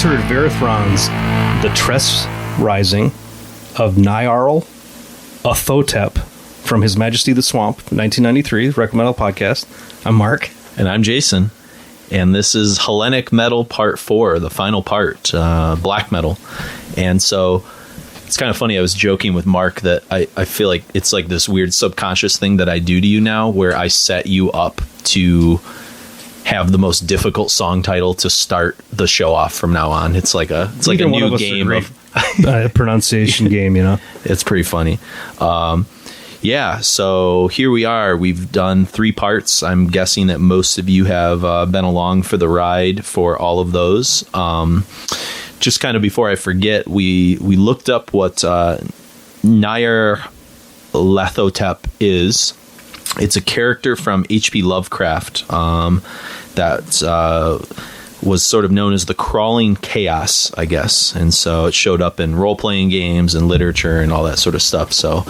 Heard Varathron's The Tressrising of Nyarlathotep from His Majesty the Swamp, 1993, Recommendal Podcast. I'm Mark. And I'm Jason. And this is Hellenic Metal Part 4, the final part, black metal. And so it's kind of funny. I was joking with Mark that I feel like it's like this weird subconscious thing that I do to you now where I set you up to have the most difficult song title to start the show off from now on. It's like a new game of pronunciation game, you know. It's pretty funny. Yeah, so here we are. We've done 3 parts. I'm guessing that most of you have been along for the ride for all of those. Just kind of before I forget, we looked up what Nyarlathotep is. It's a character from H.P. Lovecraft that was sort of known as the Crawling Chaos, I guess. And so it showed up in role-playing games and literature and all that sort of stuff. So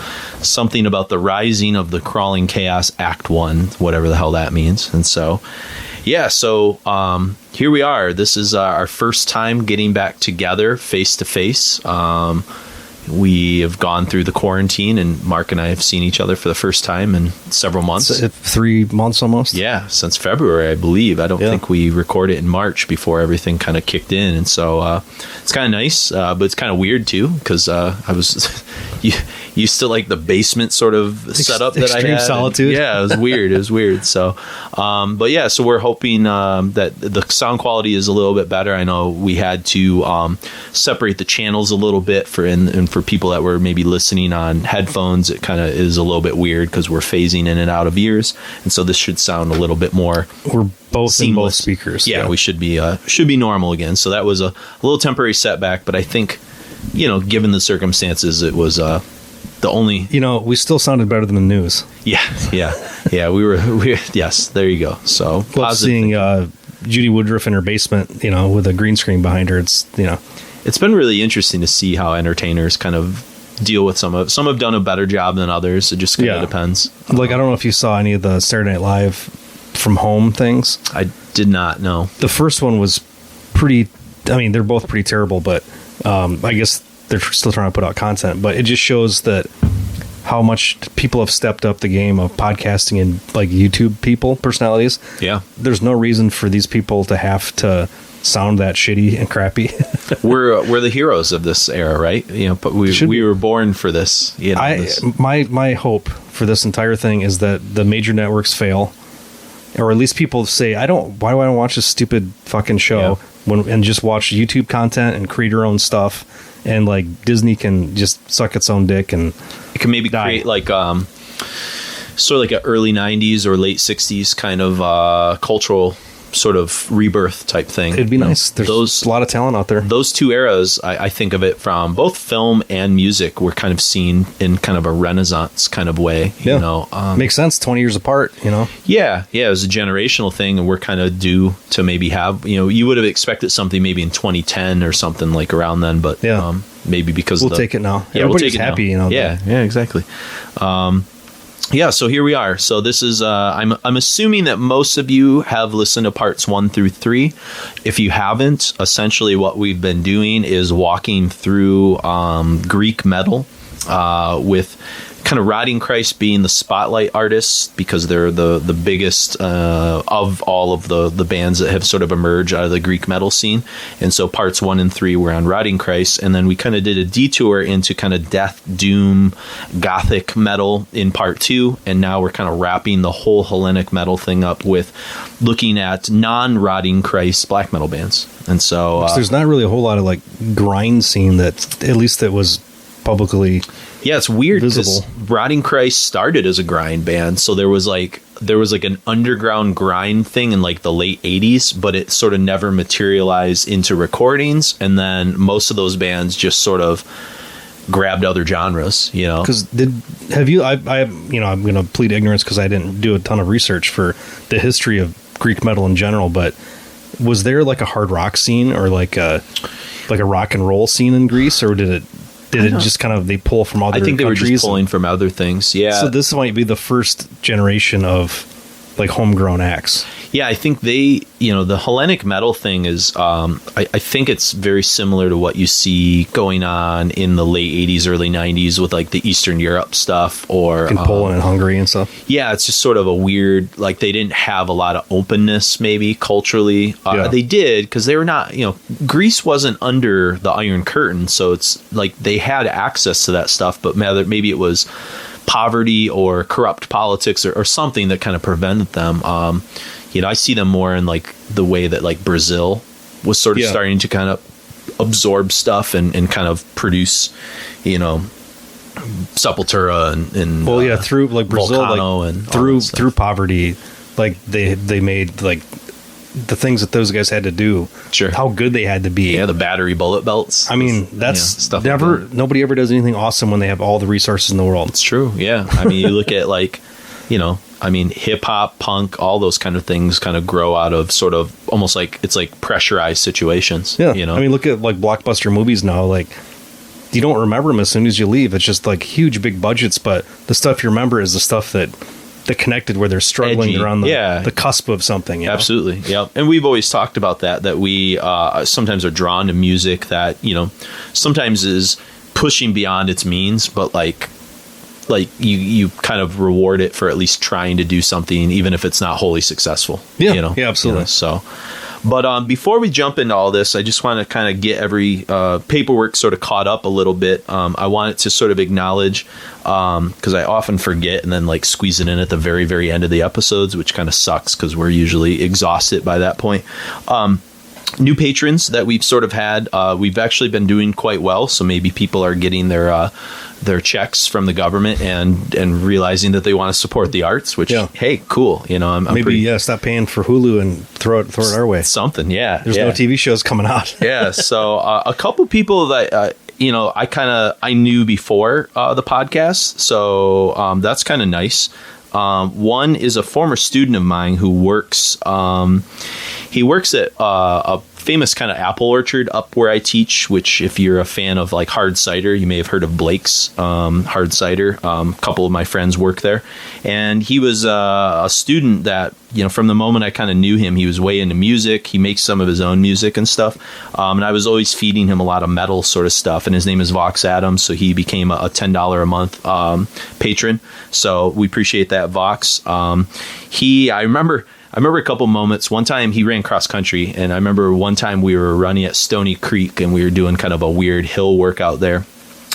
something about the rising of the Crawling Chaos Act 1, whatever the hell that means. And so, yeah, so here we are. This is our first time getting back together face-to-face. We have gone through the quarantine, and Mark and I have seen each other for the first time in several months. 3 months almost? Yeah, since February, I believe. I don't think we recorded in March before everything kind of kicked in. And so it's kind of nice, but it's kind of weird, too, because I was used to like the basement sort of setup that I had. Extreme solitude. Yeah, it was weird. It was weird. So, but yeah, so we're hoping that the sound quality is a little bit better. I know we had to separate the channels a little bit for people that were maybe listening on headphones. It kind of is a little bit weird because we're phasing in and out of ears, and so this should sound a little bit more. We're both seamless. In both speakers. Yeah, we should be normal again. So that was a little temporary setback, but I think, given the circumstances, it was the only. We still sounded better than the news. Yeah. We were. Yes, there you go. So seeing Judy Woodruff in her basement, with a green screen behind her. It's been really interesting to see how entertainers kind of deal with some have done a better job than others. It just kind of depends. Like, I don't know if you saw any of the Saturday Night Live from home things. I did not know. The first one was pretty, they're both pretty terrible, but I guess they're still trying to put out content, but it just shows that how much people have stepped up the game of podcasting and like YouTube personalities. Yeah. There's no reason for these people to have to sound that shitty and crappy. We're the heroes of this era, right? But we were born for this. My hope for this entire thing is that the major networks fail, or at least people say, why do I want to watch this stupid fucking show and just watch YouTube content and create your own stuff, and like Disney can just suck its own dick, and it can maybe create like sort of like an early 90s or late 60s kind of cultural sort of rebirth type thing. It'd be nice. There's a lot of talent out there. Those two eras, I think of it from both film and music, were kind of seen in kind of a Renaissance kind of way. Makes sense. 20 years apart. Yeah. It was a generational thing, and we're kind of due to maybe have. You would have expected something maybe in 2010 or something like around then, but maybe because we'll take it now. Yeah, everybody's happy. Yeah, exactly. Yeah, so here we are. So this is, I'm assuming that most of you have listened to parts 1 through 3. If you haven't, essentially what we've been doing is walking through Greek metal with kind of Rotting Christ being the spotlight artists because they're the biggest of all of the bands that have sort of emerged out of the Greek metal scene. And so parts 1 and 3 were on Rotting Christ, and then we kind of did a detour into kind of death, doom, gothic metal in part 2, and now we're kind of wrapping the whole Hellenic metal thing up with looking at non-Rotting Christ black metal bands. And so there's not really a whole lot of like grind scene that was publicly it's weird visible. Because Rotting Christ started as a grind band, so there was like an underground grind thing in like the late 80s, but it sort of never materialized into recordings, and then most of those bands just sort of grabbed other genres, you know. Because I'm going to plead ignorance because I didn't do a ton of research for the history of Greek metal in general, but was there like a hard rock scene or like a rock and roll scene in Greece, or did it just kind of they pull from other countries? I think they were just pulling from other things. Yeah. So this might be the first generation of like homegrown acts. Yeah, I think the Hellenic metal thing is, I think it's very similar to what you see going on in the late 80s, early 90s with like the Eastern Europe stuff or in Poland and Hungary and stuff. Yeah, it's just sort of a weird, like they didn't have a lot of openness maybe culturally. They did because they were not, Greece wasn't under the Iron Curtain. So it's like they had access to that stuff, but maybe it was poverty or corrupt politics or something that kind of prevented them. I see them more in like the way that like Brazil was sort of starting to kind of absorb stuff and kind of produce, Sepultura and through like Brazil, Volcano like, and through poverty, like they made like the things that those guys had to do. Sure. How good they had to be. Yeah, the battery bullet belts. I mean, that's stuff. Nobody ever does anything awesome when they have all the resources in the world. It's true. Yeah. I mean, you look at like, hip hop, punk, all those kind of things kind of grow out of sort of almost like it's like pressurized situations. Yeah. I mean, look at like blockbuster movies now. Like you don't remember them as soon as you leave. It's just like huge, big budgets, but the stuff you remember is the stuff that connected where they're struggling. Edgy. They're on the cusp of something. Absolutely. Yep. And we've always talked about that we sometimes are drawn to music that, sometimes is pushing beyond its means, but like you kind of reward it for at least trying to do something, even if it's not wholly successful. Yeah. Yeah, absolutely. But before we jump into all this, I just want to kind of get every paperwork sort of caught up a little bit. I wanted to sort of acknowledge, because I often forget and then like squeeze it in at the very, very end of the episodes, which kind of sucks because we're usually exhausted by that point. New patrons that we've sort of had, we've actually been doing quite well. So maybe people are getting their checks from the government and realizing that they want to support the arts, which, hey, cool. I'm maybe stop paying for Hulu and throw it our way. Something. Yeah. There's no TV shows coming out. Yeah. So a couple people that, I knew before the podcast. So that's kind of nice. One is a former student of mine who works, he works at a famous kind of apple orchard up where I teach, which if you're a fan of like hard cider, you may have heard of Blake's hard cider. A couple of my friends work there. And he was a student that, from the moment I kind of knew him, he was way into music. He makes some of his own music and stuff. And I was always feeding him a lot of metal sort of stuff. And his name is Vox Adams. So he became a $10 a month patron. So we appreciate that, Vox. I remember a couple moments. One time he ran cross country, and I remember one time we were running at Stony Creek, and we were doing kind of a weird hill workout there.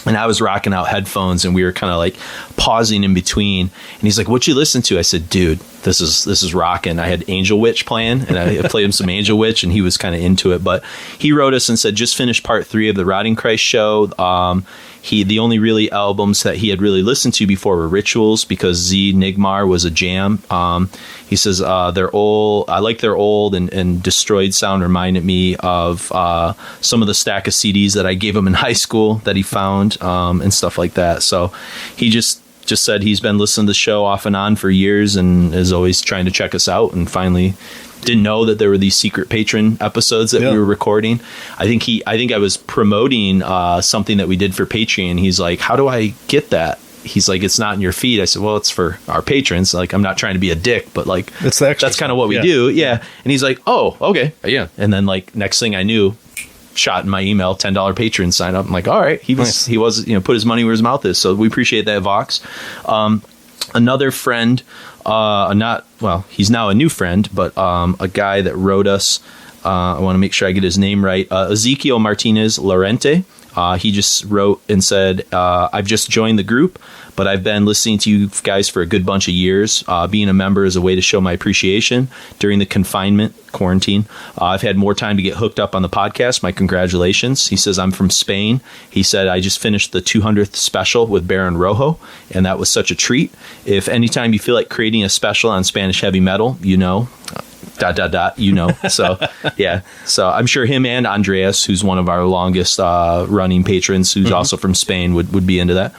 And I was rocking out headphones, and we were kind of like pausing in between. And he's like, "What you listen to?" I said, "Dude, this is rocking." I had Angel Witch playing, and I played him some Angel Witch, and he was kind of into it. But he wrote us and said, "Just finished part 3 of the Rotting Christ show." The only really albums that he had really listened to before were Rituals, because Z Nigmar was a jam. He says they're old. I like their old and destroyed sound. Reminded me of some of the stack of CDs that I gave him in high school that he found and stuff like that. So he just said he's been listening to the show off and on for years and is always trying to check us out, and finally didn't know that there were these secret patron episodes that we were recording. I think I was promoting something that we did for Patreon. He's like, "How do I get that?" He's like, "It's not in your feed." I said, "Well, it's for our patrons." Like, I'm not trying to be a dick, but like that's kind of what we do. Yeah. And he's like, "Oh, okay. Yeah." And then like next thing I knew, shot in my email, $10 patron sign up. I'm like, all right, he was, put his money where his mouth is. So we appreciate that, Vox. Another friend, he's now a new friend, but a guy that wrote us, I want to make sure I get his name right, Ezekiel Martinez Lorente. He just wrote and said, I've just joined the group, but I've been listening to you guys for a good bunch of years. Being a member is a way to show my appreciation during the quarantine. I've had more time to get hooked up on the podcast. My congratulations. He says, I'm from Spain. He said, I just finished the 200th special with Baron Rojo, and that was such a treat. If anytime you feel like creating a special on Spanish heavy metal, So, yeah. So I'm sure him and Andreas, who's one of our longest running patrons, who's also from Spain, would be into that.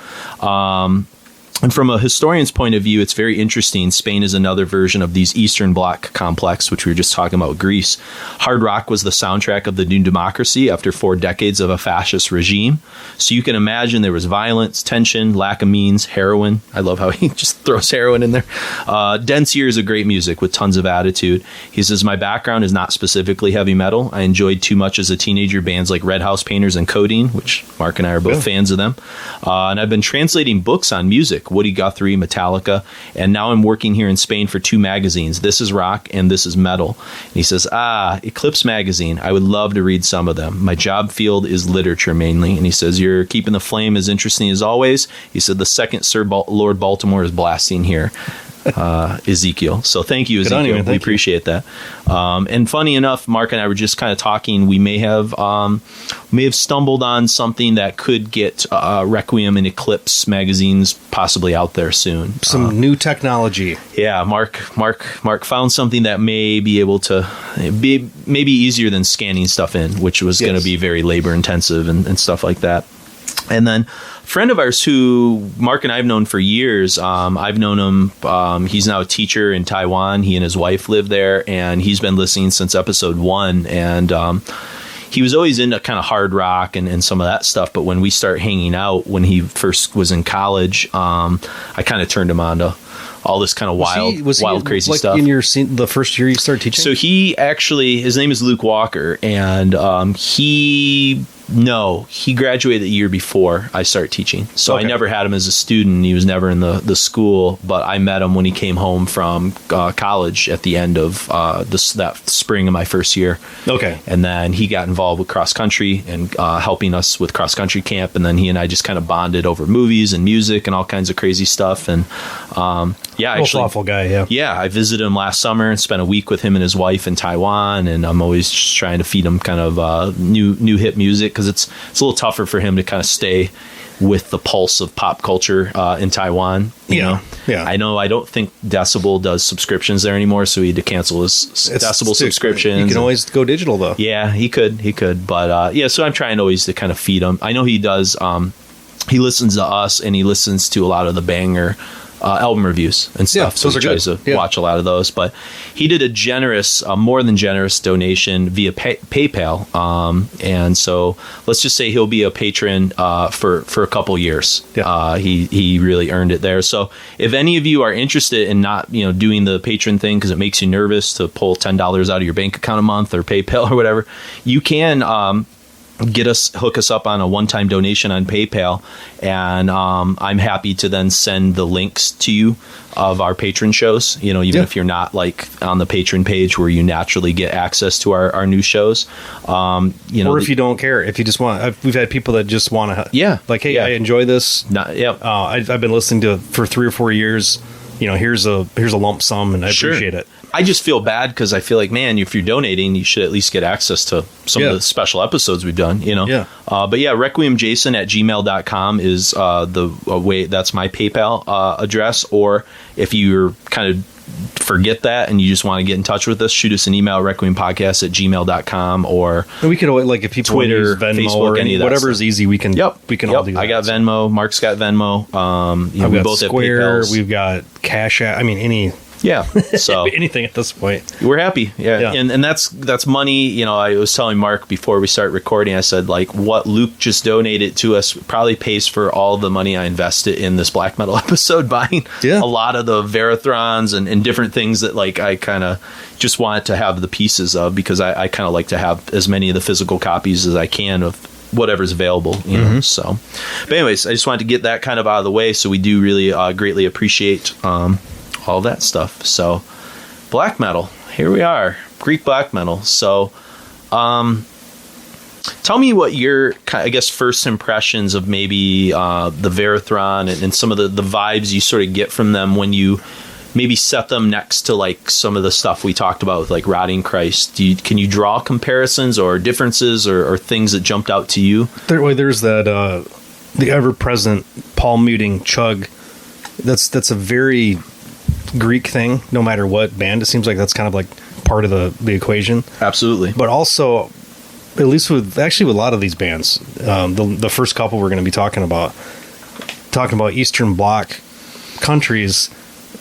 And from a historian's point of view, it's very interesting. Spain is another version of these Eastern Bloc complex, which we were just talking about, Greece. Hard rock was the soundtrack of the new democracy after 4 decades of a fascist regime. So you can imagine there was violence, tension, lack of means, heroin. I love how he just throws heroin in there. Dense years of great music with tons of attitude. He says, my background is not specifically heavy metal. I enjoyed too much as a teenager bands like Red House Painters and Codeine, which Mark and I are both fans of them. And I've been translating books on music, Woody Guthrie, Metallica, and now I'm working here in Spain for 2 magazines. This is Rock and This is Metal. And he says, Eclipse Magazine. I would love to read some of them. My job field is literature mainly. And he says, you're keeping the flame as interesting as always. He said, the second Sir Lord Baltimore is blasting here. Ezekiel. So thank you, Ezekiel. We appreciate that. And funny enough, Mark and I were just kind of talking. We may have stumbled on something that could get Requiem and Eclipse magazines possibly out there soon. Some new technology. Yeah, Mark found something that may be able to be maybe easier than scanning stuff in, which was going to be very labor intensive and stuff like that. And then a friend of ours who Mark and I have known for years, I've known him, he's now a teacher in Taiwan. He and his wife live there, and he's been listening since episode 1. And he was always into kind of hard rock and some of that stuff. But when we start hanging out, when he first was in college, I kind of turned him on to all this kind of wild, crazy stuff. In the first year you started teaching? So he actually, his name is Luke Walker, and he graduated the year before I started teaching. So I never had him as a student. He was never in the school, but I met him when he came home from college at the end of that spring of my first year. Okay. And then he got involved with cross country and helping us with cross country camp. And then he and I just kind of bonded over movies and music and all kinds of crazy stuff. And thoughtful guy. Yeah. Yeah. I visited him last summer and spent a week with him and his wife in Taiwan. And I'm always just trying to feed him kind of new hip music, because it's a little tougher for him to kind of stay with the pulse of pop culture in Taiwan. You know? Yeah. I know. I don't think Decibel does subscriptions there anymore, so he had to cancel his Decibel subscription. You can always go digital, though. Yeah, he could. But so I'm trying always to kind of feed him. I know he does. He listens to us, and he listens to a lot of the banger album reviews and stuff. So he tries to watch a lot of those. But he did a more than generous donation via PayPal. And so let's just say he'll be a patron for a couple years. Yeah. He really earned it there. So if any of you are interested in not doing the patron thing because it makes you nervous to pull $10 out of your bank account a month or PayPal or whatever, you can hook us up on a one-time donation on PayPal, and I'm happy to then send the links to you of our patron shows, even if you're not like on the patron page where you naturally get access to our new shows. Or if you don't care, if you just want, we've had people that just want to, I enjoy this. I've been listening to it for 3 or 4 years. Here's a lump sum, and I appreciate it. I just feel bad because I feel like, man, if you're donating, you should at least get access to some of the special episodes we've done, Yeah. But requiemjason@gmail.com is the way. That's my PayPal address. Or if you're kind of forget that and you just want to get in touch with us, shoot us an email, requiempodcast@gmail.com, or we could always, like, if people Twitter, use Venmo, Facebook, or any of that whatever stuff. is easy, we can all do that. I got Venmo. Mark's got Venmo. we both Square, have PayPals. we've got Cash App. I mean, any Yeah. So anything at this point. We're happy. Yeah. And that's money. You know, I was telling Mark before we start recording, I said, like, what Luke just donated to us probably pays for all the money I invested in this black metal episode, buying a lot of the Varathrons and different things that, like, I kind of just wanted to have the pieces of, because I kind of like to have as many of the physical copies as I can of whatever's available, you know. So, but anyways, I just wanted to get that kind of out of the way. So we do really greatly appreciate all that stuff. So black metal, here we are, Greek black metal. So tell me what your, I guess, first impressions of maybe the Varathron and some of the vibes you sort of get from them when you maybe set them next to, like, some of the stuff we talked about with, like, Rotting Christ. Can you draw comparisons or differences or things that jumped out to you? There's that the ever-present palm-muting chug. That's a very Greek thing, no matter what band. It seems like that's kind of like part of the equation. Absolutely. But also, at least with a lot of these bands, the first couple we're going to be talking about Eastern Bloc countries,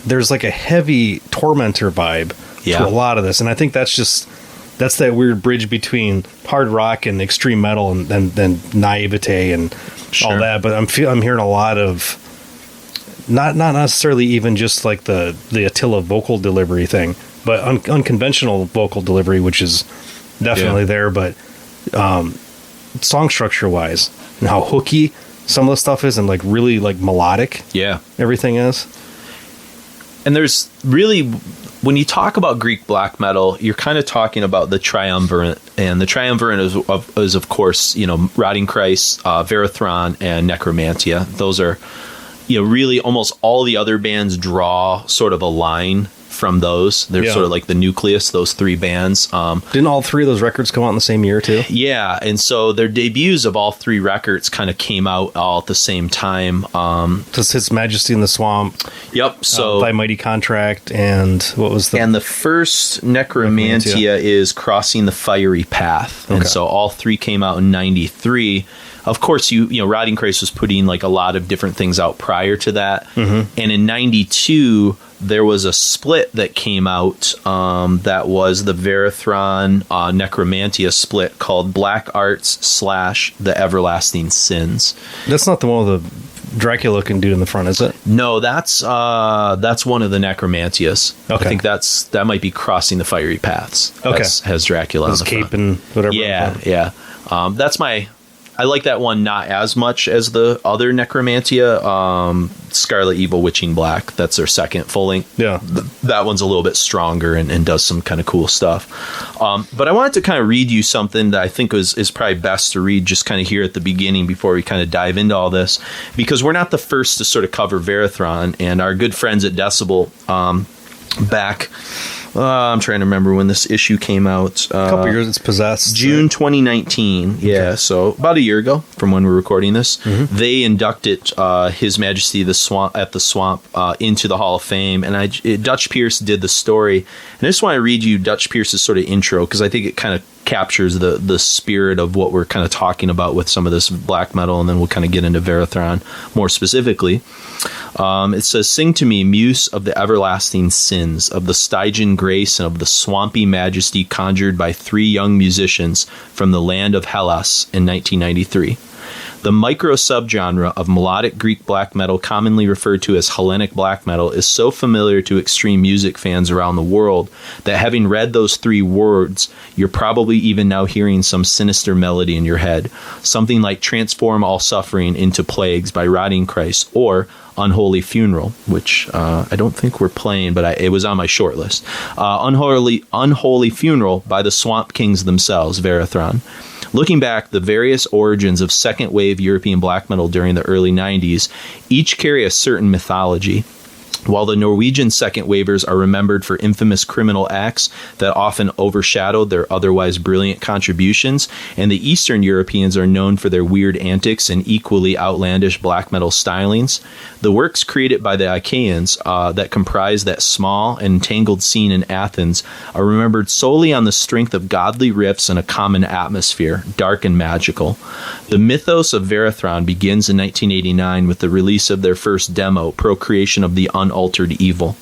there's like a heavy Tormentor vibe to a lot of this. And I think that's that weird bridge between hard rock and extreme metal and then naivete and all that. But I'm hearing a lot of not necessarily even just like the Attila vocal delivery thing, but unconventional vocal delivery, which is definitely there. But song structure wise and how hooky some of the stuff is, and like really like melodic. Yeah, everything is. And there's really, when you talk about Greek black metal, you're kind of talking about the triumvirate, and the triumvirate is of course, you know, Rotting Christ, Varathron, and Necromantia. Those are, you know, really almost all the other bands draw sort of a line from those. They're sort of like the nucleus, those three bands. Didn't all three of those records come out in the same year too? Yeah, and so their debuts of all three records kind of came out all at the same time. Just His Majesty in the Swamp. Yep. So Thy Mighty Contract, and what was and the first Necromantia is Crossing the Fiery Path, and so all three came out in '93. Of course, you know, Rotting Christ was putting like a lot of different things out prior to that, and in '92 there was a split that came out that was the Varathron Necromantia split called Black Arts / The Everlasting Sins. That's not the one with the Dracula can do in the front, is it? No, that's one of the Necromantias. Okay. I think that might be Crossing the Fiery Paths. Okay, has Dracula on the cape front. and whatever. Yeah. That's I like that one not as much as the other Necromantia, Scarlet Evil Witching Black. That's their second full length. Yeah. That one's a little bit stronger and does some kind of cool stuff. But I wanted to kind of read you something that I think is probably best to read just kind of here at the beginning before we kind of dive into all this, because we're not the first to sort of cover Varathron, and our good friends at Decibel back... I'm trying to remember when this issue came out. A couple years it's possessed. June 2019. Yeah, so about a year ago from when we're recording this. They inducted His Majesty at the Swamp into the Hall of Fame, and Dutch Pierce did the story. And I just want to read you Dutch Pierce's sort of intro, because I think it kind of captures the spirit of what we're kind of talking about with some of this black metal, and then we'll kind of get into Varathron more specifically. It says, "Sing to me, muse of the everlasting sins, of the Stygian grace, and of the swampy majesty conjured by three young musicians from the land of Hellas in 1993. The micro-subgenre of melodic Greek black metal, commonly referred to as Hellenic black metal, is so familiar to extreme music fans around the world that, having read those three words, you're probably even now hearing some sinister melody in your head. Something like Transform All Suffering into Plagues by Rotting Christ, or Unholy Funeral, which I don't think we're playing, but it was on my short list. Unholy Funeral by the Swamp Kings themselves, Varathron. Looking back, the various origins of second-wave European black metal during the early 90s each carry a certain mythology. While the Norwegian second wavers are remembered for infamous criminal acts that often overshadowed their otherwise brilliant contributions, and the Eastern Europeans are known for their weird antics and equally outlandish black metal stylings, the works created by the Achaeans that comprise that small and tangled scene in Athens are remembered solely on the strength of godly riffs and a common atmosphere, dark and magical. The mythos of Varathron begins in 1989 with the release of their first demo, Procreation of the unaltered evil.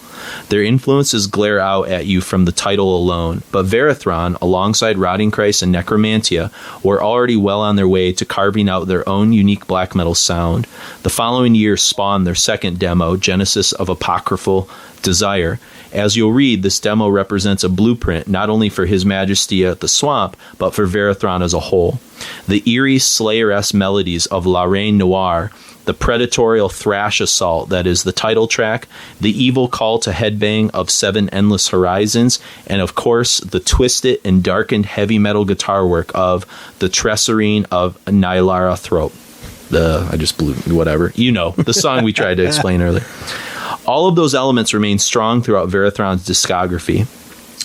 Their influences glare out at you from the title alone, but Varathron, alongside Rotting Christ and Necromantia, were already well on their way to carving out their own unique black metal sound. The following year spawned their second demo, Genesis of Apocryphal Desire. As you'll read, this demo represents a blueprint not only for His Majesty at the Swamp, but for Varathron as a whole. The eerie Slayer-esque melodies of La Reine Noire, the predatorial thrash assault that is the title track, the evil call to headbang of Seven Endless Horizons, and of course the twisted and darkened heavy metal guitar work of the Tressrising of Nyarlathotep. I just blew whatever. You know, the song we tried to explain earlier. All of those elements remain strong throughout Varathron's discography.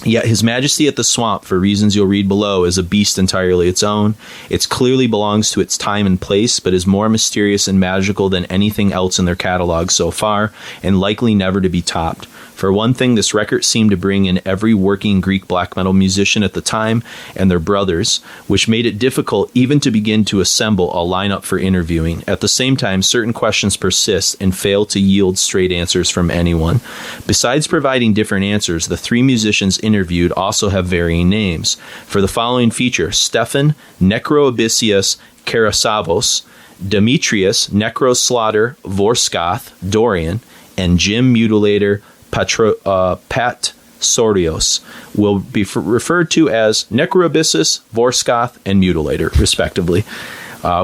Yet His Majesty at the Swamp, for reasons you'll read below, is a beast entirely its own. It clearly belongs to its time and place, but is more mysterious and magical than anything else in their catalog so far, and likely never to be topped. For one thing, this record seemed to bring in every working Greek black metal musician at the time and their brothers, which made it difficult even to begin to assemble a lineup for interviewing. At the same time, certain questions persist and fail to yield straight answers from anyone. Besides providing different answers, the three musicians interviewed also have varying names. For the following feature, Stefan Necroabyssus Karasavos, Demetrius Necroslaughter Vorskath Dorian, and Jim Mutilator Pat Sorios will be referred to as Necroabyssus, Vorskath, and Mutilator, respectively.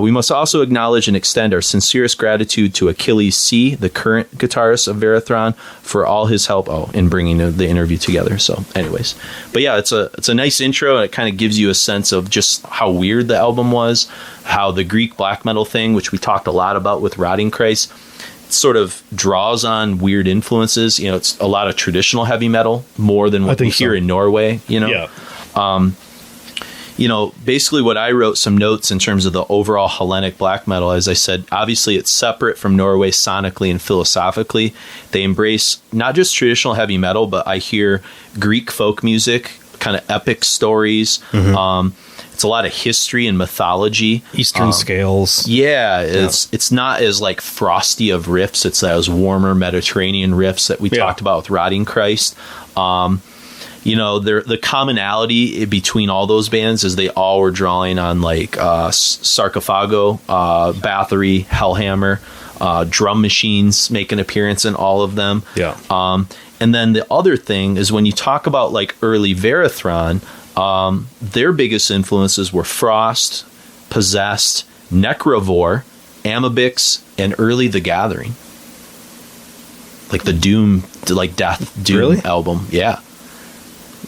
We must also acknowledge and extend our sincerest gratitude to Achilles C., the current guitarist of Varathron, for all his help in bringing the interview together. So, anyways. But yeah, it's a nice intro, and it kind of gives you a sense of just how weird the album was, how the Greek black metal thing, which we talked a lot about with Rotting Christ, sort of draws on weird influences. You know, it's a lot of traditional heavy metal, more than what we hear in Norway, you know? Yeah. You know, basically what I wrote some notes in terms of the overall Hellenic black metal, as I said, obviously it's separate from Norway sonically and philosophically. They embrace not just traditional heavy metal, but I hear Greek folk music, kind of epic stories. Mm-hmm. It's a lot of history and mythology. Eastern scales. Yeah, it's not as like frosty of riffs. It's those warmer Mediterranean riffs that we talked about with Rotting Christ. You know, the commonality between all those bands is they all were drawing on like Sarcophago, Bathory, Hellhammer, drum machines make an appearance in all of them. Yeah. And then the other thing is when you talk about like early Varathron, their biggest influences were Frost, Possessed, Necrovore, Amebix, and early The Gathering. Like the Doom, like Death Doom album. Yeah.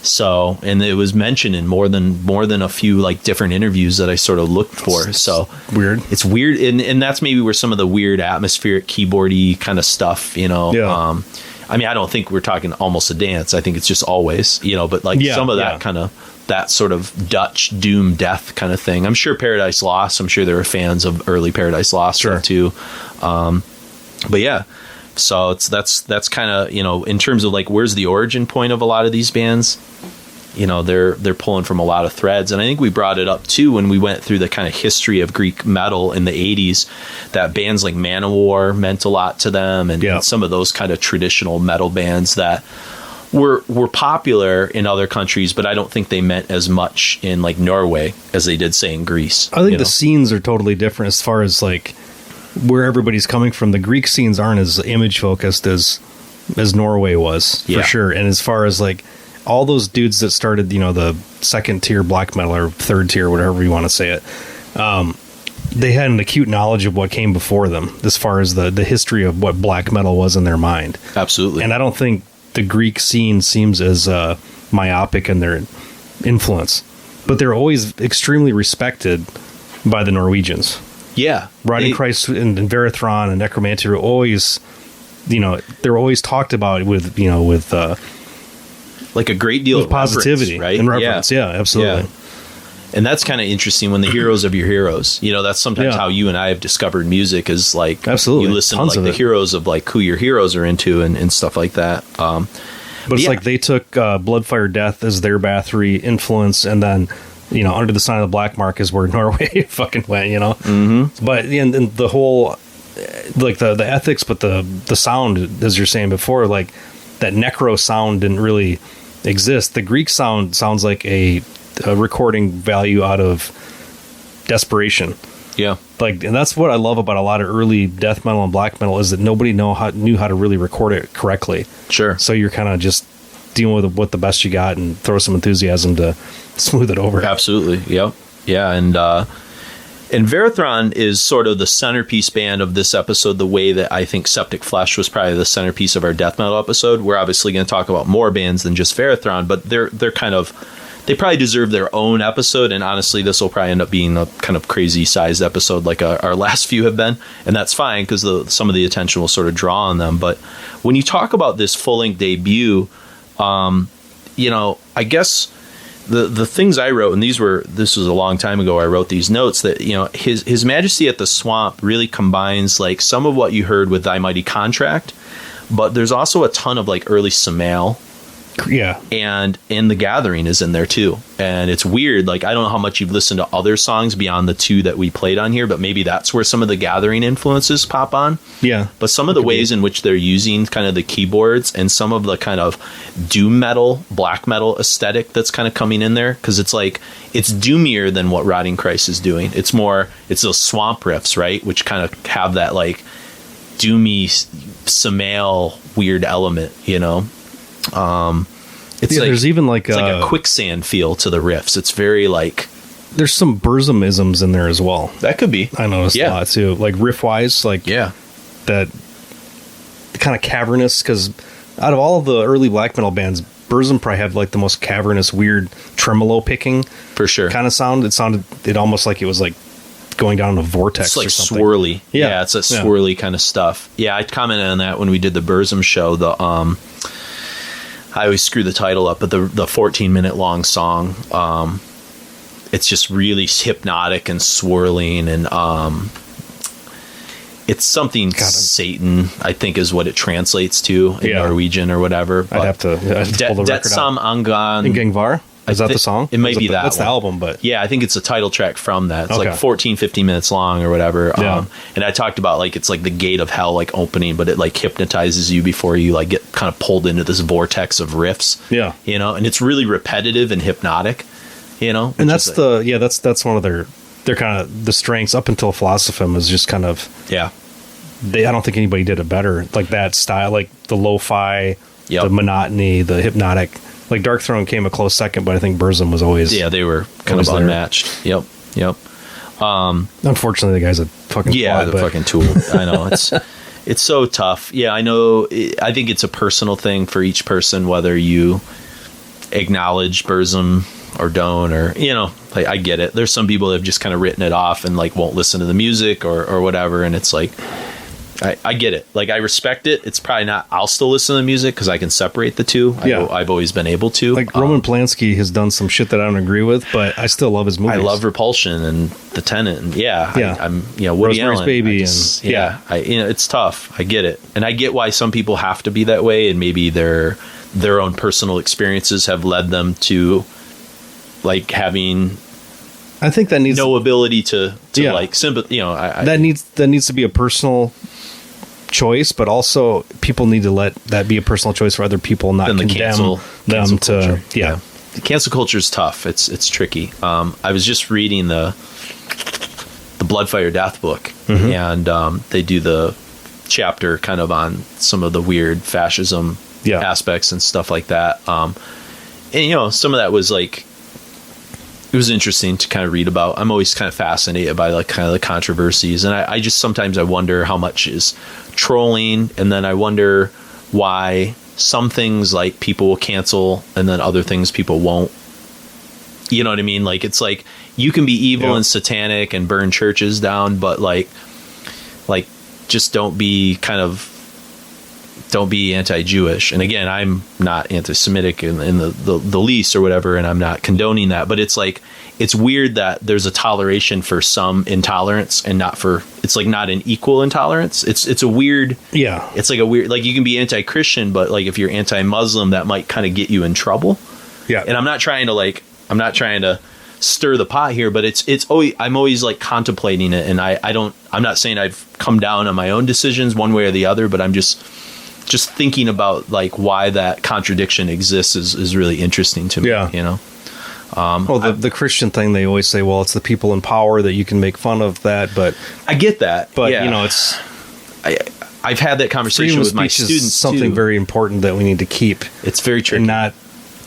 So, and it was mentioned in more than a few like different interviews that I sort of looked for. So weird. It's weird. And that's maybe where some of the weird atmospheric keyboardy kind of stuff, you know, I mean, I don't think we're talking Almost a Dance. I think it's just Always, you know, but like some of that kind of, that sort of Dutch doom death kind of thing. I'm sure Paradise Lost, I'm sure there were fans of early Paradise Lost stuff too. But yeah, so that's kind of, you know, in terms of like, where's the origin point of a lot of these bands? You know, they're pulling from a lot of threads. And I think we brought it up too when we went through the kind of history of Greek metal in the 80s, that bands like Manowar meant a lot to them, and some of those kind of traditional metal bands that were popular in other countries, but I don't think they meant as much in like Norway as they did, say, in Greece. I think the scenes are totally different as far as like where everybody's coming from. The Greek scenes aren't as image focused as Norway was, for sure. And as far as like all those dudes that started, you know, the second tier black metal or third tier, whatever you want to say it, they had an acute knowledge of what came before them as far as the history of what black metal was in their mind. Absolutely. And I don't think the Greek scene seems as myopic in their influence, but they're always extremely respected by the Norwegians. Yeah. Rotting Christ and Varathron and Necromantia are always, you know, they're always talked about with, you know, with like a great deal of positivity, right? And reverence. Yeah, absolutely. Yeah. And that's kind of interesting when the heroes of your heroes, you know, that's sometimes how you and I have discovered music, is like, absolutely, you listen to like the heroes of like who your heroes are into and stuff like that. But it's like they took Bloodfire Death as their Bathory influence, and then, you know, Under the Sign of the Black Mark is where Norway fucking went, you know. Mm-hmm. But and the whole like the ethics, but the sound, as you're saying before, like that necro sound didn't really exist. The Greek sounds like a recording value out of desperation. Yeah. Like, and that's what I love about a lot of early death metal and black metal is that nobody knew how to really record it correctly. Sure. So you're kind of just dealing with what the best you got and throw some enthusiasm to smooth it over. Absolutely. Yep. Yeah. And Varathron is sort of the centerpiece band of this episode, the way that I think Septic Flesh was probably the centerpiece of our death metal episode. We're obviously going to talk about more bands than just Varathron, but they're kind of, they probably deserve their own episode, and honestly, this will probably end up being a kind of crazy-sized episode like our last few have been, and that's fine because some of the attention will sort of draw on them. But when you talk about this full-length debut, I guess the things I wrote, and this was a long time ago I wrote these notes, that, His Majesty at the Swamp really combines like some of what you heard with Thy Mighty Contract, but there's also a ton of like early Samael. Yeah. And The Gathering is in there too. And it's weird. Like, I don't know how much you've listened to other songs beyond the two that we played on here, but maybe that's where some of the Gathering influences pop on. Yeah. But some of the ways in which they're using kind of the keyboards and some of the kind of doom metal, black metal aesthetic that's kind of coming in there. Cause it's like, it's doomier than what Rotting Christ is doing. It's those swamp riffs, right? Which kind of have that like doomy Samael weird element, it's like, there's even like it's like a quicksand feel to the riffs. It's very like, there's some Burzum-isms in there as well. That could be. I noticed a lot too. Like riff wise, like that kind of cavernous, because out of all of the early black metal bands, Burzum probably had like the most cavernous, weird tremolo picking for sure kind of sound. It sounded almost like it was like going down a vortex. It's like or something. swirly. Yeah, it's a swirly kind of stuff. Yeah, I commented on that when we did the Burzum show. I always screw the title up, but the 14-minute long song, it's just really hypnotic and swirling, and it's something Satan, I think, is what it translates to in Norwegian or whatever. But I'd have to pull the record Sam out. Angan Ingvar? Is that the song? It might be that. That's one. The album, but yeah, I think it's a title track from that. It's okay. like 14, 15 minutes long or whatever. Yeah. And I talked about like it's like the gate of hell like opening, but it like hypnotizes you before you like get kind of pulled into this vortex of riffs. Yeah, and it's really repetitive and hypnotic. And that's that's one of their kind of the strengths. Up until Philosophem was just kind of I don't think anybody did it better. Like that style, like the lo-fi, the monotony, the hypnotic. Like Dark Throne came a close second, but I think Burzum was always they were kind of unmatched. Yep. Unfortunately, the guy's a fucking fucking tool. I know it's so tough. Yeah, I know. I think it's a personal thing for each person, whether you acknowledge Burzum or don't, or like I get it. There's some people that have just kind of written it off and like won't listen to the music or whatever, and it's like. I get it. Like, I respect it. It's probably not... I'll still listen to the music because I can separate the two. Yeah. I've always been able to. Like, Roman Polanski has done some shit that I don't agree with, but I still love his movies. I love Repulsion and The Tenant. And I'm Woody Rosemary's Allen. Baby. It's tough. I get it. And I get why some people have to be that way, and maybe their own personal experiences have led them to, like, having... I think that needs... No ability to like, sympathy, that needs to be a personal... choice, but also people need to let that be a personal choice for other people, not condemn them to The cancel culture is tough. It's tricky. I was just reading the Bloodfire Death book, and they do the chapter kind of on some of the weird fascism aspects and stuff like that, and some of that was like, it was interesting to kind of read about. I'm always kind of fascinated by like kind of the controversies, and I just sometimes I wonder how much is trolling, and then I wonder why some things like people will cancel and then other things people won't. You know what I mean? Like, it's like you can be evil and satanic and burn churches down, but like just don't be anti-Jewish. And again, I'm not anti-Semitic in the least or whatever, and I'm not condoning that, but it's like, it's weird that there's a toleration for some intolerance and not for, it's like not an equal intolerance. It's a weird, it's like a weird, like you can be anti-Christian, but like if you're anti-Muslim, that might kind of get you in trouble. Yeah. And I'm not trying to stir the pot here, but it's always, I'm always like contemplating it, and I'm not saying I've come down on my own decisions one way or the other, but I'm just thinking about like why that contradiction exists is really interesting to me. Yeah. You know. Well, the Christian thing, they always say, well, it's the people in power that you can make fun of that, but I get that, but yeah. you know, it's I've had that conversation with my students. Is something too. Very important that we need to keep. It's very tricky. And not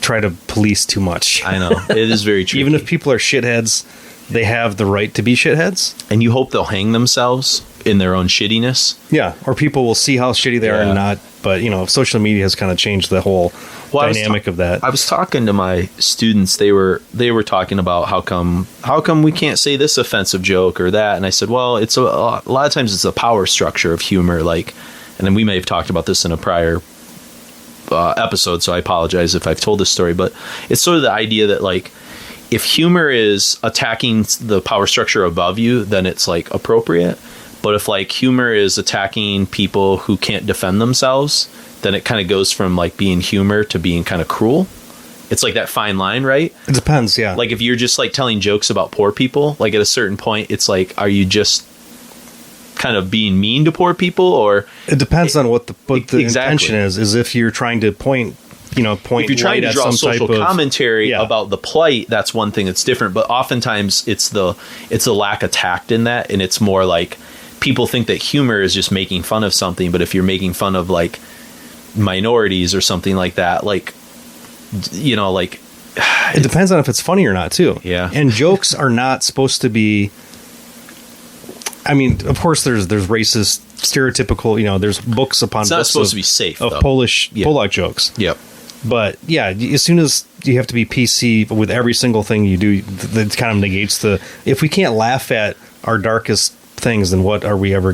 try to police too much. I know, it is very tricky. Even if people are shitheads, they have the right to be shitheads. And you hope they'll hang themselves in their own shittiness. Yeah, or people will see how shitty they are and not. But, you know, social media has kind of changed the whole dynamic of that. I was talking to my students. They were talking about how come we can't say this offensive joke or that. And I said, well, it's a lot of times it's a power structure of humor. Like, and then we may have talked about this in a prior episode, so I apologize if I've told this story. But it's sort of the idea that, like, if humor is attacking the power structure above you, then it's, like, appropriate. But if, like, humor is attacking people who can't defend themselves, then it kind of goes from, like, being humor to being kind of cruel. It's like that fine line, right? It depends, yeah. Like, if you're just, like, telling jokes about poor people, like, at a certain point, it's like, are you just kind of being mean to poor people? Or it depends on what the exactly. intention is if you're trying to point if you're trying to draw social commentary yeah. about the plight, that's one thing that's different. But oftentimes it's the lack of tact in that, and it's more like people think that humor is just making fun of something. But if you're making fun of, like, minorities or something like that, like, you know, like, it depends on if it's funny or not too. Yeah. And jokes are not supposed to be, I mean, of course there's racist, stereotypical, you know, there's books upon it's books not supposed to be safe of though. Polak jokes. Yep. But yeah, as soon as you have to be PC with every single thing you do, that kind of negates if we can't laugh at our darkest things, then what are we ever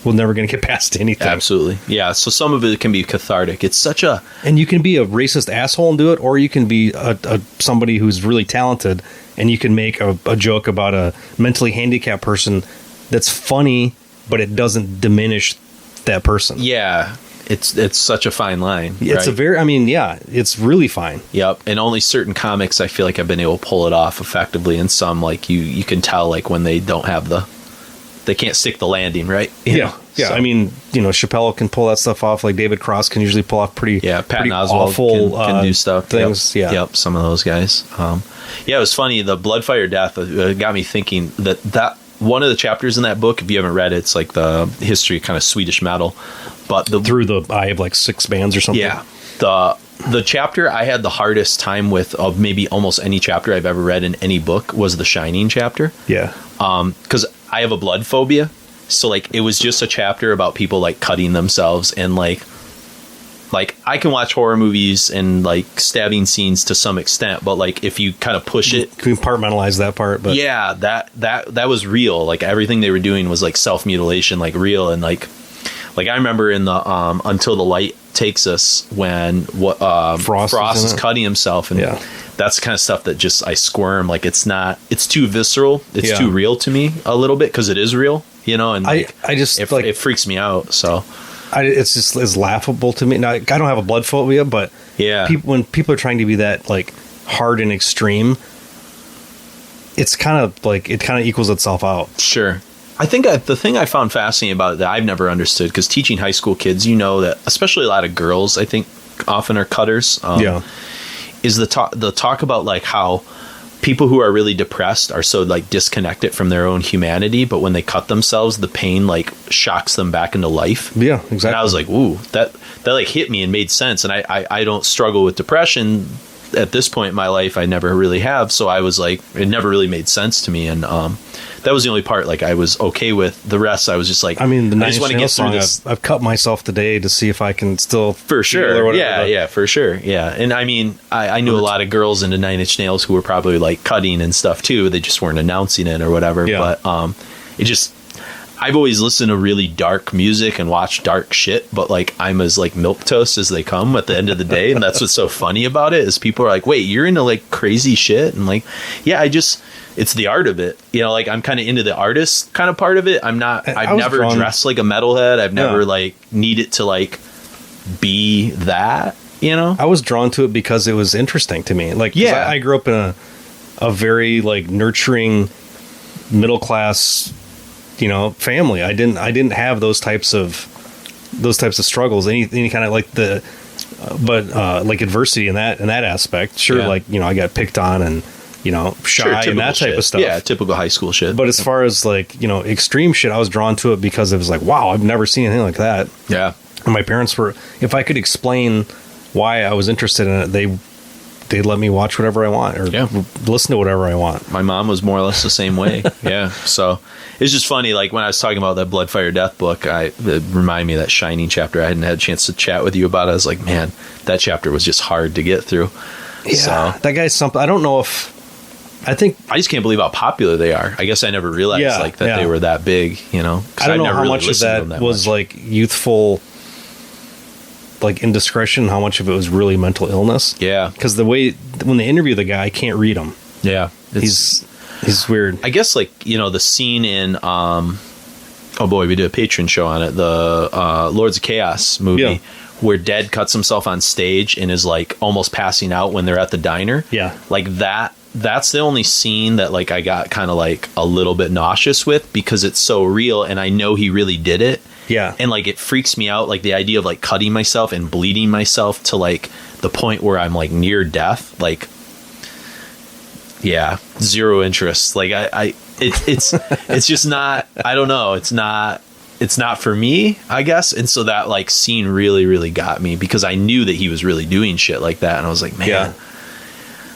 we're never gonna get past anything. Absolutely. Yeah. So some of it can be cathartic. It's such a, and you can be a racist asshole and do it, or you can be a somebody who's really talented and you can make a joke about a mentally handicapped person that's funny, but it doesn't diminish that person. Yeah. It's such a fine line. It's right? It's really fine. Yep. And only certain comics I feel like have been able to pull it off effectively, and some, like, you can tell, like, when they don't have they can't stick the landing, right? You know? Yeah. So. I mean, you know, Chappelle can pull that stuff off. Like David Cross can usually pull off pretty Patton Oswalt awful can do stuff. Things. Yep. Yep. Some of those guys. It was funny. The Bloodfire Death got me thinking that one of the chapters in that book, if you haven't read it, it's like the history of kind of Swedish metal, but through the eye of like 6 bands or something. Yeah. The chapter I had the hardest time with of maybe almost any chapter I've ever read in any book was the Shining chapter. Yeah. Because I have a blood phobia. So, like, it was just a chapter about people, like, cutting themselves, and like I can watch horror movies and, like, stabbing scenes to some extent, but, like, if you kind of push it, compartmentalize that part. But yeah, that was real. Like, everything they were doing was, like, self-mutilation, like, real. And like I remember in the Until the Light Takes Us, when Frost is cutting himself, and that's the kind of stuff that just I squirm. Like, it's too visceral, it's too real to me a little bit, because it is real, you know. And like, it freaks me out. So it's laughable to me. Now, I don't have a blood phobia, but when people are trying to be that, like, hard and extreme, it's kind of like it kind of equals itself out. Sure. I think the thing I found fascinating about it that I've never understood, because teaching high school kids, you know, that especially a lot of girls, I think, often are cutters. Is the talk about, like, how people who are really depressed are so, like, disconnected from their own humanity, but when they cut themselves, the pain, like, shocks them back into life. Yeah, exactly. And I was like, ooh, that like hit me and made sense. And I don't struggle with depression at this point in my life. I never really have. So I was like, it never really made sense to me. And that was the only part, like, I was okay with. The rest, I was just like, I mean, the I just want to get through this. I've cut myself today to see if I can still for sure. Yeah, for sure. Yeah. And I mean, I knew a lot of girls into Nine Inch Nails who were probably, like, cutting and stuff too. They just weren't announcing it or whatever. Yeah. But it just, I've always listened to really dark music and watched dark shit, but, like, I'm as, like, milquetoast as they come at the end of the day. And that's what's so funny about it, is people are like, wait, you're into, like, crazy shit? And, like, yeah, it's the art of it. You know, like, I'm kind of into the artist kind of part of it. I've never dressed like a metalhead. I've never, like, needed to, like, be that, you know? I was drawn to it because it was interesting to me. Like, I grew up in a very like nurturing middle class, family. I didn't have those types of struggles. Any kind of like like adversity in that aspect. Sure, Yeah. like I got picked on and shy and that type shit. of stuff. Yeah, typical high school shit. But as far as like extreme shit, I was drawn to it because it was like, wow, I've never seen anything like that. Yeah. And my parents were, if I could explain why I was interested in it, they'd let me watch whatever I want or listen to whatever I want. My mom was more or less the same way. Yeah. So it's just funny. Like when I was talking about that Blood, Fire, Death book, it reminded me of that Shining chapter. I hadn't had a chance to chat with you about it. I was like, man, that chapter was just hard to get through. Yeah. So, that guy's something. I don't know if, I just can't believe how popular they are. I guess I never realized that they were that big, I don't know how much of that was like youthful, like indiscretion, how much of it was really mental illness. Yeah. Because when they interview the guy, I can't read him. Yeah. He's weird. I guess like, the scene in, oh boy, we did a Patreon show on it. The Lords of Chaos movie where Dead cuts himself on stage and is like almost passing out when they're at the diner. Yeah. Like that's the only scene that like I got kind of like a little bit nauseous with because it's so real and I know he really did it. Yeah. And like it freaks me out, like the idea of like cutting myself and bleeding myself to like the point where I'm like near death. Like, yeah, zero interest. Like it's just not, I don't know. It's not for me, I guess. And so that like scene really, really got me because I knew that he was really doing shit like that. And I was like, man,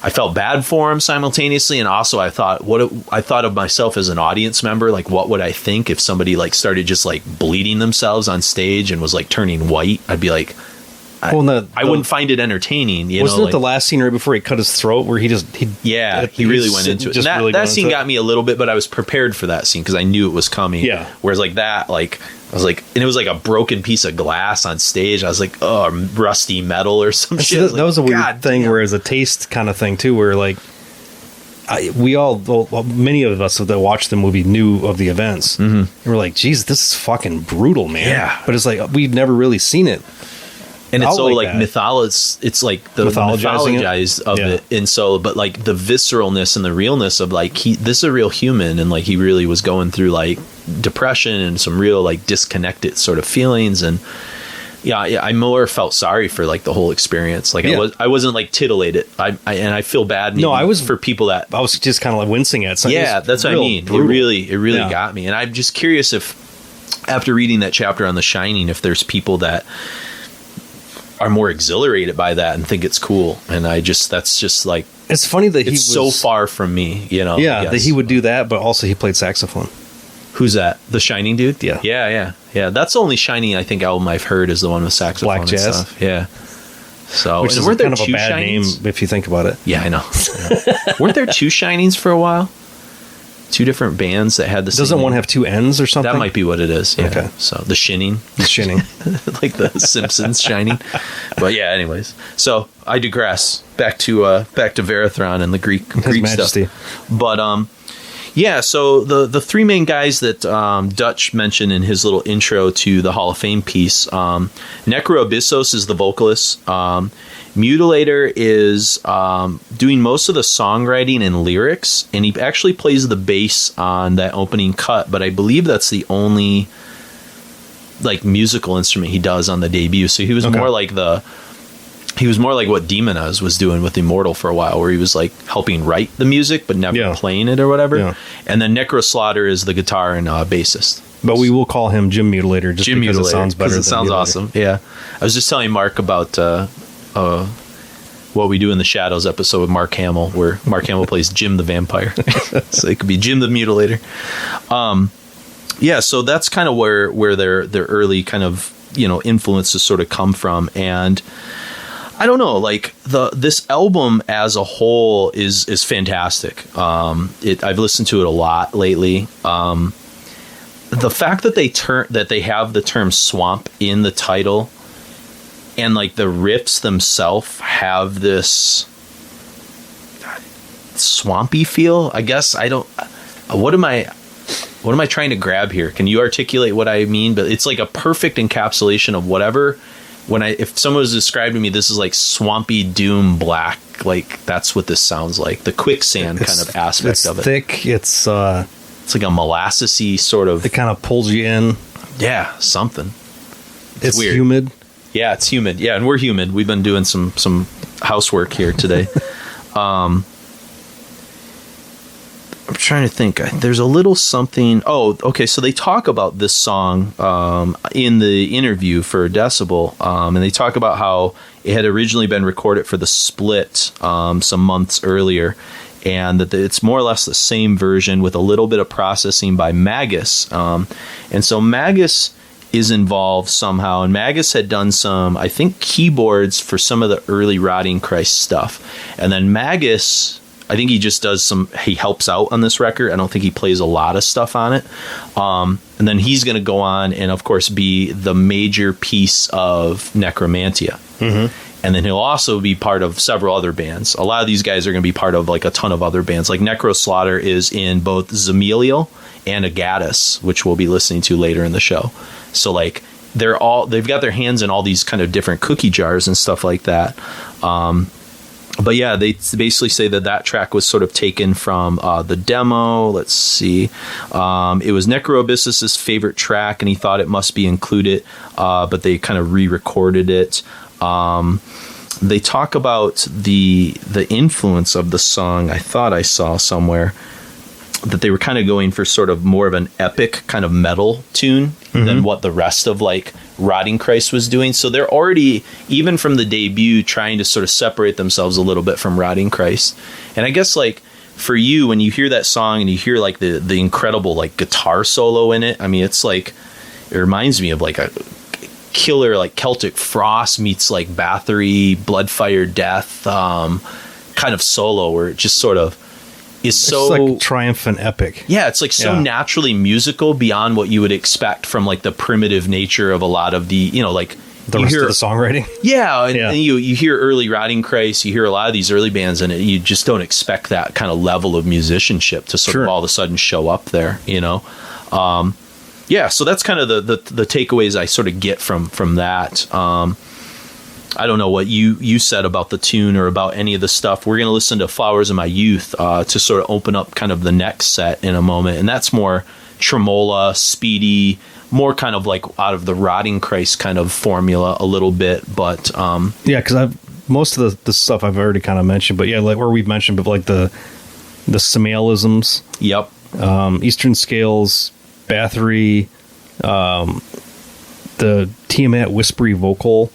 I felt bad for him simultaneously, and also I thought of myself as an audience member. Like, what would I think if somebody like started just like bleeding themselves on stage and was like turning white? I'd be like, I wouldn't find it entertaining. Wasn't it the last scene right before he cut his throat where he really went into it? That scene got me a little bit, but I was prepared for that scene because I knew it was coming. Yeah. Whereas like that, like I was like, and it was like a broken piece of glass on stage. I was like, oh, rusty metal or some shit. That was a weird thing where it's a taste kind of thing too, where like many of us that watched the movie knew of the events. Mm-hmm. And we're like, geez, this is fucking brutal, man. Yeah. But it's like, we've never really seen it. And it's so like it's like the mythologized of it. And so, but like the visceralness and the realness of like, this is a real human. And like, he really was going through like depression and some real like disconnected sort of feelings. And I more felt sorry for like the whole experience. Like I wasn't like titillated. I feel bad. For people that I was just kind of like wincing at. That's what I mean. Brutal. It really got me. And I'm just curious if after reading that chapter on The Shining, if there's people that are more exhilarated by that and think it's cool. And that's just like, it's funny that it's so far from me, that he would do that, but also he played saxophone. Who's that? The Shining dude? Yeah. That's the only Shining I think album I've heard is the one with saxophone. Black jazz. And stuff. Yeah. So, which is kind of a bad name if you think about it. Yeah, I know. Weren't there two Shinings for a while? Two different bands that had the same. Doesn't one have two ends or something? That might be what it is. Yeah. Okay. So the Shinning. Like the Simpsons Shining. But yeah, anyways. So I digress. Back to Varathron and the Greek Majesty stuff. But so the three main guys that Dutch mentioned in his little intro to the Hall of Fame piece, Necromantia is the vocalist. Mutilator is doing most of the songwriting and lyrics, and he actually plays the bass on that opening cut, but I believe that's the only like musical instrument he does on the debut. So he was more like what Demonaz was doing with Immortal for a while, where he was like helping write the music but never playing it or whatever. Yeah. And then Necroslaughter is the guitar and bassist. But we will call him Jim Mutilator just because it sounds better. It sounds awesome. Yeah. I was just telling Mark about What We Do in the Shadows episode with Mark Hamill, where Mark Hamill plays Jim the Vampire. So it could be Jim the Mutilator. So that's kind of where their early kind of influences sort of come from. And I don't know, like this album as a whole is fantastic. I've listened to it a lot lately. The fact that they have the term swamp in the title, and like the riffs themselves have this swampy feel. I guess what am I trying to grab here? Can you articulate what I mean? But it's like a perfect encapsulation of whatever if someone was describing to me, this is like swampy doom black, like that's what this sounds like. The quicksand kind of aspect of it. It's thick. It's like a molassesy sort of. It kind of pulls you in. Yeah, something. It's weird. humid. Yeah, it's humid. Yeah, and we're humid. We've been doing some housework here today. I'm trying to think. There's a little something. Oh, okay. So they talk about this song in the interview for Decibel, and they talk about how it had originally been recorded for the Split some months earlier, and that it's more or less the same version with a little bit of processing by Magus. And so Magus is involved somehow, and Magus had done some, I think, keyboards for some of the early Rotting Christ stuff. And then Magus, I think he just does he helps out on this record. I don't think he plays a lot of stuff on it. And then he's going to go on and, of course, be the major piece of Necromantia. Mm-hmm. And then he'll also be part of several other bands. A lot of these guys are going to be part of like a ton of other bands. Like Necroslaughter is in both Zameliel and Agatus, which we'll be listening to later in the show. So like they've got their hands in all these kind of different cookie jars and stuff like that. But yeah, they basically say that track was sort of taken from the demo. Let's see. It was Necroabyssus's favorite track, and he thought it must be included, but they kind of re-recorded it. They talk about the influence of the song. I thought I saw somewhere that they were kind of going for sort of more of an epic kind of metal tune than what the rest of like Rotting Christ was doing. So they're already, even from the debut, trying to sort of separate themselves a little bit from Rotting Christ. And I guess like for you, when you hear that song and you hear like the incredible like guitar solo in it, I mean, it's like, it reminds me of like a killer like Celtic Frost meets like Bathory, Bloodfire Death kind of solo, where it just sort of is so like triumphant epic. Yeah, it's like so naturally musical beyond what you would expect from like the primitive nature of a lot of the, you know, like the rest of the songwriting. Yeah, and you hear early Rotting Christ, you hear a lot of these early bands, and you just don't expect that kind of level of musicianship to sort of all of a sudden show up there, you know. Yeah, so that's kind of the takeaways I sort of get from that. I don't know what you said about the tune or about any of the stuff. We're going to listen to Flowers of My Youth to sort of open up kind of the next set in a moment. And that's more tremola, speedy, more kind of like out of the Rotting Christ kind of formula a little bit. But yeah, because most of the stuff I've already kind of mentioned. But yeah, like where we've mentioned, but like the Samaelisms. Yep. Eastern Scales, Bathory, the Tiamat whispery vocal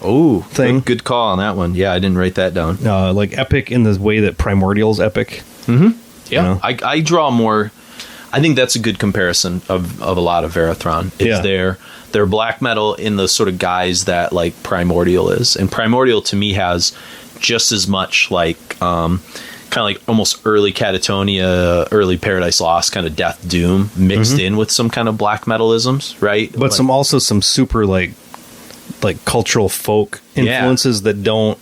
thing. Good call on that one. Yeah, I didn't write that down. Like epic in the way that Primordial's epic. Mm-hmm. Yeah, you know? I draw more. I think that's a good comparison of a lot of Varathron. Is they're black metal in the sort of guise that like Primordial is, and Primordial to me has just as much like kind of like almost early Catatonia, early Paradise Lost kind of death doom mixed in with some kind of black metalisms, right? But like, some super like cultural folk influences that don't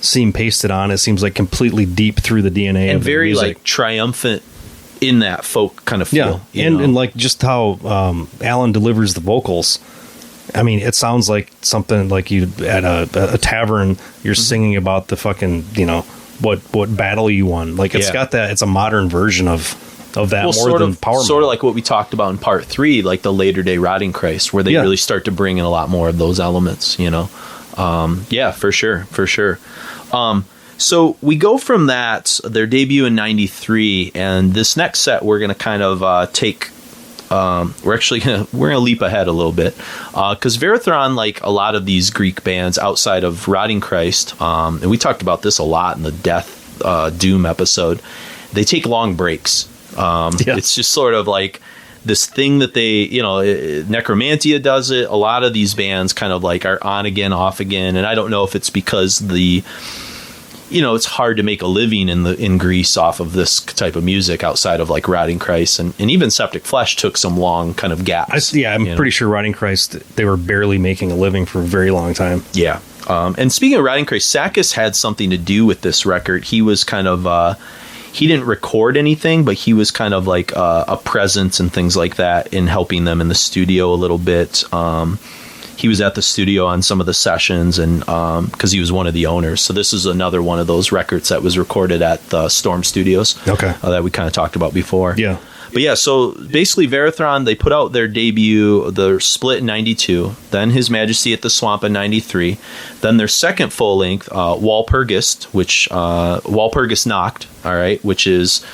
seem pasted on. It seems like completely deep through the DNA and of very the music. like triumphant in that folk kind of feel. Yeah, and like just how Alan delivers the vocals. I mean, it sounds like something like you at a tavern. You're singing about the fucking, you know, what battle you won. Like it's got that. It's a modern version of that, more than power. Sort of like what we talked about in part 3, like the later day Rotting Christ, where they really start to bring in a lot more of those elements. You know, yeah, for sure. So we go from that, their debut in '93, and this next set we're going to kind of take. We're gonna leap ahead a little bit because Varathron, like a lot of these Greek bands outside of Rotting Christ, and we talked about this a lot in the Death Doom episode, they take long breaks. It's just sort of like this thing that they, you know, Necromantia does it. A lot of these bands kind of like are on again, off again, and I don't know if it's because you know, it's hard to make a living in Greece off of this type of music outside of like Rotting Christ, and even Septic Flesh took some long kind of gaps. I'm pretty sure Rotting Christ, they were barely making a living for a very long time. Yeah. And speaking of Rotting Christ, Sakis had something to do with this record. He was kind of, he didn't record anything, but he was kind of like a presence and things like that in helping them in the studio a little bit. he was at the studio on some of the sessions, and because he was one of the owners. So this is another one of those records that was recorded at the Storm Studios. Okay. That we kind of talked about before. Yeah. But yeah, so basically Varathron, they put out their debut, the split in 92, then His Majesty at the Swamp in 93, then their second full length, Walpurgisnacht, all right, which is,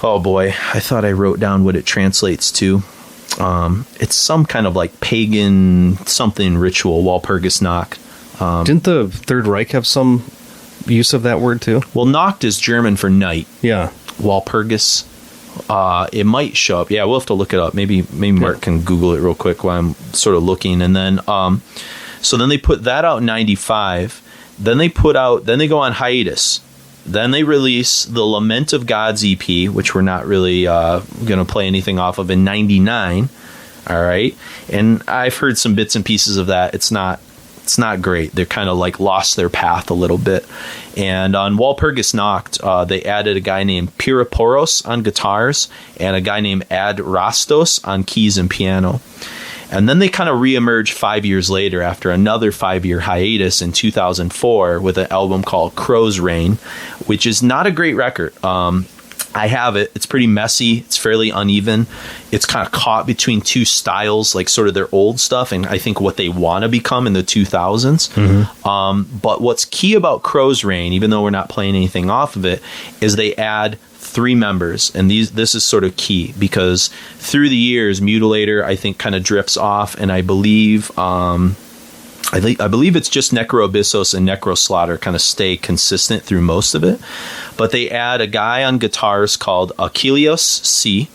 oh boy, I thought I wrote down what it translates to. It's some kind of like pagan something ritual, Walpurgisnacht. Didn't the Third Reich have some use of that word too? Well, Nacht is German for night. Yeah. Walpurgis. It might show up. Yeah, we'll have to look it up. Maybe Mark can Google it real quick while I'm sort of looking. And then, so then they put that out in 95. Then they go on hiatus. Then they release the Lament of Gods EP, which we're not really going to play anything off of, in 99. All right. And I've heard some bits and pieces of that. It's not great. They're kind of like lost their path a little bit. And on Walpurgisnacht, they added a guy named Piraporos on guitars and a guy named Ad Rastos on keys and piano. And then they kind of reemerged 5 years later after another 5-year hiatus in 2004 with an album called Crow's Reign, which is not a great record. I have it. It's pretty messy. It's fairly uneven. It's kind of caught between two styles, like sort of their old stuff and I think what they want to become in the 2000s. Mm-hmm. But what's key about Crow's Reign, even though we're not playing anything off of it, is they add 3 members. And this is sort of key because through the years, Mutilator, I think, kind of drifts off. And I believe it's just Necrobissos and Necroslaughter kind of stay consistent through most of it. But they add a guy on guitars called Achilleos C,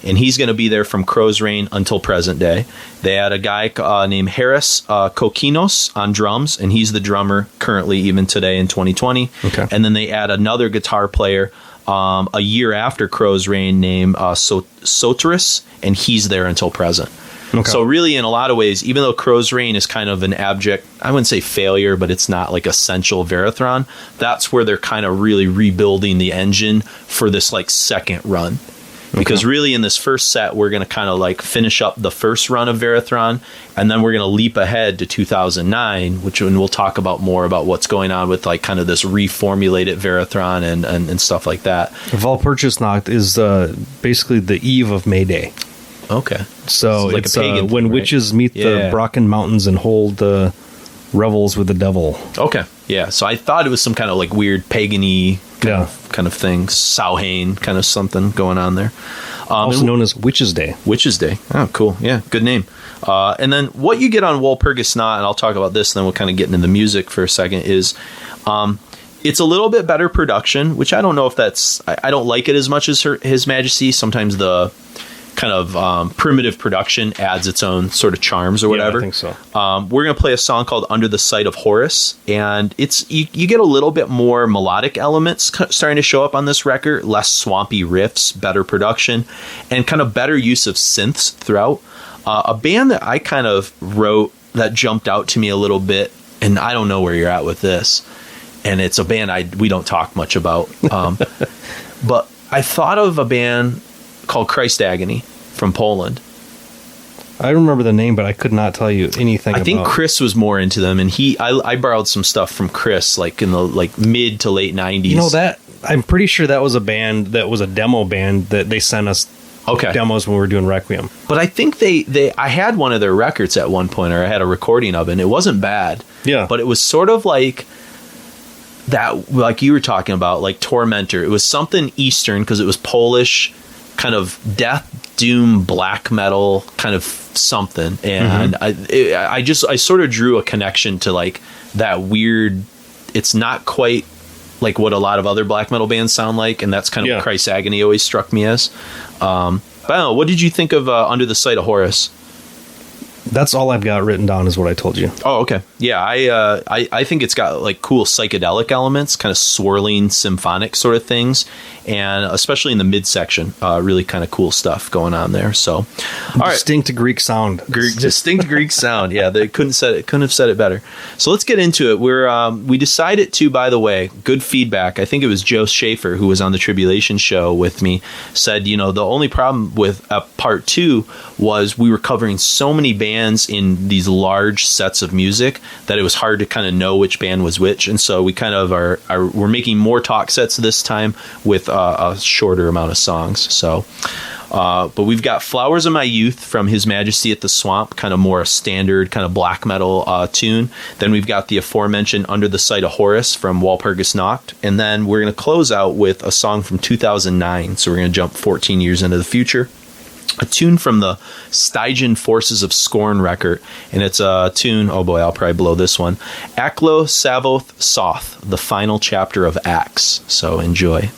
and he's going to be there from Crow's Reign until present day. They add a guy named Horus Kokinos on drums, and he's the drummer currently, even today in 2020. Okay. And then they add another guitar player a year after Crow's Reign named Sotrus, and he's there until present. Okay. So really, in a lot of ways, even though Crow's Reign is kind of an abject, I wouldn't say failure, but it's not like essential Varathron, that's where they're kind of really rebuilding the engine for this like second run. Because really in this first set, we're going to kind of like finish up the first run of Varathron, and then we're going to leap ahead to 2009, when we'll talk about more about what's going on with like kind of this reformulated Varathron and stuff like that. Walpurgisnacht is basically the eve of May Day. Okay. So like it's a pagan when thing, right? witches meet the Brocken Mountains and hold revels with the devil. Okay. Yeah. So I thought it was some kind of like weird pagan-y kind of thing. Samhain kind of something going on there. Also known as Witches' Day. Witches' Day. Oh, cool. Yeah. Good name. And then what you get on Walpurgisnacht, and I'll talk about this, and then we'll kind of get into the music for a second, is it's a little bit better production, which I don't know if that's... I don't like it as much as His Majesty. Sometimes the kind of primitive production adds its own sort of charms or whatever. Yeah, I think so. We're going to play a song called Under the Sight of Horus, and it's you get a little bit more melodic elements starting to show up on this record, less swampy riffs, better production, and kind of better use of synths throughout. A band that I kind of wrote that jumped out to me a little bit, and I don't know where you're at with this, and it's a band we don't talk much about, but I thought of a band called Christ Agony from Poland. I remember the name, but I could not tell you anything about it. I think Chris was more into them, and I borrowed some stuff from Chris like in the mid to late 90s. You know that? I'm pretty sure that was a band that was a demo band that they sent us demos when we were doing Requiem. But I think I had one of their records at one point, or I had a recording of it, and it wasn't bad. Yeah. But it was sort of like that, like you were talking about, like Tormentor. It was something Eastern because it was Polish, kind of death, doom, black metal, kind of something. And I sort of drew a connection to like that weird, it's not quite like what a lot of other black metal bands sound like, and that's kind of what Christ Agony always struck me as. But I don't know, what did you think of Under the Sight of Horus? That's all I've got written down is what I told you. Oh, okay. Yeah, I think it's got like cool psychedelic elements, kind of swirling symphonic sort of things, and especially in the midsection, really kind of cool stuff going on there. So, all distinct right. Greek sound. Distinct Greek sound. Yeah, they couldn't have said it better. So let's get into it. We decided to, by the way, good feedback. I think it was Joe Schaefer, who was on the Tribulation show with me, said, the only problem with part 2 was we were covering so many bands bands in these large sets of music that it was hard to kind of know which band was which. And so we kind of we're making more talk sets this time with a shorter amount of songs. So, but we've got Flowers of My Youth from His Majesty at the Swamp, kind of more a standard kind of black metal tune. Then we've got the aforementioned Under the Sight of Horus from Walpurgisnacht. And then we're going to close out with a song from 2009. So we're going to jump 14 years into the future. A tune from the Stygian Forces of Scorn record. And it's a tune, oh boy, I'll probably blow this one. Aclo, Savaoth, Soth, the final chapter of Acts. So enjoy.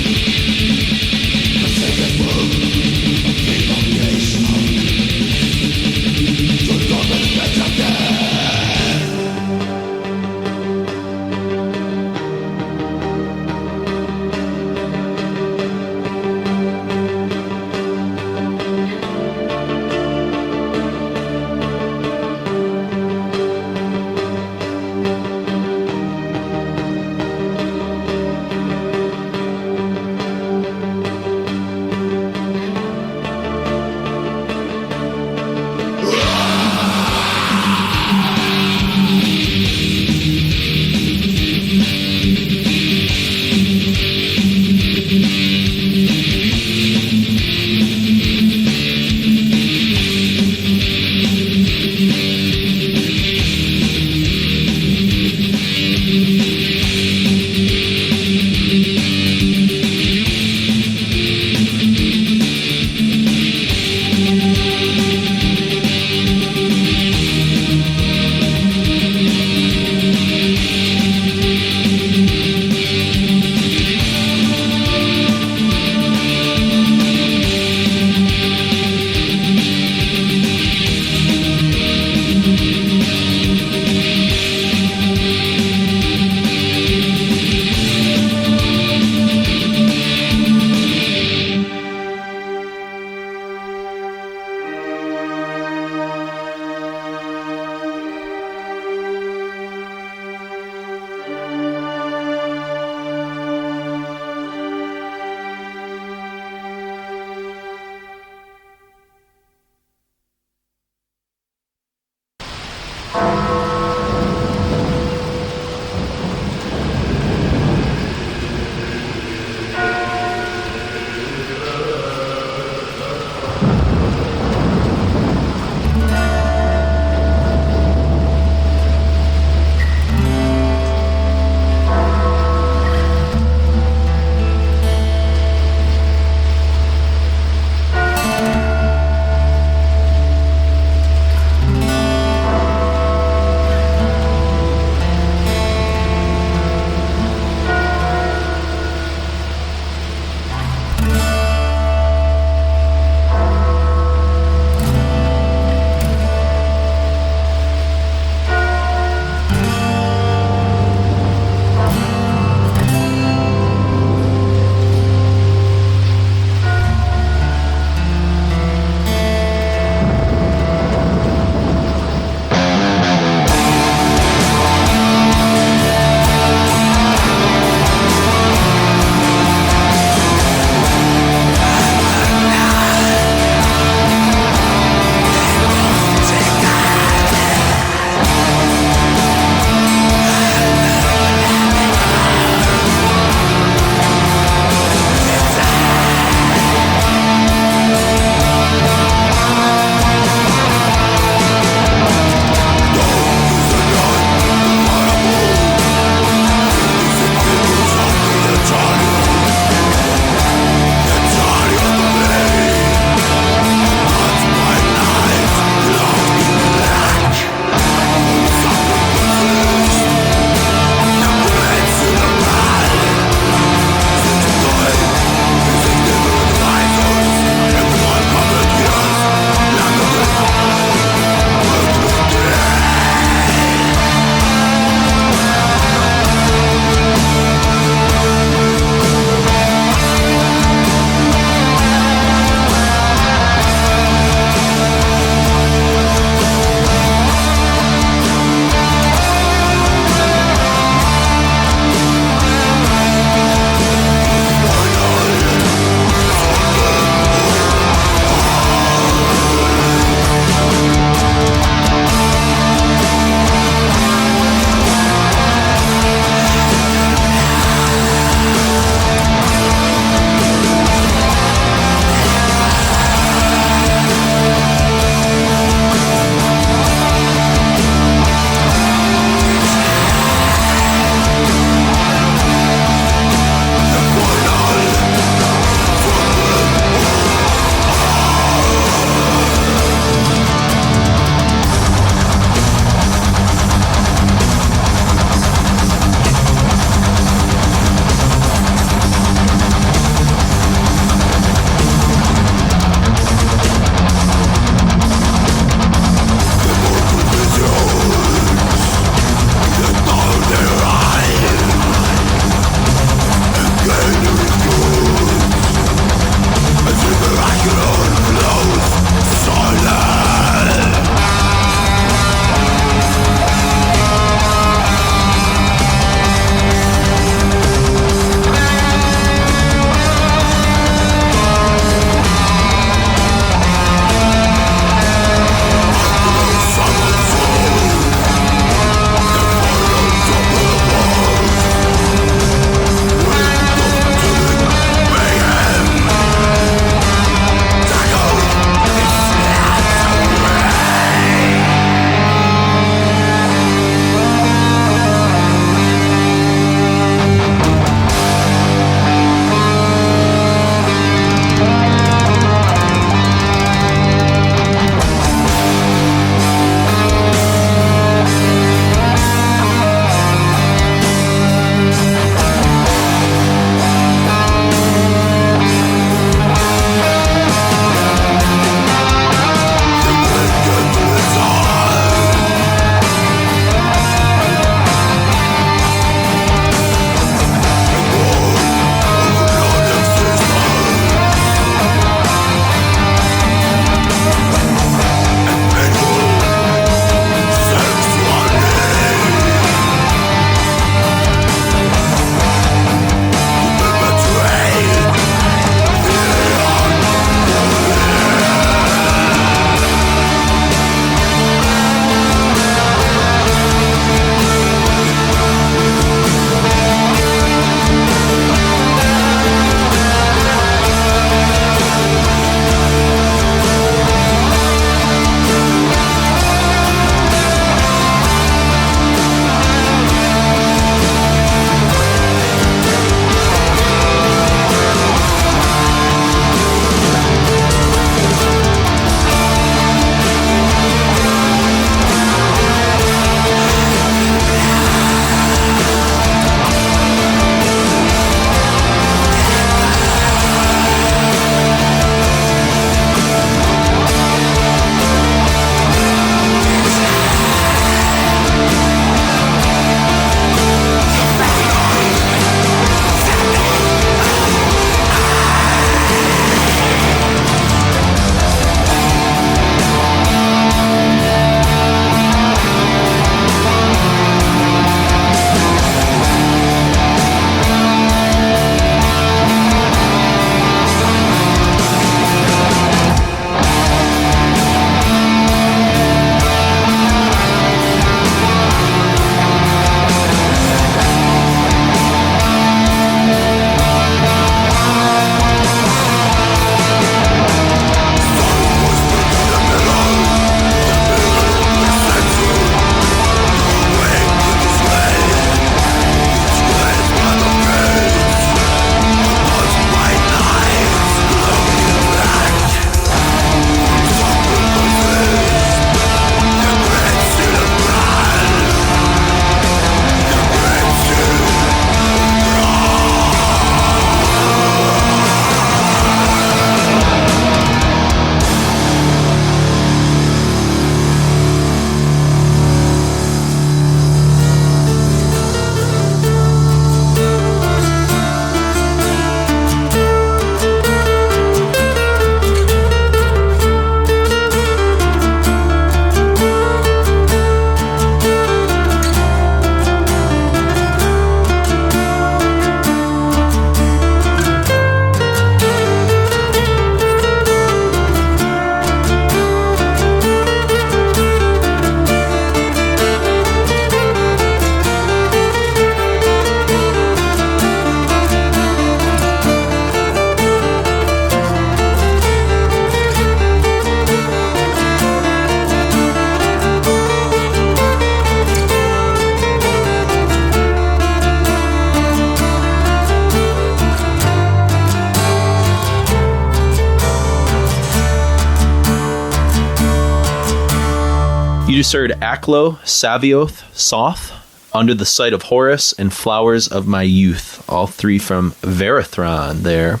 just heard Aclo, Savaoth, Soth, Under the Sight of Horus, and Flowers of My Youth. All three from Varathron there.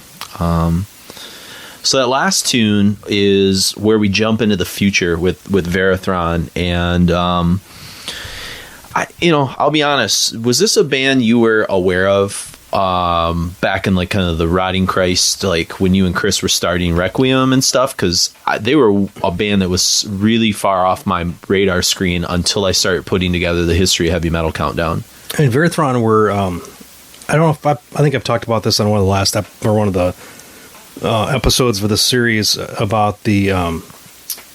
So that last tune is where we jump into the future with Varathron. And, I'll be honest, was this a band you were aware of back in like kind of the Rotting Christ, like when you and Chris were starting Requiem and stuff? Because they were a band that was really far off my radar screen until I started putting together the History of Heavy Metal Countdown. And Varathron were, I don't know if I think I've talked about this on one of the last or one of the episodes of the series about the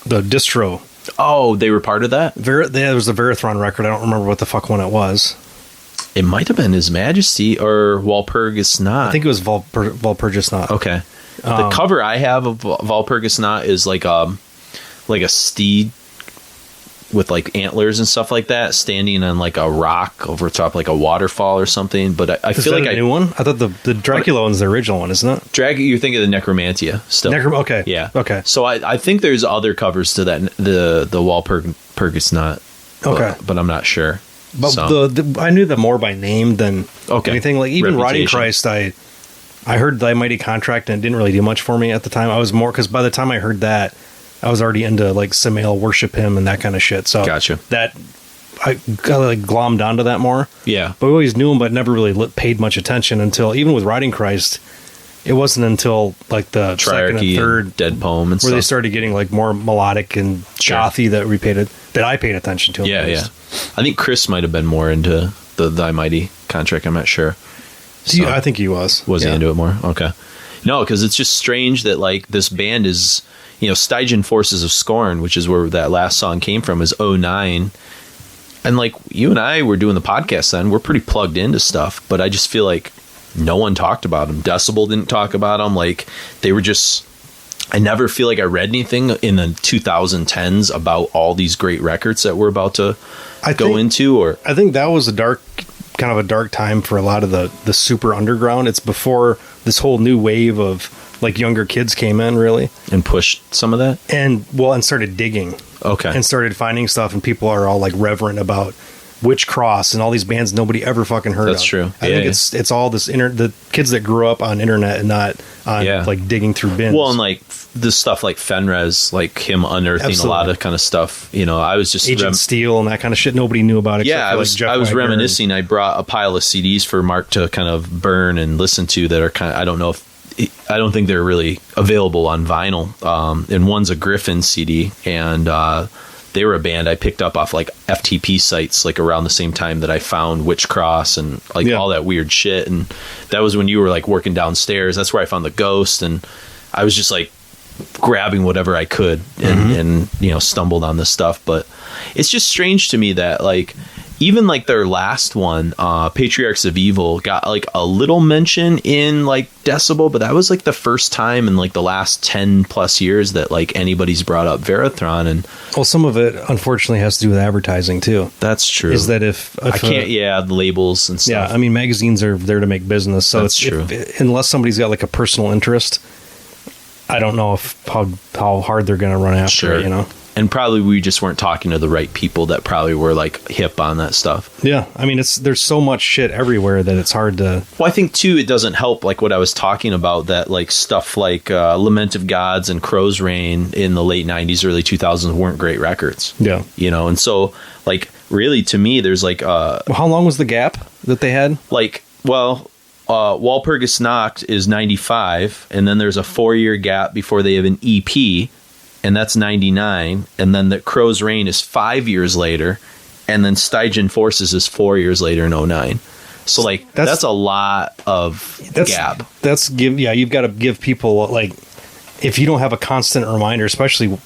distro. Oh, they were part of that? There was the Varathron record. I don't remember what the fuck one it was. It might have been His Majesty or Walpurgisnacht. I think it was Walpurgisnacht. Okay. The cover I have of Walpurgisnacht is like a steed with like antlers and stuff like that, standing on like a rock over top like a waterfall or something. But I feel like a new one. I thought the Dracula one's the original one, isn't it? You're thinking of the Necromantia still. Okay. Yeah. Okay. So I think there's other covers to that, the Walpurgisnacht. Okay. But I'm not sure. But so. I knew them more by name than anything. Like even Rotting Christ, I heard Thy Mighty Contract and it didn't really do much for me at the time. I was more, because by the time I heard that, I was already into like Samael, Worship Him, and that kind of shit. So gotcha. That I got like glommed onto that more. Yeah, but we always knew him, but never really paid much attention until even with Rotting Christ. It wasn't until like the second and third Dead Poem and where stuff. they started getting like more melodic and gothy that I paid attention to. Yeah. I think Chris might have been more into the Thy Mighty Contract. I'm not sure. So, I think he was. Was he into it more? Okay. No, because it's just strange that like this band is, Stygian Forces of Scorn, which is where that last song came from, is 09. And like you and I were doing the podcast then, we're pretty plugged into stuff, but I just feel like no one talked about them. Decibel didn't talk about them. Like they were just, I never feel like I read anything in the 2010s about all these great records that we're about to go into. Or I think that was kind of a dark time for a lot of the super underground. It's before this whole new wave of like younger kids came in really and pushed some of that and started digging. Okay. And started finding stuff, and people are all like reverent about Witch Cross and all these bands nobody ever fucking heard of. That's true. I think it's all this the kids that grew up on internet and not on like digging through bins. Well, and like this stuff like Fenrez, like him unearthing a lot of kind of stuff. I was just Agent Steel and that kind of shit nobody knew about. Yeah, I was reminiscing. I brought a pile of CDs for Mark to kind of burn and listen to that are kind of, I don't think they're really available on vinyl. And one's a Griffin CD, and they were a band I picked up off like FTP sites, like around the same time that I found Witch Cross and like all that weird shit. And that was when you were like working downstairs. That's where I found the Ghost, and I was just like grabbing whatever I could and stumbled on this stuff. But it's just strange to me that like even like their last one, Patriarchs of Evil, got like a little mention in like Decibel, but that was like the first time in like the last 10 plus years that like anybody's brought up Varathron. And well, some of it unfortunately has to do with advertising too. That's true. Is that if I can't, the labels and stuff. Yeah, I mean magazines are there to make business, so that's true. Unless somebody's got like a personal interest, I don't know how hard they're going to run after it, And probably we just weren't talking to the right people that probably were like hip on that stuff. Yeah. I mean, there's so much shit everywhere that it's hard to... Well, I think too, it doesn't help like what I was talking about, that like stuff like Lament of Gods and Crow's Reign in the late 90s, early 2000s weren't great records. Yeah. And so like really to me, there's like... well, how long was the gap that they had? Like, well... Walpurgisnacht is 95, and then there's a 4-year gap before they have an EP, and that's 99, and then the Crow's Reign is 5 years later, and then Stygian Forces is 4 years later in 09. So like that's a lot of gap. You've got to give people like, if you don't have a constant reminder, especially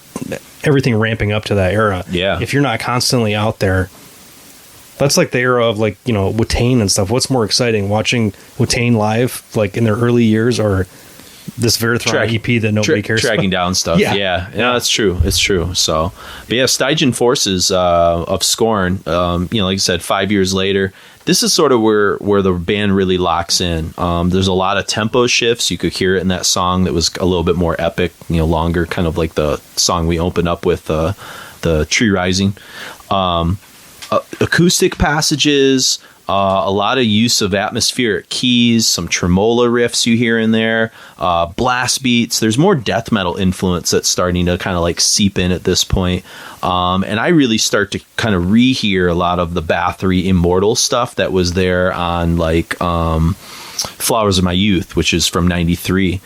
everything ramping up to that era. Yeah. If you're not constantly out there. That's like the era of like, Watain and stuff. What's more exciting, watching Watain live like in their early years, or this Varathron EP that nobody cares about? Tracking down stuff. Yeah, that's true. It's true. So, but yeah, Stygian Forces of Scorn, like I said, 5 years later, this is sort of where the band really locks in. There's a lot of tempo shifts. You could hear it in that song that was a little bit more epic, longer, kind of like the song we opened up with Tree Rising. Acoustic passages, a lot of use of atmospheric keys, some tremola riffs you hear in there, blast beats. There's more death metal influence that's starting to kind of like seep in at this point. And I really start to kind of rehear a lot of the Bathory Immortal stuff that was there on like Flowers of My Youth, which is from 93.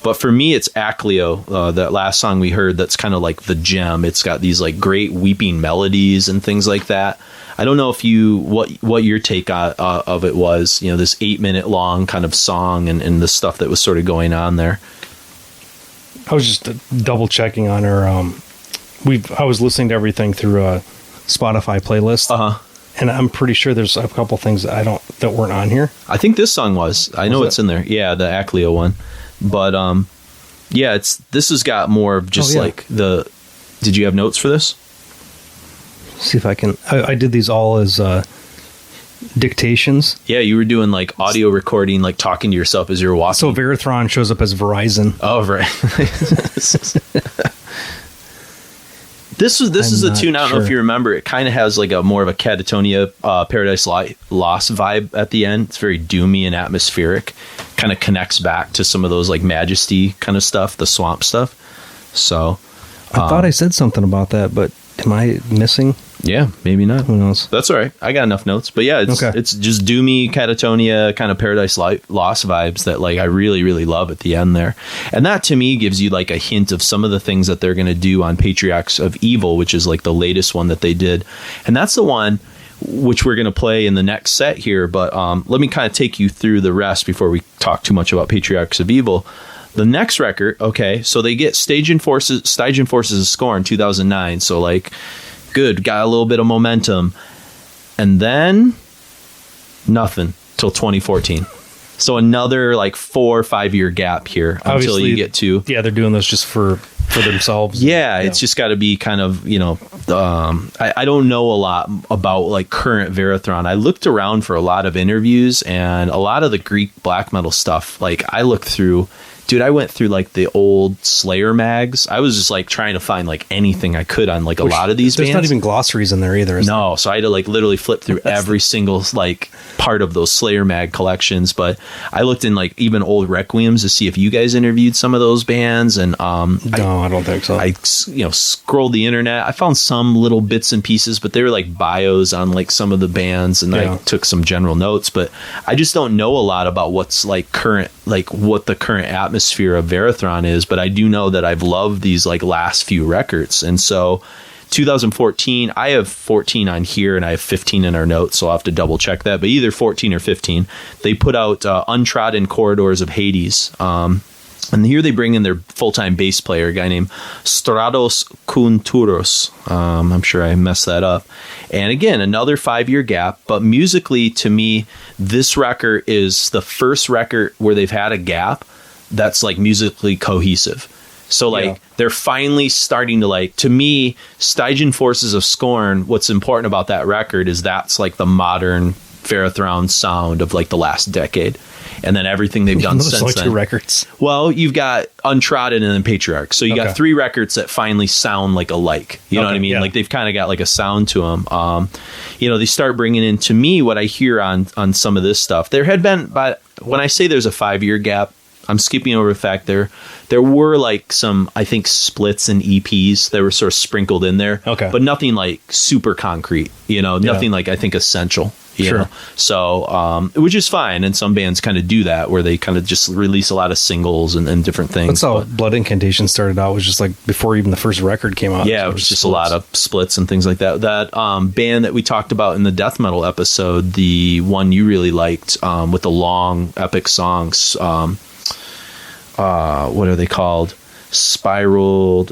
But for me, it's Aclo, that last song we heard, that's kind of like the gem. It's got these like great weeping melodies and things like that. I don't know if what your take of it was, you know, this 8-minute long kind of song and the stuff that was sort of going on there. I was just double checking on her. I was listening to everything through a Spotify playlist. And I'm pretty sure there's a couple things that weren't on here. I think this song was. I know it's in there. Yeah, the Aclo one. But yeah, this has got more of just like the. Did you have notes for this? See if I can. I did these all as dictations. Yeah, you were doing like audio recording, like talking to yourself as you were walking. So Varathron shows up as Verizon. Oh, right. This is a tune. I don't know if you remember. It kind of has like a more of a Catatonia, Paradise Lost vibe at the end. It's very doomy and atmospheric. Kind of connects back to some of those like Majesty kind of stuff, the swamp stuff. So I thought I said something about that, but am I missing? Yeah, maybe not. Who knows? That's all right. I got enough notes. But yeah, it's just doomy Catatonia kind of Paradise Lost vibes that like I really, really love at the end there. And that to me gives you like a hint of some of the things that they're going to do on Patriarchs of Evil, which is like the latest one that they did. And that's the one which we're going to play in the next set here. But let me kind of take you through the rest before we talk too much about Patriarchs of Evil. The next record, okay, so they get Stygian Forces of Scorn 2009. So like, good, got a little bit of momentum. And then nothing till 2014. So another like 4 or 5 year gap here until you get to. Yeah, they're doing this just for themselves. Yeah, it's just got to be kind of, you know, I don't know a lot about like current Varathron. I looked around for a lot of interviews and a lot of the Greek black metal stuff. Like I looked through. Dude, I went through like the old Slayer mags. I was just like trying to find like anything I could on like a lot of these bands. There's not even glossaries in there either. No, so I had to like literally flip through every single like part of those Slayer mag collections. But I looked in like even old Requiems to see if you guys interviewed some of those bands. And no, I don't think so. I scrolled the internet. I found some little bits and pieces, but they were like bios on like some of the bands, and I took some general notes. But I just don't know a lot about what's like current, like what the current atmosphere of Varathron is, but I do know that I've loved these like last few records. And so 2014, I have 14 on here and I have 15 in our notes, so I'll have to double check that, but either 14 or 15, they put out Untrodden Corridors of Hades. And here they bring in their full-time bass player, a guy named Stratos Kounturos. I'm sure I messed that up. And again, another 5-year gap. But musically, to me, this record is the first record where they've had a gap that's like musically cohesive. So like they're finally starting to like, to me, Stygian Forces of Scorn, what's important about that record is that's like the modern Varathron sound of like the last decade. And then everything they've done since only then. 2 records. Well, you've got Untrodden and then Patriarchs. So you got 3 records that finally sound like alike. You know what I mean? Yeah. Like they've kind of got like a sound to them. They start bringing in, to me, what I hear on some of this stuff. There had been, but when I say there's a 5-year gap, I'm skipping over the fact there were like some, I think, splits and EPs that were sort of sprinkled in there. Okay. But nothing like super concrete, nothing like I think essential. You know? So, which is fine. And some bands kind of do that where they kind of just release a lot of singles and different things. That's how Blood Incantation started out, was just like before even the first record came out. Yeah, it was just a lot of splits and things like that. That band that we talked about in the death metal episode, the one you really liked with the long epic songs, what are they called? Spiraled.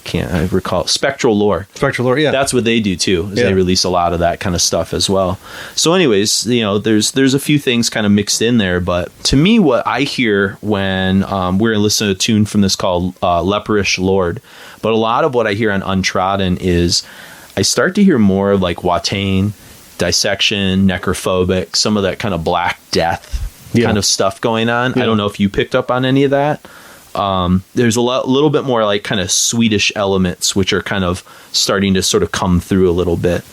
Can't I recall? Spectral Lore. Spectral Lore, yeah. That's what they do too. Is they release a lot of that kind of stuff as well. So anyways, there's a few things kind of mixed in there, but to me, what I hear when we're listening to a tune from this called Leprocious Lord, but a lot of what I hear on Untrodden is I start to hear more of like Watain, Dissection, Necrophobic, some of that kind of Black Death kind of stuff going on. Yeah. I don't know if you picked up on any of that. there's a little bit more like kind of Swedish elements, which are kind of starting to sort of come through a little bit.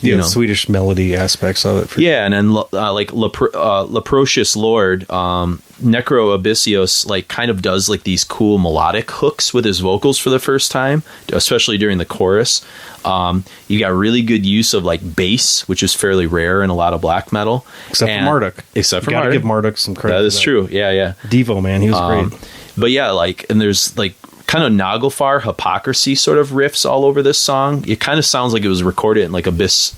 You know, Swedish melody aspects of it. And then like Leprocious Lord, Necroabyssos like kind of does like these cool melodic hooks with his vocals for the first time, especially during the chorus. You got really good use of like bass, which is fairly rare in a lot of black metal. Except for Marduk. Gotta give Marduk some credit. That is true. Yeah. Devo, man, he was great. But yeah, like, and there's like kind of Naglfar hypocrisy sort of riffs all over this song. It kind of sounds like it was recorded in like Abyss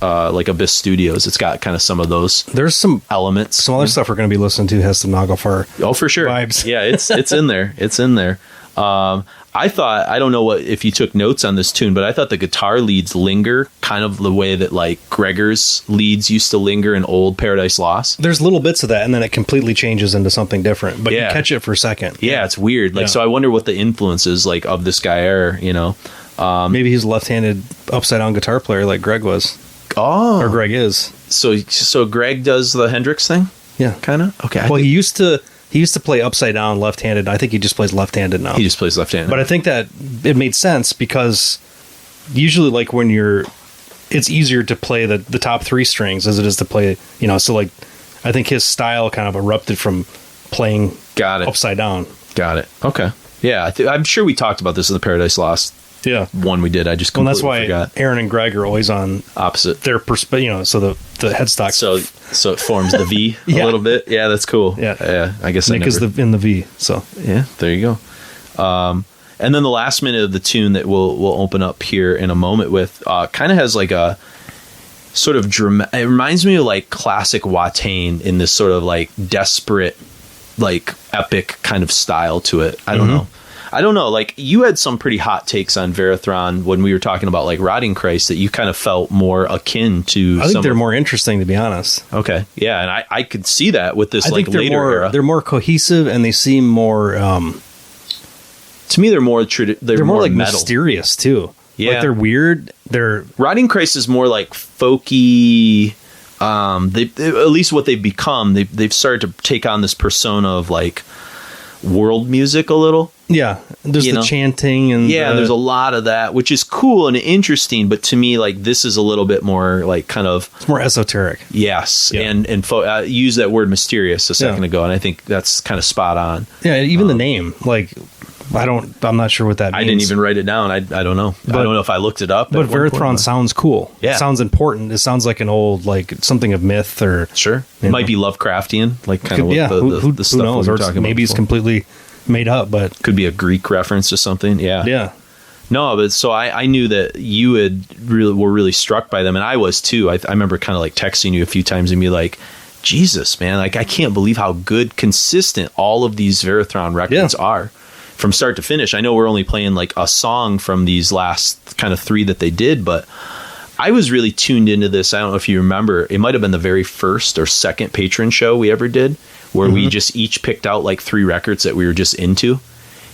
Studios. It's got kind of some of those. There's some elements. Some other stuff we're going to be listening to has some Naglfar. Oh, for sure. Vibes. Yeah, it's in there. It's in there. I thought, I don't know if you took notes on this tune, but I thought the guitar leads linger kind of the way that like Gregor's leads used to linger in old Paradise Lost. There's little bits of that, and then it completely changes into something different, but you catch it for a second. Yeah, it's weird. Like, so I wonder what the influences like of this guy are, you know. Maybe he's a left-handed upside-down guitar player like Greg was. Oh. Or Greg is. So Greg does the Hendrix thing? Yeah. Kind of? Okay. Well, he used to play upside down left-handed. I think he just plays left-handed now. He just plays left-handed. But I think that it made sense because usually like when it's easier to play the top three strings as it is to play, you know, so like I think his style kind of erupted from playing upside down. Got it. Okay. Yeah, I'm sure we talked about this in the Paradise Lost one we did. I just completely forgot. That's why Aaron and Greg are always on opposite their perspective, you know, so the headstock. So it forms the V a little bit. Yeah, that's cool. Yeah. I guess Nick is in the V. So yeah, there you go. And then the last minute of the tune that we'll open up here in a moment with kind of has like a sort of it reminds me of like classic Watain in this sort of like desperate, like epic kind of style to it. I don't know. Like you had some pretty hot takes on Varathron when we were talking about like Rotting Christ that you kind of felt more akin to. I think they're more interesting, to be honest. Okay. Yeah. And I could see that with this like later era. They're more cohesive and they seem more, to me, they're more like metal. Mysterious too. Yeah. Like they're weird. Rotting Christ is more like folky. They at least what they've become, they've started to take on this persona of like world music a little. Yeah, there's the chanting and there's a lot of that, which is cool and interesting. But to me, like this is a little bit more like kind of it's more esoteric. Yes, and use that word mysterious a second ago, and I think that's kind of spot on. Yeah, even the name, like I'm not sure what that means. I didn't even write it down. I don't know. I don't know if I looked it up. But Varathron sounds cool. Yeah, it sounds important. It sounds like an old like something of myth or it might be Lovecraftian, like kind of what the stuff knows, we were talking about. Maybe it's completely made up, but could be a Greek reference to something. Yeah. No, but so I knew that you were really struck by them, and I was too. I remember kind of like texting you a few times and be like, Jesus, man, like I can't believe how good, consistent all of these Varathron records are from start to finish. I know we're only playing like a song from these last kind of three that they did, but I was really tuned into this. I don't know if you remember, it might have been the very first or second patron show we ever did, where we just each picked out like three records that we were just into.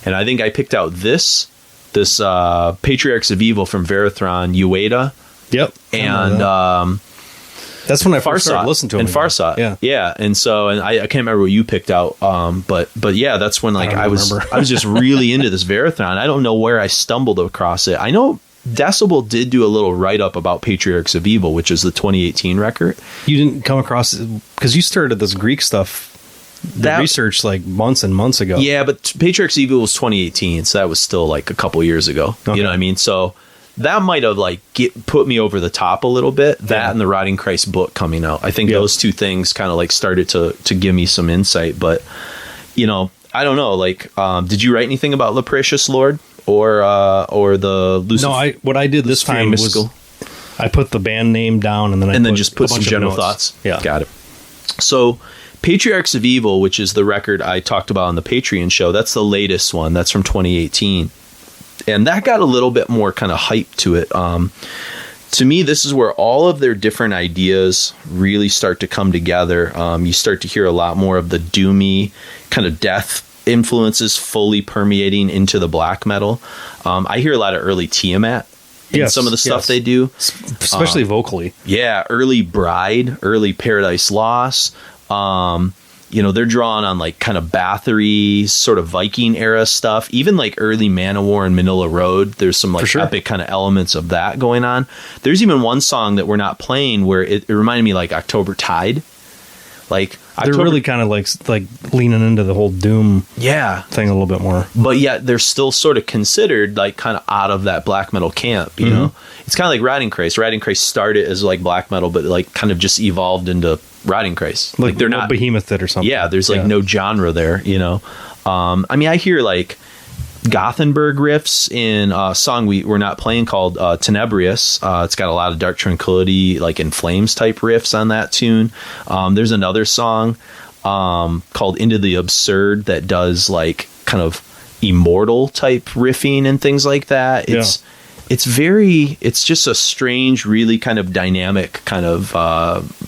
And I think I picked out this Patriarchs of Evil from Varathron, Ueda. Yep. And that's when I first started listening to him. And Farsot. Yeah. And so, and I can't remember what you picked out. But yeah, that's when like I was just really into this Varathron. I don't know where I stumbled across it. I know Decibel did do a little write-up about Patriarchs of Evil, which is the 2018 record. You didn't come across it because you started this Greek stuff, research like months and months ago. Yeah, but Patriarchs of Evil was 2018, so that was still like a couple years ago. Okay. You know what I mean? So that might have like put me over the top a little bit. That and the Rotting Christ book coming out. I think those two things kind of like started to give me some insight. But, you know, I don't know. Like, did you write anything about Leprocious Lord? Or the Luciferian? No, what I did this time was I put the band name down and then just put some general thoughts. Yeah, got it. So, Patriarchs of Evil, which is the record I talked about on the Patreon show, that's the latest one. That's from 2018, and that got a little bit more kind of hype to it. To me, this is where all of their different ideas really start to come together. You start to hear a lot more of the doomy kind of death influences fully permeating into the black metal. I hear a lot of early Tiamat in some of the stuff they do, especially vocally. Yeah, early Bride, early Paradise Lost. they're drawing on like kind of Bathory sort of Viking era stuff, even like early Manowar and Manila Road. There's some like epic kind of elements of that going on. There's even one song that we're not playing where it reminded me like October Tide. Like they're really kind of like leaning into the whole Doom thing a little bit more. But yet they're still sort of considered like kind of out of that black metal camp, you know? It's kind of like Riding Christ. Riding Christ started as like black metal, but like kind of just evolved into Riding Christ. Like they're not Behemoth or something. Yeah, there's like no genre there, you know? I mean, I hear like Gothenburg riffs in a song we're not playing called Tenebrious. It's got a lot of Dark Tranquility, like In Flames type riffs on that tune. There's another song called Into the Absurd that does like kind of immortal type riffing and things like that. It's just a strange, really kind of dynamic kind of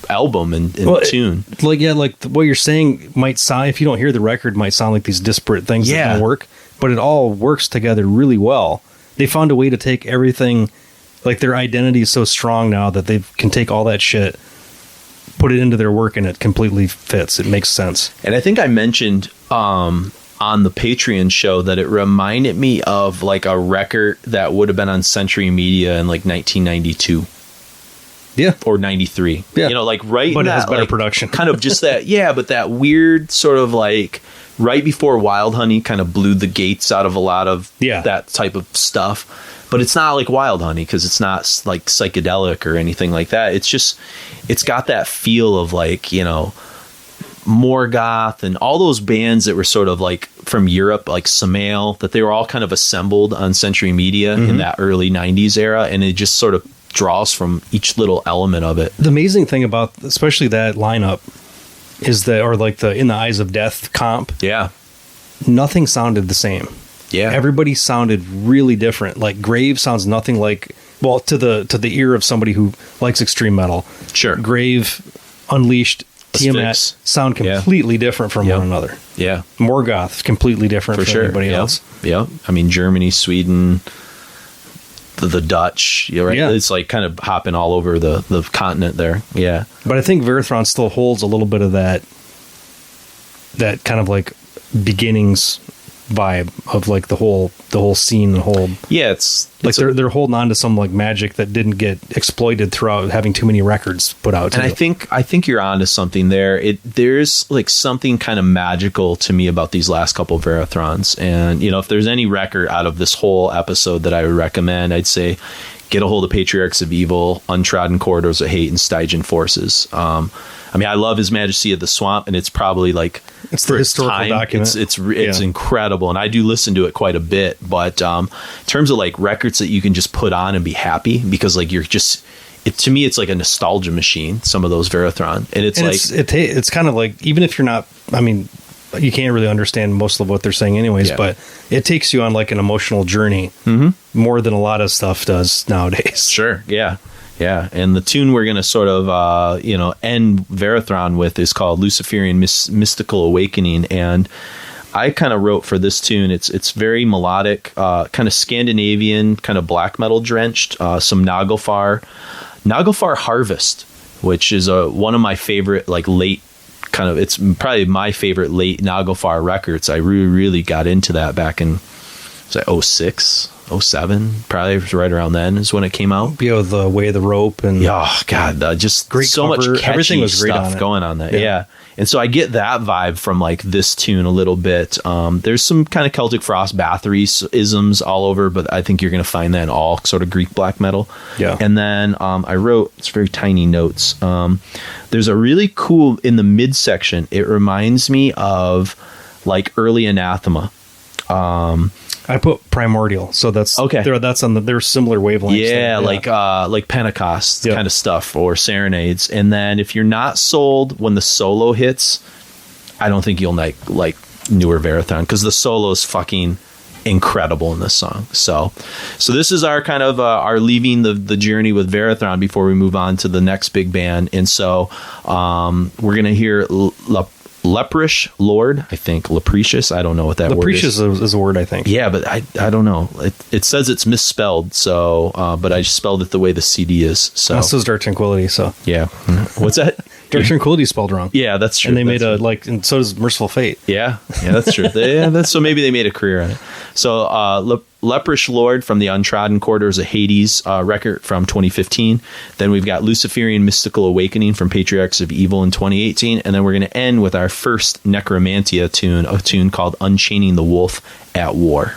album and tune. Like what you're saying might sound, if you don't hear the record, might sound like these disparate things that don't work. But it all works together really well. They found a way to take everything, like their identity is so strong now that they can take all that shit, put it into their work, and it completely fits. It makes sense. And I think I mentioned on the Patreon show that it reminded me of like a record that would have been on Century Media in like 1992. Yeah. Or 93. Yeah. Like right but in it has that, better like, production. Kind of just that, but that weird sort of like right before Wild Honey kind of blew the gates out of a lot of that type of stuff. But it's not like Wild Honey because it's not like psychedelic or anything like that. It's just, it's got that feel of like, Morgoth and all those bands that were sort of like from Europe, like Samael, that they were all kind of assembled on Century Media in that early 90s era. And it just sort of draws from each little element of it. The amazing thing about especially that lineup is that, or like the In the Eyes of Death comp. Yeah. Nothing sounded the same. Yeah. Everybody sounded really different. Like Grave sounds nothing like, well, to the ear of somebody who likes extreme metal. Sure. Grave, Unleashed, Tiamat sound completely different from one another. Yeah. Morgoth, completely different from everybody else. Yeah. I mean, Germany, Sweden, the Dutch, right? Yeah. It's like kind of hopping all over the continent there. Yeah. But I think Varathron still holds a little bit of that kind of like beginnings vibe of like the whole scene, the whole it's like they're holding on to some like magic that didn't get exploited throughout having too many records put out. And I think you're onto something there. There's like something kind of magical to me about these last couple of Varathrons. And if there's any record out of this whole episode that I would recommend, I'd say get a hold of Patriarchs of Evil, Untrodden Corridors of Hate, and Stygian Forces. I mean, I love His Majesty of the Swamp, and it's probably like it's the historical document. It's incredible, and I do listen to it quite a bit. But in terms of like records that you can just put on and be happy, because like you're just, to me, it's like a nostalgia machine. Some of those Varathron, and it's kind of like, even if you're not, I mean, you can't really understand most of what they're saying anyways, but it takes you on like an emotional journey more than a lot of stuff does nowadays. Sure, yeah. Yeah, and the tune we're going to sort of, end Varathron with is called Luciferian Mystical Awakening, and I kind of wrote for this tune. It's very melodic, kind of Scandinavian, kind of black metal drenched, some Naglfar Harvest, which is one of my favorite like late kind of, it's probably my favorite late Naglfar records. I really got into that back in 06. 07, probably right around then is when it came out. The Way of the Rope and just great so cover. Much catchy everything was great stuff going on that. Yeah. And so I get that vibe from like this tune a little bit. There's some kind of Celtic Frost Bathory isms all over, but I think you're going to find that in all sort of Greek black metal. Yeah. And then I wrote, it's very tiny notes. There's a really cool, in the midsection, it reminds me of like early Anathema. I put Primordial, so that's okay. That's on they're similar wavelengths. Yeah, like Pentecost kind of stuff or Serenades. And then if you're not sold when the solo hits, I don't think you'll like newer Varathron, because the solo is fucking incredible in this song. So this is our kind of our leaving the journey with Varathron before we move on to the next big band. And so we're gonna hear Leprous Lord, I think. Leprocious, I don't know what that word is. Leprocious is a word, I think. Yeah, but I don't know. It says it's misspelled, so but I spelled it the way the CD is. So this is Dark Tranquility, so yeah. What's that? Dark Tranquility spelled wrong. Yeah, that's true. And they made that's and so does Merciful Fate. Yeah, that's true. So maybe they made a career on it. So Leprous Lord from the Untrodden Corridors of Hades record from 2015. Then we've got Luciferian Mystical Awakening from Patriarchs of Evil in 2018. And then we're going to end with our first Necromantia tune, a tune called Unchaining the Wolf at War.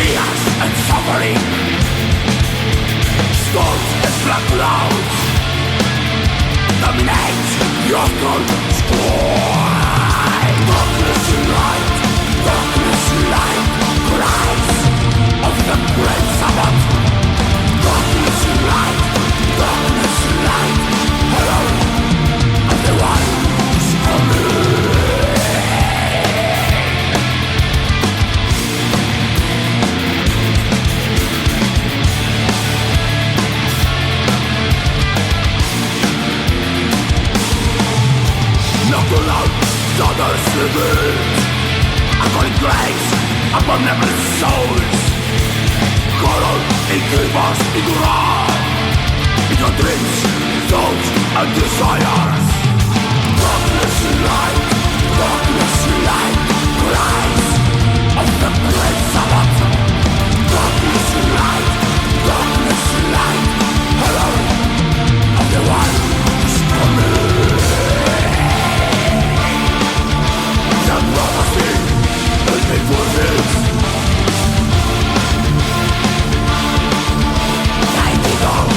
chaos and suffering, storms and black clouds dominate your cold sky. Darkness and light, darkness and light, cries of the great Savaoth. Darkness and light, darkness and light, hello, of the one who's coming. Knuckle out, daughters revealed, according grace upon every souls. Coral in creepers in ground, in your dreams, thoughts and desires. Darkness and light, darkness and light, cries of the great Savaoth. Darkness and light, darkness and light, hello, of the one who's coming. The prophecy has been fulfilled. Lighting up.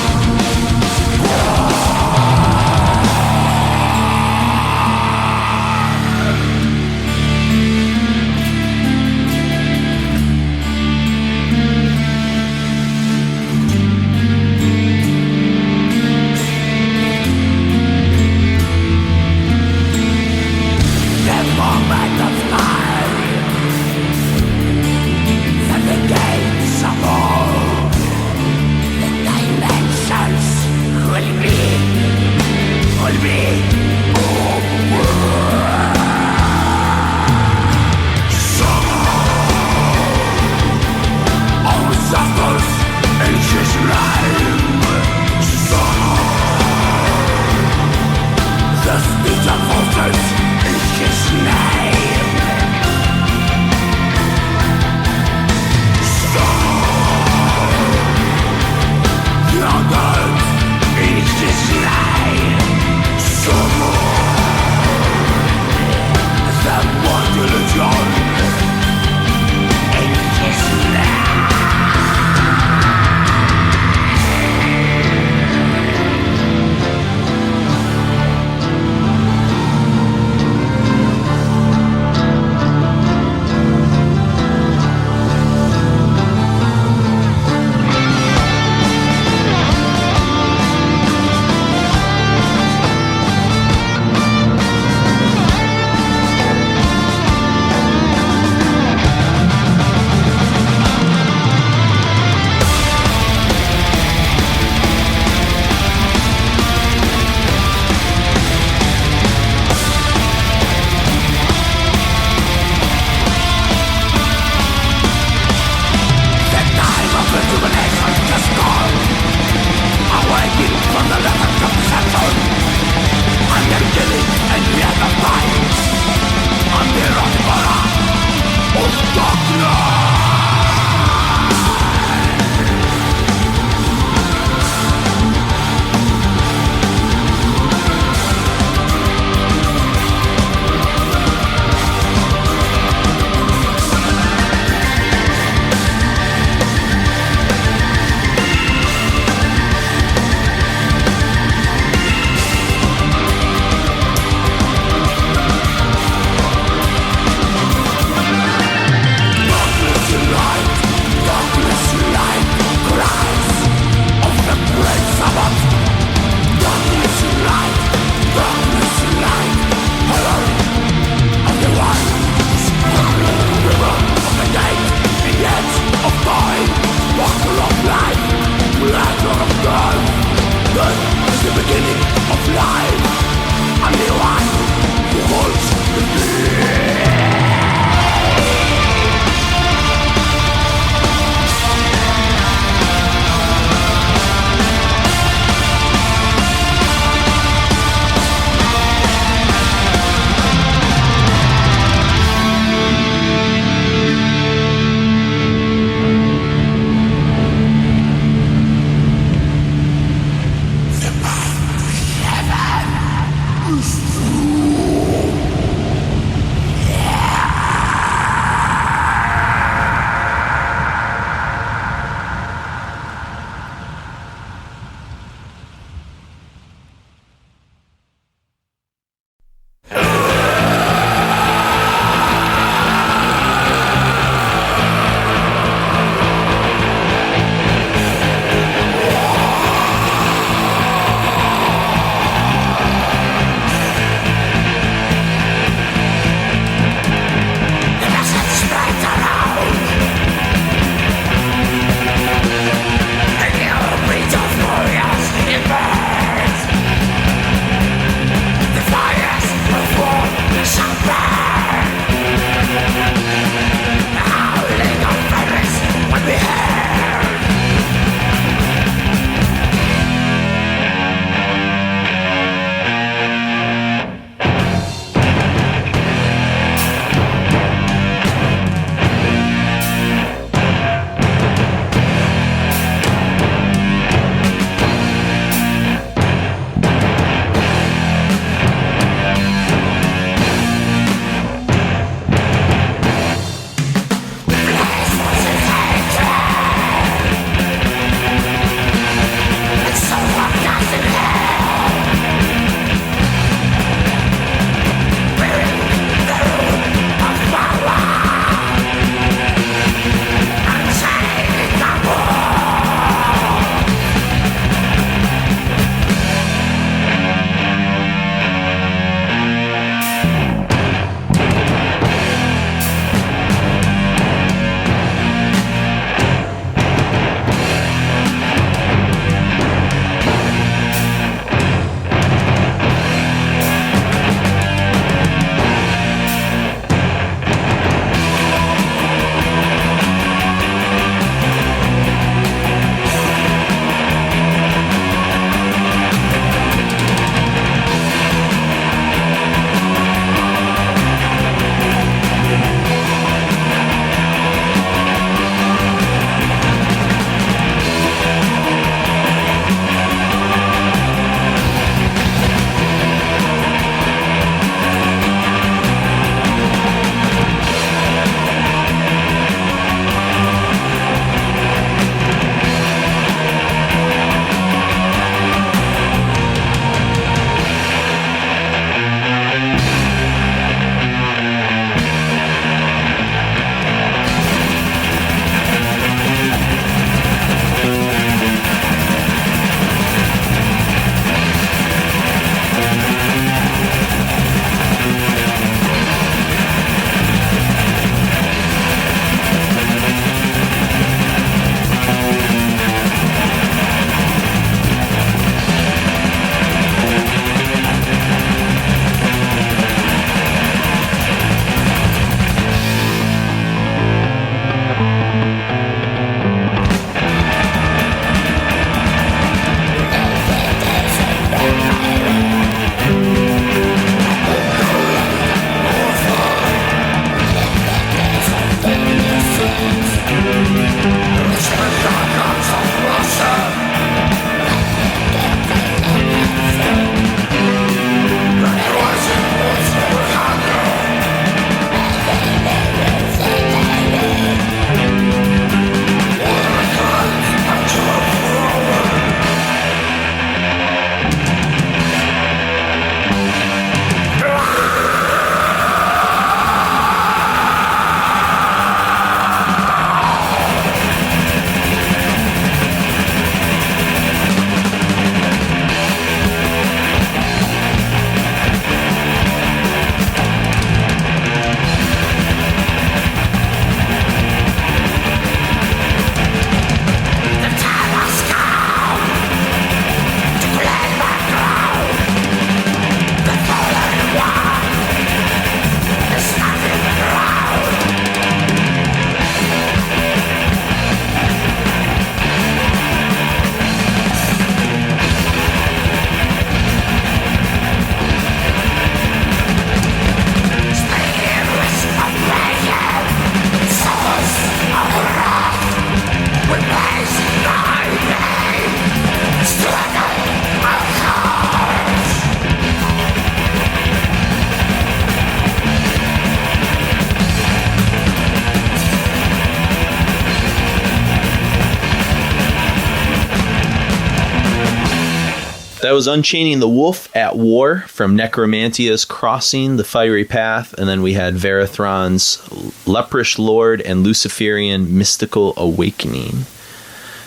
That was Unchaining the Wolf at War from Necromantia's Crossing the Fiery Path. And then we had Varathron's Leprous Lord and Luciferian Mystical Awakening.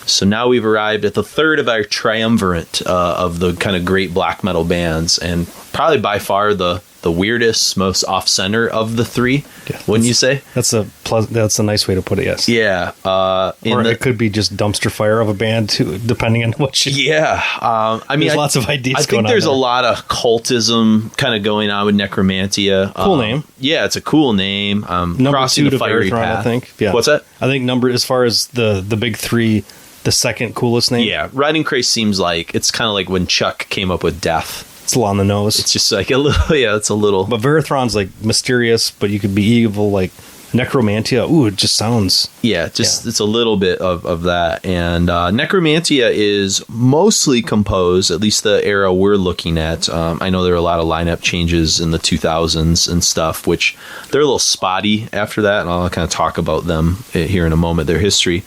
So now we've arrived at the third of our triumvirate of the kind of great black metal bands. And probably by far the weirdest, most off-center of the three, wouldn't you say? That's a nice way to put it, yes. Yeah. Or it could be just dumpster fire of a band, too, depending on what you... Yeah. I mean, there's lots of ideas I think there's a lot of cultism kind of going on with Necromantia. Cool name. Yeah, it's a cool name. Number Crossing 2 the to Fiery Varathron, Path. I think. Yeah. What's that? I think as far as the big three, the second coolest name. Yeah, Riding Christ seems like it's kind of like when Chuck came up with Death. It's a little on the nose. It's just like a little, yeah, it's a little. But Varathron's like mysterious, but you could be evil, like Necromantia. Ooh, it just sounds. Yeah, it's a little bit of that. And Necromantia is mostly composed, at least the era we're looking at. I know there were a lot of lineup changes in the 2000s and stuff, which they're a little spotty after that. And I'll kind of talk about them here in a moment, their history.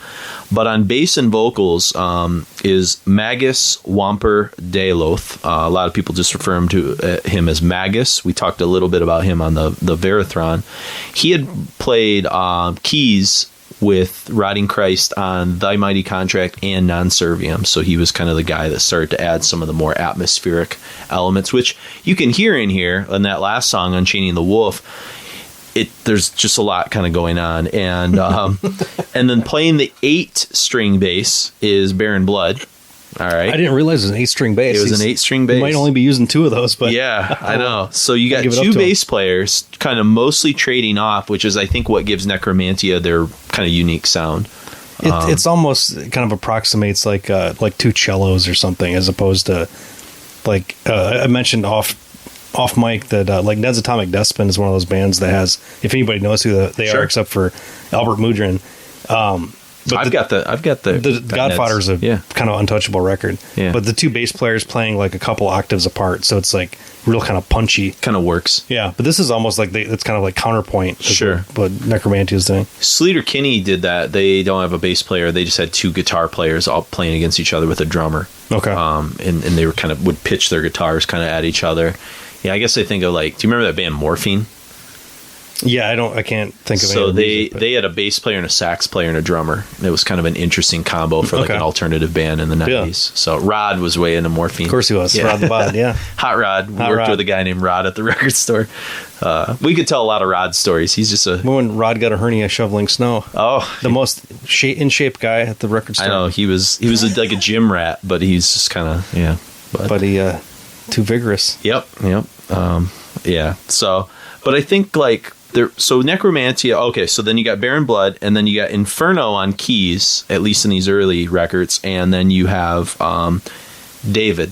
But on bass and vocals is Magus Walpurgisnacht. A lot of people just refer him as Magus. We talked a little bit about him on the Varathron. He had played keys with Riding Christ on Thy Mighty Contract and Non Serviam. So he was kind of the guy that started to add some of the more atmospheric elements, which you can hear in here in that last song, Unchaining the Wolf. There's just a lot kind of going on, and and then playing the 8-string bass is Baron Blood. All right, I didn't realize it was an 8-string bass. It was an 8-string bass. You might only be using 2 of those, but yeah, I know. So you got 2 bass players, kind of mostly trading off, which is I think what gives Necromantia their kind of unique sound. It's almost kind of approximates like 2 cellos or something, as opposed to like I mentioned off mic that like Ned's Atomic Despot is one of those bands that has, if anybody knows who they are, except for Albert Mudrin. But I've got the Godfather's a kind of untouchable record. Yeah. But the 2 bass players playing like a couple octaves apart, so it's like real kind of punchy. Kind of works. Yeah, but this is almost like it's kind of like counterpoint. Sure. What Necromantia is doing. Sleater Kinney did that. They don't have a bass player. They just had 2 guitar players all playing against each other with a drummer. Okay. And they were would pitch their guitars kind of at each other. Yeah, I guess I think of do you remember that band Morphine? Yeah, I can't think of any. So of the music, they had a bass player and a sax player and a drummer. It was kind of an interesting combo for an alternative band in the 90s. Yeah. So Rod was way into Morphine. Of course he was. Yeah. Rod the Bod, yeah. Hot Rod. Worked with a guy named Rod at the record store. We could tell a lot of Rod stories. He's just when Rod got a hernia shoveling snow. Oh. The most in shape guy at the record store. I know. He was like a gym rat, but he's just kind of, yeah. But he, too vigorous. Yep. Yeah. So, but I think so Necromantia, okay, so then you got Baron Blood, and then you got Inferno on keys, at least in these early records, and then you have David,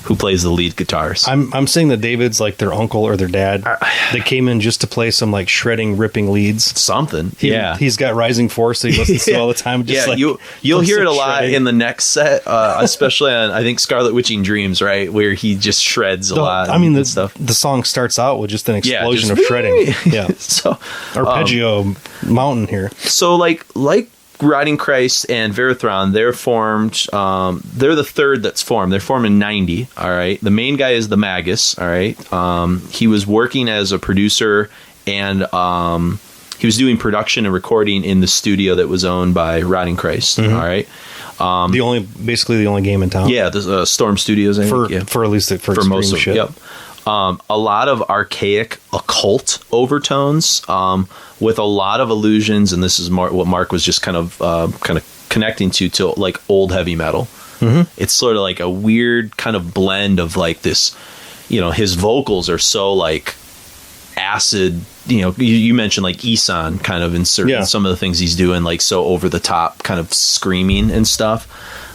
who plays the lead guitars. I'm saying that David's like their uncle or their dad. They came in just to play some like shredding, ripping leads. Something. He's got Rising Force that he listens to all the time. Just you'll hear it a lot in the next set, especially on I think Scarlet Witching Dreams, right, where he just shreds a lot. I mean, the song starts out with just an explosion of shredding. Yeah. So arpeggio mountain here. So like Riding Christ and Varathron, they're formed. They're the third that's formed. They're formed in 90. All right. The main guy is the Magus. All right. He was working as a producer, and he was doing production and recording in the studio that was owned by Riding Christ. Mm-hmm. All right. Basically the only game in town. Yeah, the Storm Studios. I think, for at least for most of shit. Yep. A lot of archaic occult overtones, with a lot of allusions, and this is what Mark was just kind of connecting to like old heavy metal. Mm-hmm. It's sort of like a weird kind of blend of like this, his vocals are so like acid. You mentioned like Isan kind of in some of the things he's doing, like so over the top kind of screaming and stuff.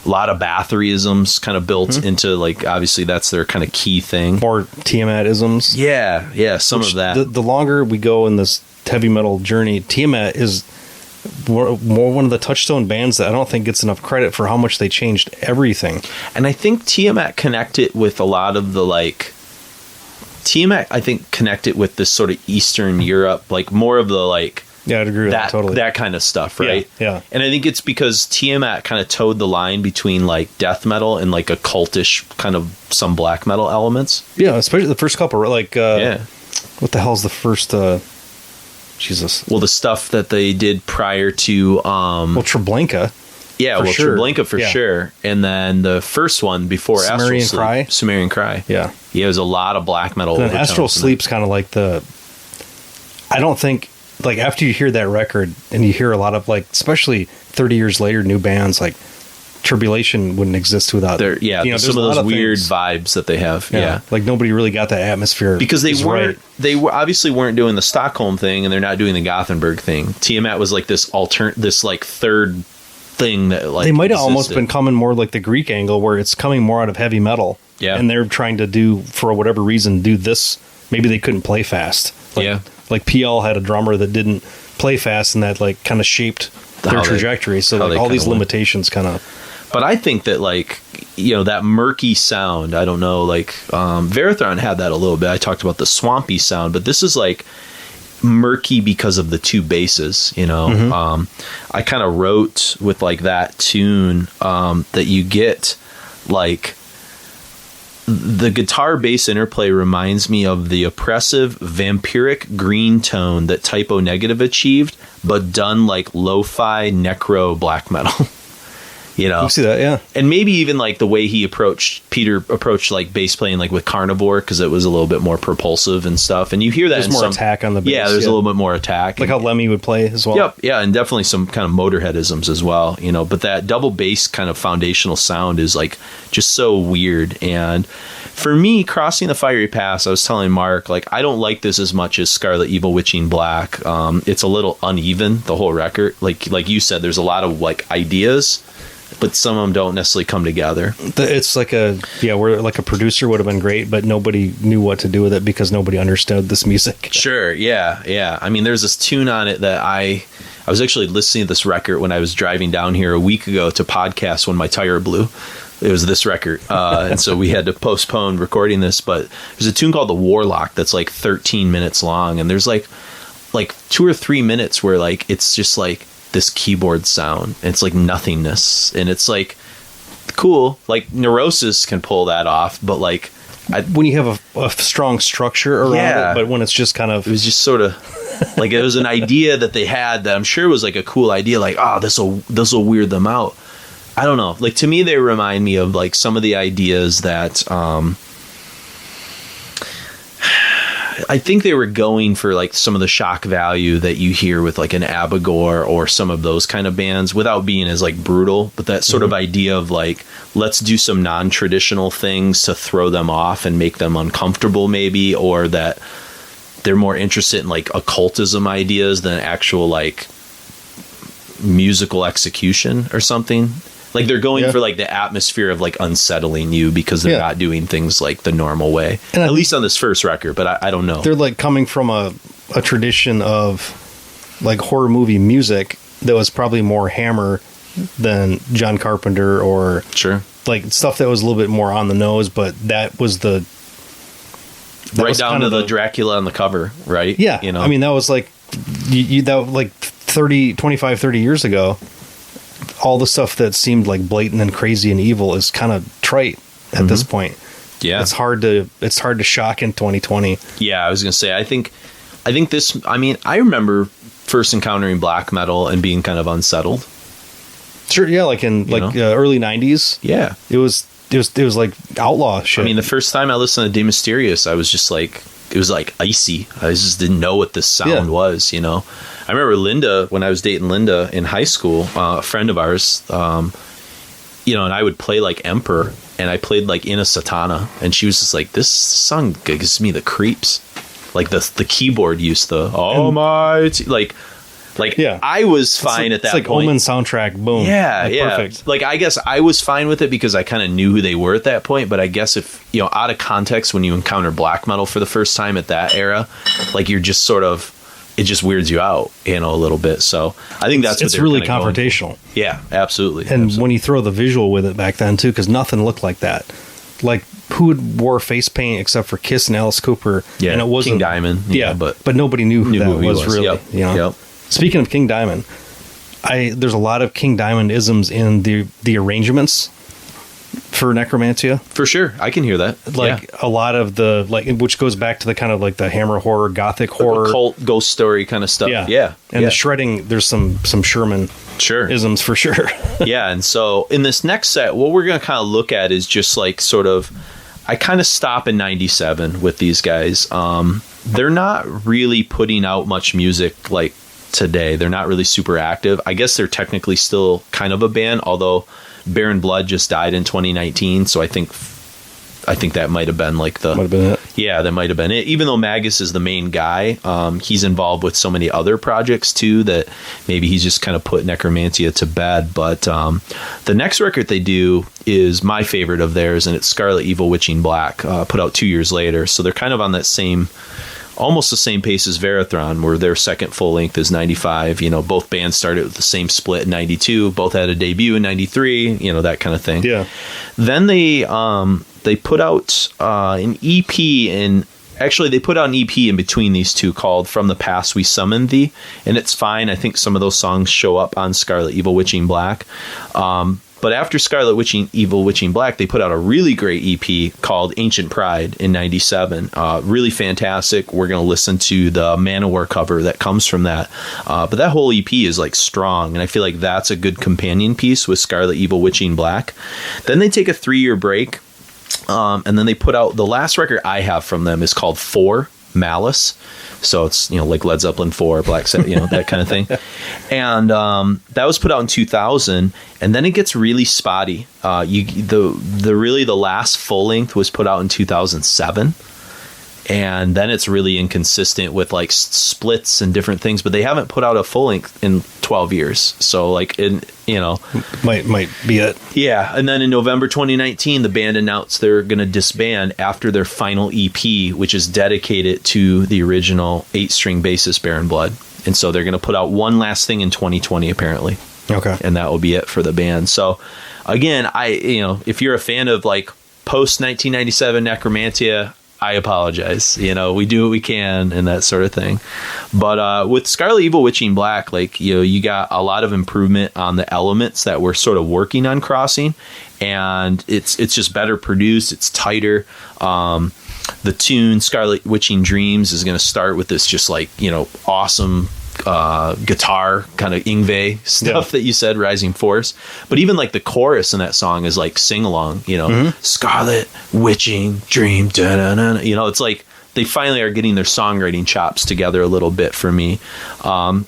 A lot of Bathoryisms kind of built into, like, obviously that's their kind of key thing. More Tiamat-isms. Yeah, some of that. The longer we go in this heavy metal journey, Tiamat is more one of the touchstone bands that I don't think gets enough credit for how much they changed everything. And I think Tiamat connected with a lot of the, like... Tiamat, I think, connected with this sort of Eastern Europe, like more of the, like... Yeah, I'd agree with that totally. That kind of stuff, right? Yeah. And I think it's because Tiamat kind of towed the line between like death metal and like occultish kind of some black metal elements. Yeah, especially the first couple, like what the hell's the first Jesus. Well, the stuff that they did prior to Treblinka. Yeah, Treblinka for sure. And then the first one before Astral Sleep. Sumerian Cry. Yeah. Yeah, there's a lot of black metal. And Astral Sleep's kind of like I don't think, like, after you hear that record and you hear a lot of, like, especially 30 years later, new bands, like, Tribulation wouldn't exist without some of those weird vibes that they have. Yeah. Like, nobody really got that atmosphere. Because they obviously weren't doing the Stockholm thing, and they're not doing the Gothenburg thing. Tiamat was like this third thing that, like, they might have almost been coming more like the Greek angle, where it's coming more out of heavy metal. Yeah. And they're trying to do, for whatever reason, do this. Maybe they couldn't play fast. Like PL had a drummer that didn't play fast, and that, like, kind of shaped their trajectory. So, like, all these limitations kind of. But I think that, like, that murky sound, I don't know, like, Varathron had that a little bit. I talked about the swampy sound, but this is, like, murky because of the two basses, I kind of wrote with, like, that tune that you get, like, the guitar bass interplay reminds me of the oppressive vampiric green tone that Typo Negative achieved, but done like lo-fi necro black metal. You know, you see that, yeah. And maybe even like the way Peter approached like bass playing, like with Carnivore, because it was a little bit more propulsive and stuff. And you hear that there's more attack on the bass. Yeah, there's a little bit more attack. Like how Lemmy would play as well. Yep, yeah, and definitely some kind of Motorheadisms as well, But that double bass kind of foundational sound is like just so weird. And for me, Crossing the Fiery Pass, I was telling Mark, like, I don't like this as much as Scarlet Evil Witching Black. It's a little uneven, the whole record. Like you said, there's a lot of like ideas, but some of them don't necessarily come together. It's like where like a producer would have been great, but nobody knew what to do with it because nobody understood this music. Sure, yeah. I mean, there's this tune on it that I was actually listening to this record when I was driving down here a week ago to podcast when my tire blew. It was this record, and so we had to postpone recording this. But there's a tune called The Warlock that's like 13 minutes long, and there's like 2 or 3 minutes where like it's just like this keyboard sound. And it's like nothingness, and it's like cool. Like Neurosis can pull that off, but like when you have a strong structure around it, but when it's just kind of, it was just sort of like it was an idea that they had that I'm sure was like a cool idea. Like, this will weird them out. I don't know. Like, to me, they remind me of like some of the ideas that I think they were going for, like some of the shock value that you hear with like an Abigor or some of those kind of bands, without being as like brutal, but that sort of idea of like, let's do some non-traditional things to throw them off and make them uncomfortable maybe, or that they're more interested in like occultism ideas than actual like musical execution or something. Like they're going for like the atmosphere of like unsettling you because they're not doing things like the normal way. And at least on this first record, but I don't know. They're like coming from a tradition of like horror movie music that was probably more Hammer than John Carpenter, or like stuff that was a little bit more on the nose, but that was right down to the Dracula on the cover, right? Yeah. I mean, that was like that like 25, 30 years ago. All the stuff that seemed like blatant and crazy and evil is kind of trite at this point. Yeah, it's hard to shock in 2020. Yeah, I was gonna say, I think this. I mean, I remember first encountering black metal and being kind of unsettled. Sure, yeah, like in early 90s. Yeah, it was like outlaw shit. I mean, the first time I listened to De Mysterious, I was just like, it was like icy. I just didn't know what this sound was. I remember Linda, when I was dating Linda in high school, a friend of ours, and I would play like Emperor, and I played like In a Satana, and she was just like, this song gives me the creeps. Like the keyboard use, I was fine at that point. It's like Omen soundtrack, boom. Yeah, perfect. Like, I guess I was fine with it because I kind of knew who they were at that point, but I guess if, out of context, when you encounter black metal for the first time at that era, like you're just sort of, it just weirds you out, a little bit. So I think that's it's really confrontational. Yeah, absolutely. And when you throw the visual with it back then too, because nothing looked like that. Like, who wore face paint except for Kiss and Alice Cooper? Yeah, and it wasn't King Diamond. Yeah, but nobody knew who that was really. Yep. Speaking of King Diamond, there's a lot of King Diamond isms in the arrangements for Necromantia. For sure, I can hear that. A lot of the which goes back to the kind of like the Hammer horror, Gothic horror, occult ghost story kind of stuff. Yeah. And the shredding, there's some Sherman isms for sure. Yeah, and so in this next set, what we're going to kind of look at is just like sort of, I kind of stop in 97 with these guys. They're not really putting out much music like today. They're not really super active. I guess they're technically still kind of a band, although Baron Blood just died in 2019, so I think that might have been like might have been it. Yeah, that might have been it. Even though Magus is the main guy, he's involved with so many other projects too that maybe he's just kind of put Necromantia to bed. But the next record they do is my favorite of theirs, and it's Scarlet Evil Witching Black, put out 2 years later. So they're kind of on that almost the same pace as Varathron, where their second full length is 95. You know, both bands started with the same split in 92. Both had a debut in 93. You know, that kind of thing. Yeah. Then they put out an EP they put out an EP in between these two called From the Past We Summoned Thee, and it's fine. I think some of those songs show up on Scarlet Evil Witching Black. But after Scarlet Evil Witching Black, they put out a really great EP called Ancient Pride in 97. Really fantastic. We're going to listen to the Manowar cover that comes from that. But that whole EP is like strong, and I feel like that's a good companion piece with Scarlet Evil Witching Black. Then they take a 3-year break, and then they put out, the last record I have from them is called 4 Malice. So it's, you know, like Led Zeppelin 4, Black Sabbath, you know, that kind of thing. And that was put out in 2000, and then it gets really spotty. The last full length was put out in 2007, and then it's really inconsistent with like splits and different things. But they haven't put out a full length in 12 years, so like might be it. Yeah, and then in November 2019, the band announced they're going to disband after their final EP, which is dedicated to the original 8-string bassist Baron Blood. And so they're going to put out one last thing in 2020, apparently. Okay. And that will be it for the band. So, again, if you're a fan of like post-1997 Necromantia, I apologize. You know, we do what we can and that sort of thing. But with Scarlet Evil Witching Black, like, you know, you got a lot of improvement on the elements that we're sort of working on crossing, and it's just better produced. It's tighter. The tune Scarlet Witching Dreams is going to start with this just like, you know, awesome guitar kind of Yngwie stuff that you said, Rising Force. But even like the chorus in that song is like sing along, you know, Scarlet Witching Dream, da-da-da-da. You know, it's like they finally are getting their songwriting chops together a little bit for me. And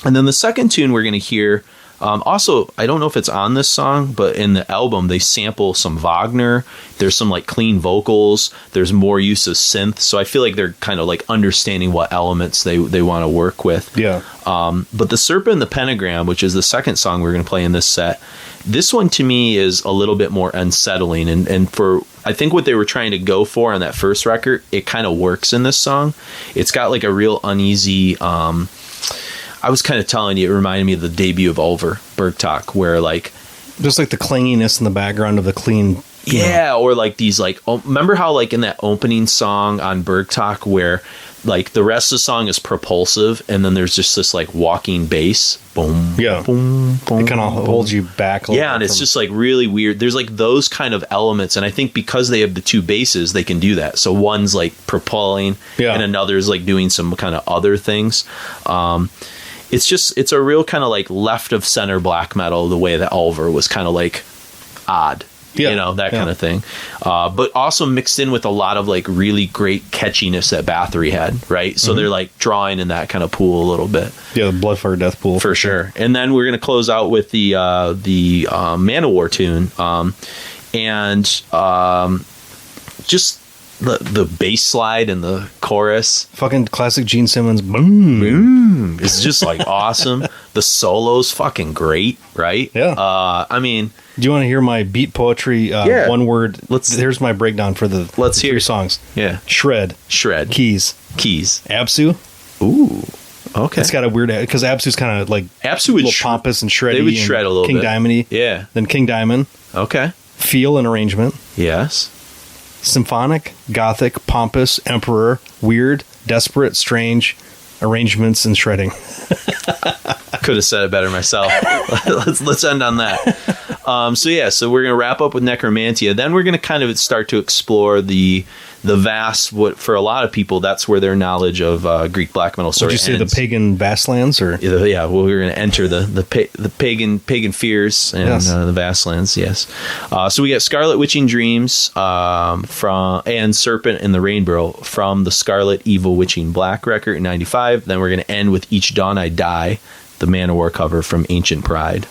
then the second tune we're going to hear, also, I don't know if it's on this song, but in the album, they sample some Wagner. There's some like clean vocals. There's more use of synth. So I feel like they're kind of like understanding what elements they want to work with. Yeah. But the Serpent and the Pentagram, which is the second song we're going to play in this set, this one to me is a little bit more unsettling. And for, I think what they were trying to go for on that first record, it kind of works in this song. It's got like a real uneasy, I was kind of telling you, it reminded me of the debut of Ulver Bergtak, where like just like the clinginess in the background of the clean. Yeah, or like these like, remember how like in that opening song on Bergtak where like the rest of the song is propulsive and then there's just this like walking bass, boom, yeah, boom, boom, it kind of holds you back. Yeah, and it's just like really weird. There's like those kind of elements, and I think because they have the two basses, they can do that. So one's like propelling, and another's like doing some kind of other things. It's a real kind of like left of center black metal, the way that Ulver was kind of like odd, you know, that kind of thing. But also mixed in with a lot of like really great catchiness that Bathory had, right? So they're like drawing in that kind of pool a little bit. Yeah, the Bloodfire Death pool. For sure. And then we're going to close out with the Manowar tune. Just the bass slide and the chorus, fucking classic Gene Simmons, boom, boom. It's just like awesome. The solo's fucking great, right? Yeah. I mean, do you want to hear my beat poetry? One word. Here's my breakdown for the three songs. Yeah. Shred, keys, Absu. Ooh. Okay. It's got a weird, because Absu's kind of like Absu would pompous and shreddy. They would shred a little King bit. Diamond-y. Yeah. Then King Diamond. Okay. Feel and arrangement. Yes. Symphonic, gothic, pompous, emperor, weird, desperate, strange, arrangements and shredding. Could have said it better myself. let's end on that. So we're gonna wrap up with Necromantia. Then we're gonna kind of start to explore the vast, what for a lot of people that's where their knowledge of Greek black metal sort Would you of say ends. the pagan vastlands, or Yeah, well, we're going to enter the pagan fears and Yes. the vastlands. Yes. So we got Scarlet Witching Dreams and Serpent in the Rainbow from the Scarlet Evil Witching Black record in '95. Then we're going to end with Each Dawn I Die, the Manowar cover from Ancient Pride.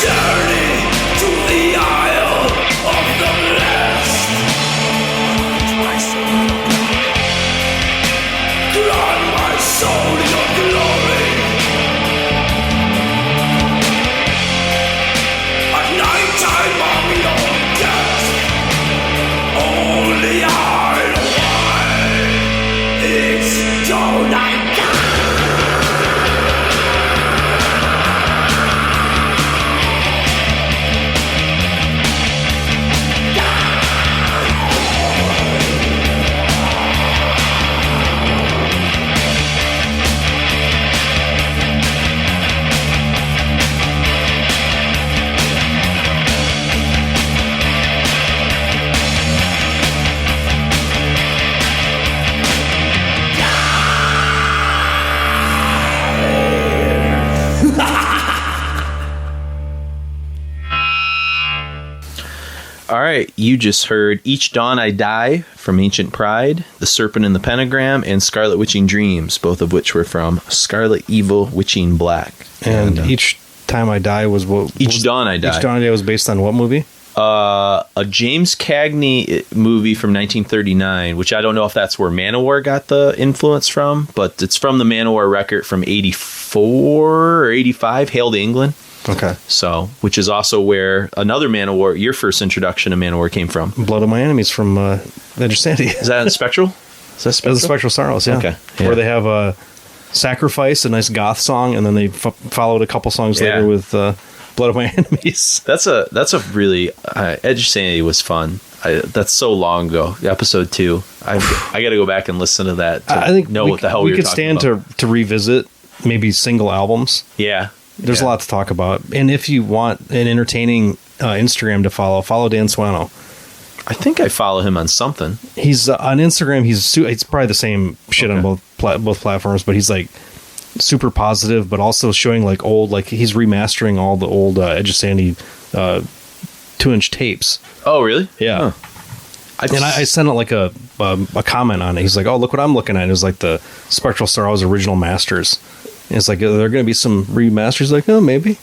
journey to the Isle of the Blessed. Grant my soul your glory. At night time on your death, only I know why it's don't I die. All right, you just heard Each Dawn I Die from Ancient Pride, The Serpent in the Pentagram, and Scarlet Witching Dreams, both of which were from Scarlet Evil Witching Black. And Each Time I Die was what? Each Dawn I Die. Each Dawn I Die was based on what movie? A James Cagney movie from 1939, which I don't know if that's where Manowar got the influence from, but it's from the Manowar record from 84 or 85, Hail to England. Okay. So, which is also where another Manowar, your first introduction to Manowar came from. Blood of My Enemies from Majesty. Is that in Spectral? Is that Spectral? That's Spectral Sorrows, yeah. Okay. Yeah. Where they have a Sacrifice, a nice goth song, and then they followed a couple songs later with Blood of My Enemies. That's a really Edge Sanity was fun. That's so long ago. Episode 2. I got to go back and listen to that. To I think know what the hell we were could talking stand about. to revisit maybe single albums. Yeah. There's a lot to talk about. And if you want an entertaining Instagram to follow Dan Swano. I think I follow him on something. He's on Instagram. It's probably the same shit on both platforms, but he's like super positive, but also showing like old, like he's remastering all the old Edge of Sandy 2-inch tapes. Oh, really? Yeah. I sent it like a comment on it. He's like, "Oh, look what I'm looking at." It was like the Spectral Sorrows original masters. And it's like, are there going to be some remasters? Like, oh, maybe.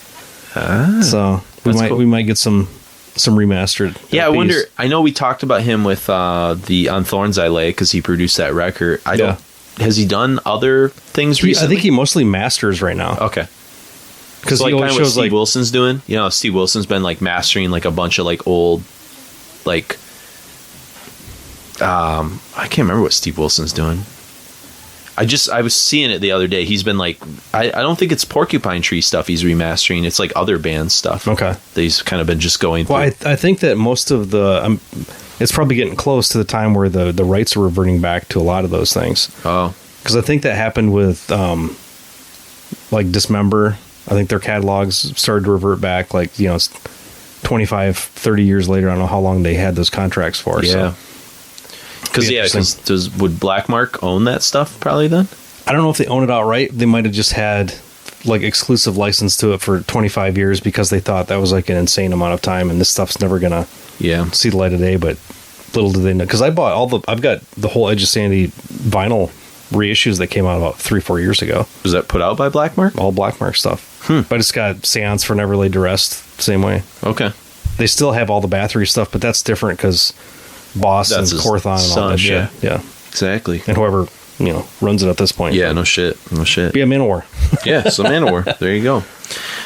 So we might get some remastered. Yeah, LPs. I wonder. I know we talked about him with the On Thorns I Lay because he produced that record. Has he done other things recently? I think he mostly masters right now. Okay. Because So he like always kind of what shows Steve like Wilson's doing. You know, Steve Wilson's been like mastering like a bunch of like old, like I can't remember what Steve Wilson's doing. I was seeing it the other day. He's been like, I don't think it's Porcupine Tree stuff he's remastering. It's like other band stuff. Okay. That he's kind of been just going through. Well, I think that most of the it's probably getting close to the time where the rights are reverting back to a lot of those things. Oh. Because I think that happened with like Dismember. I think their catalogs started to revert back, like, you know, it's 25, 30 years later. I don't know how long they had those contracts for. Yeah. Because would Black Mark own that stuff probably then? I don't know if they own it outright. They might have just had like exclusive license to it for 25 years because they thought that was like an insane amount of time, and this stuff's never gonna see the light of day. But little do they know, because I've got the whole Edge of Sanity vinyl reissues that came out about 3-4 years ago. Was that put out by Black Mark? All Black Mark stuff. But it's got Seance for Never Laid to Rest same way. Okay. They still have all the Bathory stuff, but that's different because Boss and Corthon and all that shit. Yeah, exactly. And whoever runs it at this point. Yeah, no shit. But yeah, Manowar. Yeah, so Manowar. There you go.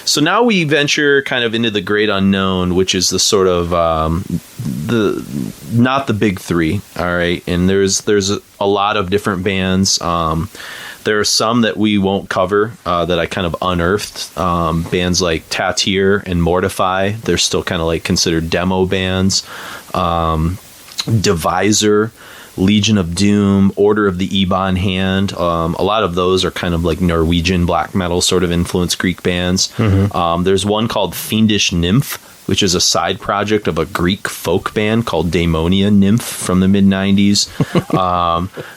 So now we venture kind of into the great unknown, which is the sort of not the big three. All right, and there's a lot of different bands. There are some that we won't cover that I kind of unearthed. Bands like Tatir and Mortify. They're still kind of like considered demo bands. Divisor, Legion of Doom, Order of the Ebon Hand. A lot of those are kind of like Norwegian black metal sort of influenced Greek bands. There's one called Fiendish Nymph, which is a side project of a Greek folk band called Daemonia Nymph from the mid-90s.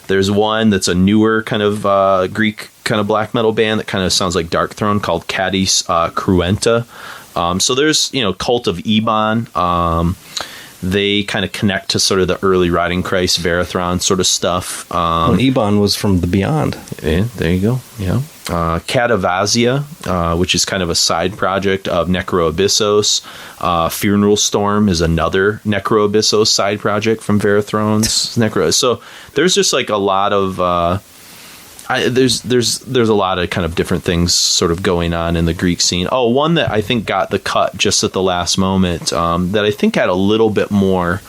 There's one that's a newer kind of Greek kind of black metal band that kind of sounds like Darkthrone called Cadis Cruenta. So there's, Cult of Ebon. They kind of connect to sort of the early Riding Christ, Varathron sort of stuff. Ebon was from the Beyond. Yeah, there you go. Yeah. Catavazia, which is kind of a side project of Necroabyssos. Funeral Storm is another Necroabyssos side project from Varathron's Necro. So there's just like a lot of there's a lot of kind of different things sort of going on in the Greek scene. Oh, one that I think got the cut just at the last moment, that I think had a little bit more.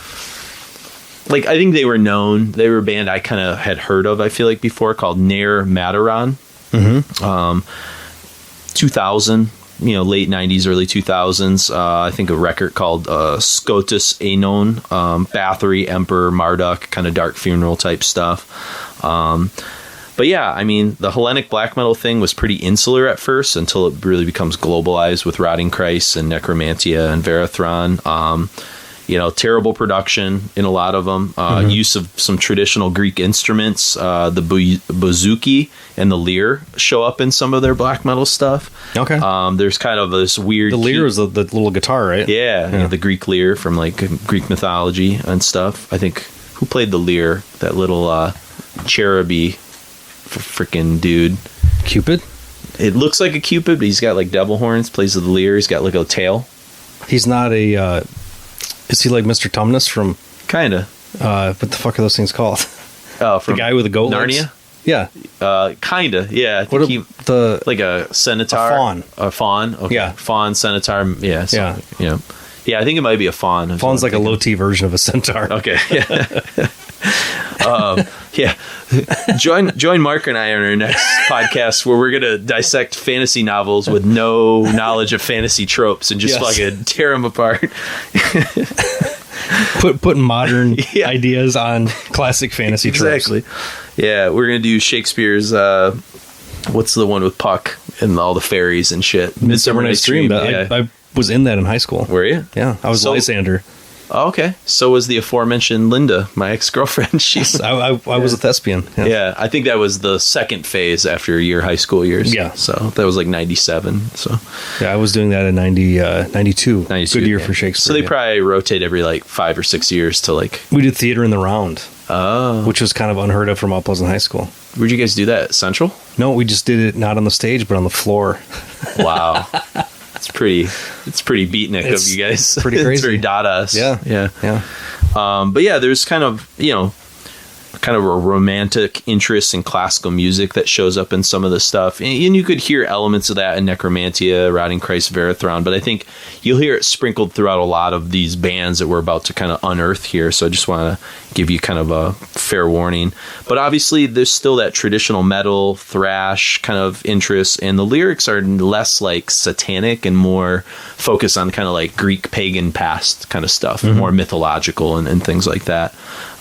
Like, I think they were known. They were a band I kind of had heard of, I feel like, before, called Nyarlathotep. 2000, late 90s, early 2000s. I think a record called Scotus Aenon, Bathory, Emperor, Marduk, kind of dark funeral type stuff. But yeah, I mean, the Hellenic black metal thing was pretty insular at first until it really becomes globalized with Rotting Christ and Necromantia and Varathron. Terrible production in a lot of them. Use of some traditional Greek instruments. The bouzouki and the lyre show up in some of their black metal stuff. Okay. There's kind of this weird... The lyre is the little guitar, right? Yeah, the Greek lyre from like Greek mythology and stuff. I think, who played the lyre? That little cheruby freaking dude. Cupid? It looks like a Cupid, but he's got like devil horns, plays with the lyre. He's got like a tail. He's not a... Is he like Mr. Tumnus from... Kinda. What the fuck are those things called? From the guy with the goat Narnia? legs? Yeah. Kinda, yeah. I think like a centaur. A fawn. A fawn? Okay. Yeah. Fawn, centaur, yeah. Yeah, I think it might be a fawn. Fawn's like a low-T version of a centaur. Okay, yeah. Join Mark and I on our next podcast where we're going to dissect fantasy novels with no knowledge of fantasy tropes and just fucking tear them apart. Putting modern ideas on classic fantasy tropes. Exactly. Yeah, we're going to do Shakespeare's, what's the one with Puck and all the fairies and shit? Midsummer Night's Dream. I was in that in high school. Were you? Yeah, I was Lysander. Oh, okay. So was the aforementioned Linda, my ex-girlfriend. I was a thespian. Yeah, I think that was the second phase after your high school years. Yeah. So that was like 97. So yeah, I was doing that in 92. Good year for Shakespeare. So they probably rotate every like 5 or 6 years to like... We did theater in the round. Oh. Which was kind of unheard of from Mount Pleasant High School. Where'd you guys do that? Central? No, we just did it not on the stage, but on the floor. Wow. It's pretty beatnik of you guys. Pretty crazy. It's very Dadaist. Yeah. But yeah, there's kind of a romantic interest in classical music that shows up in some of the stuff. And you could hear elements of that in Necromantia, Rotting Christ, Varathron, but I think you'll hear it sprinkled throughout a lot of these bands that we're about to kind of unearth here. So I just want to give you kind of a fair warning. But obviously there's still that traditional metal, thrash kind of interest, and the lyrics are less like satanic and more focused on kind of like Greek pagan past kind of stuff, more mythological and things like that.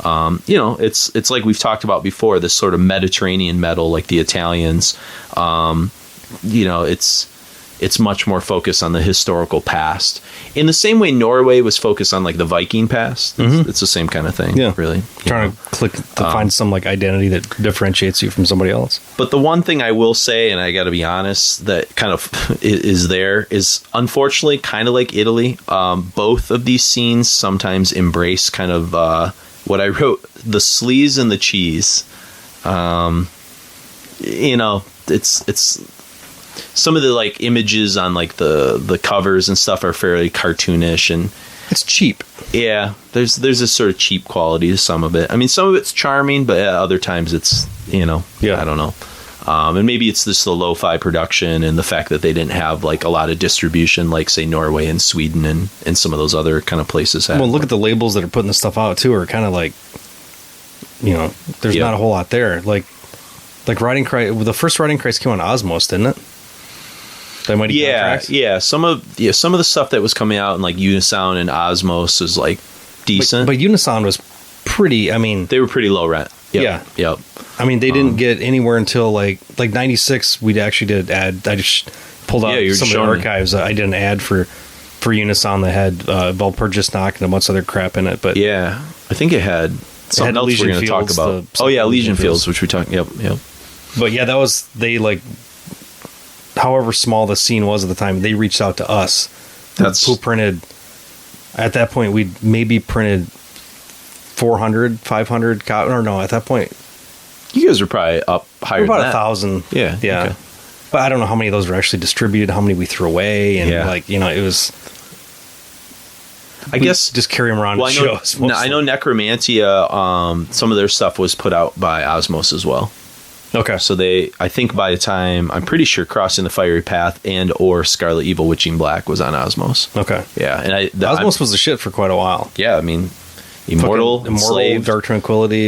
It's like we've talked about before, this sort of Mediterranean metal, like the Italians. It's much more focused on the historical past. In the same way Norway was focused on like the Viking past. It's the same kind of thing, really. Trying to find some like identity that differentiates you from somebody else. But the one thing I will say, and I got to be honest, that kind of is unfortunately kind of like Italy. Both of these scenes sometimes embrace kind of what I wrote, the sleaze and the cheese. It's some of the like images on like the covers and stuff are fairly cartoonish, and it's cheap. Yeah, there's a sort of cheap quality to some of it. I mean, some of it's charming, but other times it's I don't know. And maybe it's just the lo-fi production and the fact that they didn't have like a lot of distribution, like say Norway and Sweden and some of those other kind of places have. Well, look at the labels that are putting this stuff out too, are kind of like, there's not a whole lot there. Like Rotting Christ, the first Rotting Christ came on Osmos, didn't it? Yeah. Some of the stuff that was coming out in like Unisound and Osmos is like decent. But Unisound was pretty. I mean, they were pretty low rent. Yep. I mean, they didn't get anywhere until like 96. We actually did an ad. I just pulled out some of the archives. I did an ad for Unisound that had Walpurgisnacht and a bunch of other crap in it. But yeah, I think it had something else we're going to talk about. Legion Fields, which we talked. Yep. But yeah, that was they however small the scene was at the time, they reached out to us. Who printed, at that point, we maybe printed 400, 500 copies. Or no, at that point, you guys were probably up higher about than that. 1,000. Yeah. Okay. But I don't know how many of those were actually distributed, how many we threw away, and it was. I guess just carry them around. Well, I know Necromantia. Some of their stuff was put out by Osmos as well. Okay, so I think by the time, I'm pretty sure Crossing the Fiery Path and or Scarlet Evil Witching Black was on Osmos. Okay, yeah, and Osmos was the shit for quite a while. Yeah, I mean, Immortal, Enslaved, Dark Tranquility.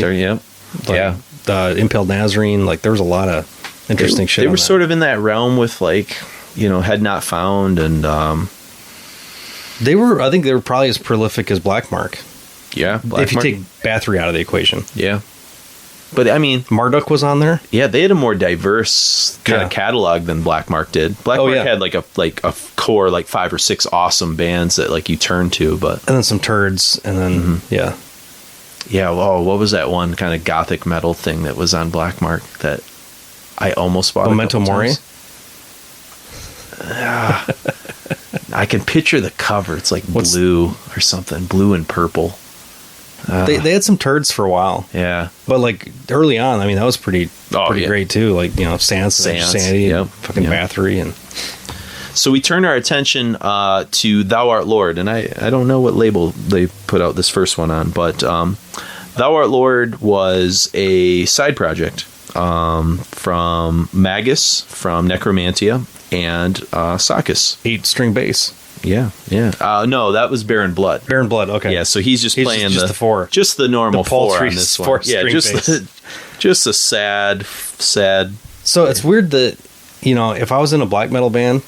Yeah. The Impaled Nazarene. Like there was a lot of interesting shit. They were sort of in that realm with Had Not Found, and they were. I think they were probably as prolific as Black Mark. Yeah, if you take Bathory out of the equation. Yeah. But I mean, Marduk was on there. Yeah, they had a more diverse kind of catalog than Black Mark did. Black Mark had like a core 5 or 6 awesome bands that you turn to, but and then some turds, and then yeah. Oh, what was that one kind of gothic metal thing that was on Black Mark that I almost bought? Memento Mori. I can picture the cover. It's like blue or something, blue and purple. They had some turds for a while. Yeah. But early on, I mean, that was pretty great too. Sanity, fucking Bathory. And so we turn our attention to Thou Art Lord. And I don't know what label they put out this first one on, but Thou Art Lord was a side project from Magus, from Necromantia, and Sakis. 8-string bass. Yeah. No, that was Baron Blood. Baron Blood, okay. Yeah, so he's playing the 4. Just the normal 4 on this one. Yeah, just a sad. So it's weird that, if I was in a black metal band,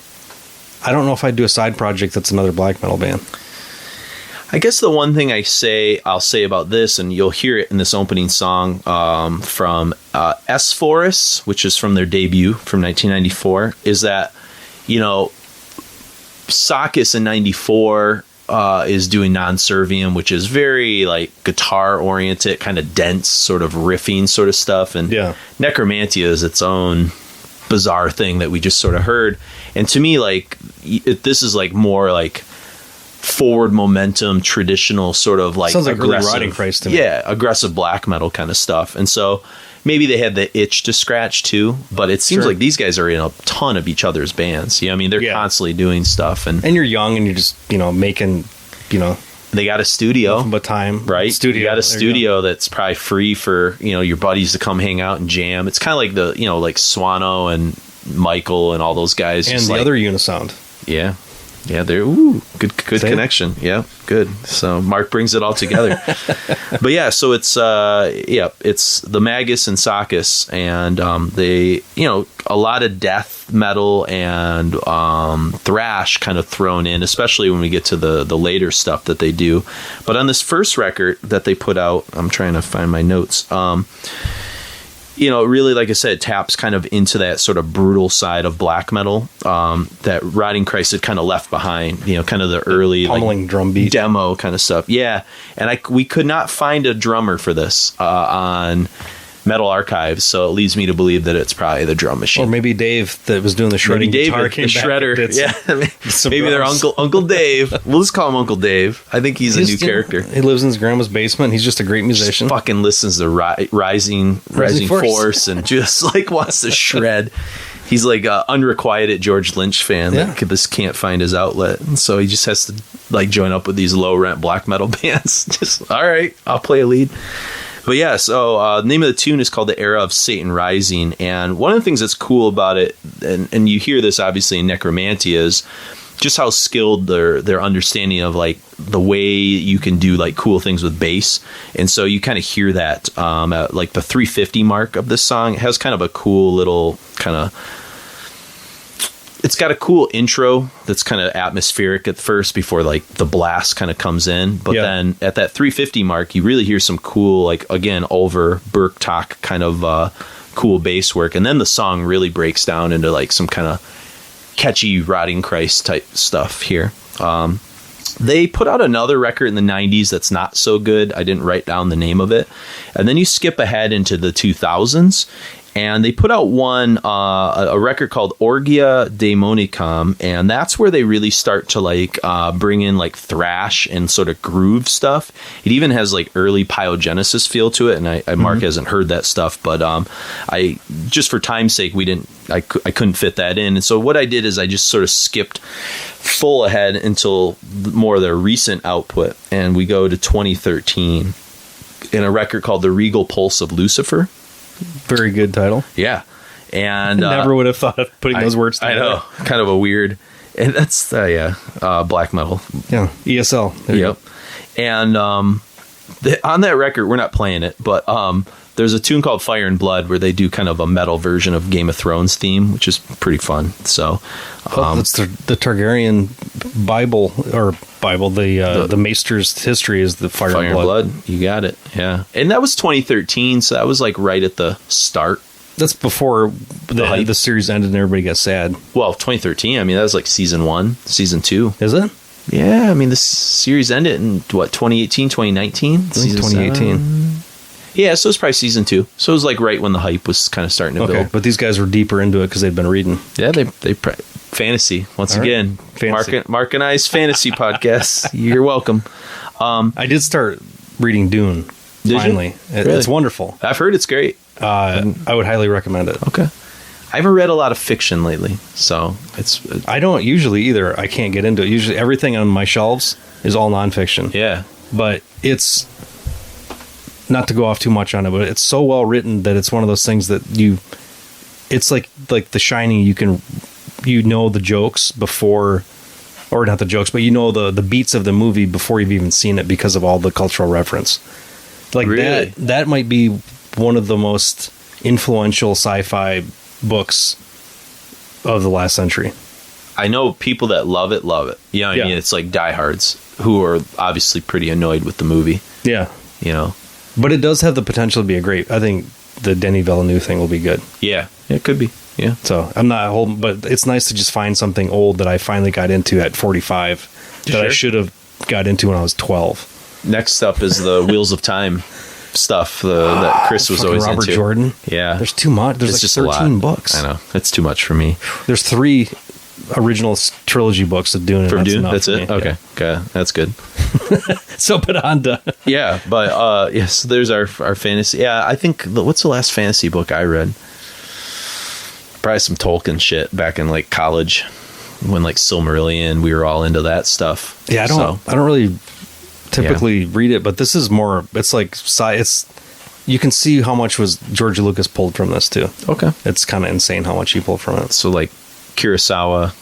I don't know if I'd do a side project that's another black metal band. I guess the one thing I'll say about this, and you'll hear it in this opening song from Eosforus, which is from their debut from 1994, is that, Sakis in 94 is doing Non-Serviam, which is very guitar oriented, kind of dense sort of riffing sort of stuff, and Necromantia is its own bizarre thing that we just sort of heard. And to me, this is more forward momentum, traditional sort of sounds like aggressive, really Riding Christ to me. Yeah, aggressive black metal kind of stuff. And so maybe they had the itch to scratch too, but it seems like these guys are in a ton of each other's bands. I mean, they're constantly doing stuff, and you're young and you're just making they got a studio, but time, right? You got a studio that's probably free for your buddies to come hang out and jam. It's kind of like the Swano and Michael and all those guys, and the other Unisound. Yeah, they're good connection. Yeah, good. So Mark brings it all together. But yeah, so it's the Magus and Sakis, and they a lot of death metal and thrash kind of thrown in, especially when we get to the later stuff that they do. But on this first record that they put out, I'm trying to find my notes. Really, like I said, taps kind of into that sort of brutal side of black metal that Riding Christ had kind of left behind, kind of the early pummeling drum beat demo kind of stuff. Yeah. And we could not find a drummer for this on Metal Archives, so it leads me to believe that it's probably the drum machine. Or maybe Dave that was doing the shredding guitar the shredder. Maybe their Uncle Dave. We'll just call him Uncle Dave. I think he's a new character. He lives in his grandma's basement. He's just a great musician. Just fucking listens to Rising Force and just wants to shred. He's unrequited George Lynch fan that just can't find his outlet, and so he just has to join up with these low rent black metal bands. Just all right, I'll play a lead. But yeah, so the name of the tune is called The Era of Satan Rising. And one of the things that's cool about it, and you hear this obviously in Necromantia, is just how skilled their understanding of the way you can do cool things with bass. And so you kind of hear that at the 350 mark of this song. It has kind of a cool little kind of... It's got a cool intro that's kind of atmospheric at first before the blast kind of comes in. But then at that 350 mark, you really hear some cool, again, over Bergtak kind of cool bass work. And then the song really breaks down into some kind of catchy Riding Christ type stuff here. They put out another record in the 90s that's not so good. I didn't write down the name of it. And then you skip ahead into the 2000s, And they put out a record called Orgia Daemonicum, and that's where they really start to like bring in like thrash and sort of groove stuff. It even has like early Pyogenesis feel to it, and Mark hasn't heard that stuff, but I just for time's sake I couldn't fit that in, and so what I did is I just sort of skipped full ahead until more of their recent output, and we go to 2013 in a record called The Regal Pulse of Lucifer. Very good title. Yeah. And never would have thought of putting those words together. I know. Kind of a weird. And that's, black metal. Yeah. ESL. Yep. And on that record, we're not playing it, but there's a tune called Fire and Blood where they do kind of a metal version of Game of Thrones theme, which is pretty fun. So that's the Targaryen Bible, the Maester's history is the Fire and Blood. You got it. Yeah. And that was 2013, so that was like right at the start. That's before the series ended and everybody got sad. Well, 2013, I mean, that was like season 1, season 2. Is it? Yeah, I mean, the series ended in, 2018, 2019? 2018. Yeah, so it was probably season 2. So it was like right when the hype was kind of starting to build. But these guys were deeper into it because they'd been reading. Yeah, they fantasy. Once again, Mark and I's fantasy podcast. You're welcome. I did start reading Dune, finally. Really? It's wonderful. I've heard it's great. I would highly recommend it. Okay. I haven't read a lot of fiction lately, so it's... I don't usually either. I can't get into it. Usually everything on my shelves is all nonfiction. Yeah. But it's... Not to go off too much on it, but it's so well written that it's one of those things that it's like The Shining. You know the jokes before, or not the jokes, but you know the beats of the movie before you've even seen it because of all the cultural reference. Like really? That might be one of the most influential sci-fi books of the last century. I know people that love it. You know what I mean? It's like diehards who are obviously pretty annoyed with the movie. Yeah. You know? But it does have the potential to be I think the Denis Villeneuve thing will be good. Yeah, it could be. Yeah. So I'm not holding, but it's nice to just find something old that I finally got into at 45 that I should have got into when I was 12. Next up is the Wheels of Time stuff that Chris was always Robert into. Jordan. Yeah. There's too much. There's it's like just 13 books. I know. It's too much for me. There's 3 original trilogy books of Dune. From Dune? That's it? Okay. Okay. That's good. So put on to... Yeah, but yes, there's our fantasy. Yeah, I think, what's the last fantasy book I read? Probably some Tolkien shit back in like college when like Silmarillion, we were all into that stuff. Yeah, I don't really typically read it, but this is more, it's like, you can see how much was George Lucas pulled from this too. Okay. It's kind of insane how much he pulled from it. So like Kurosawa,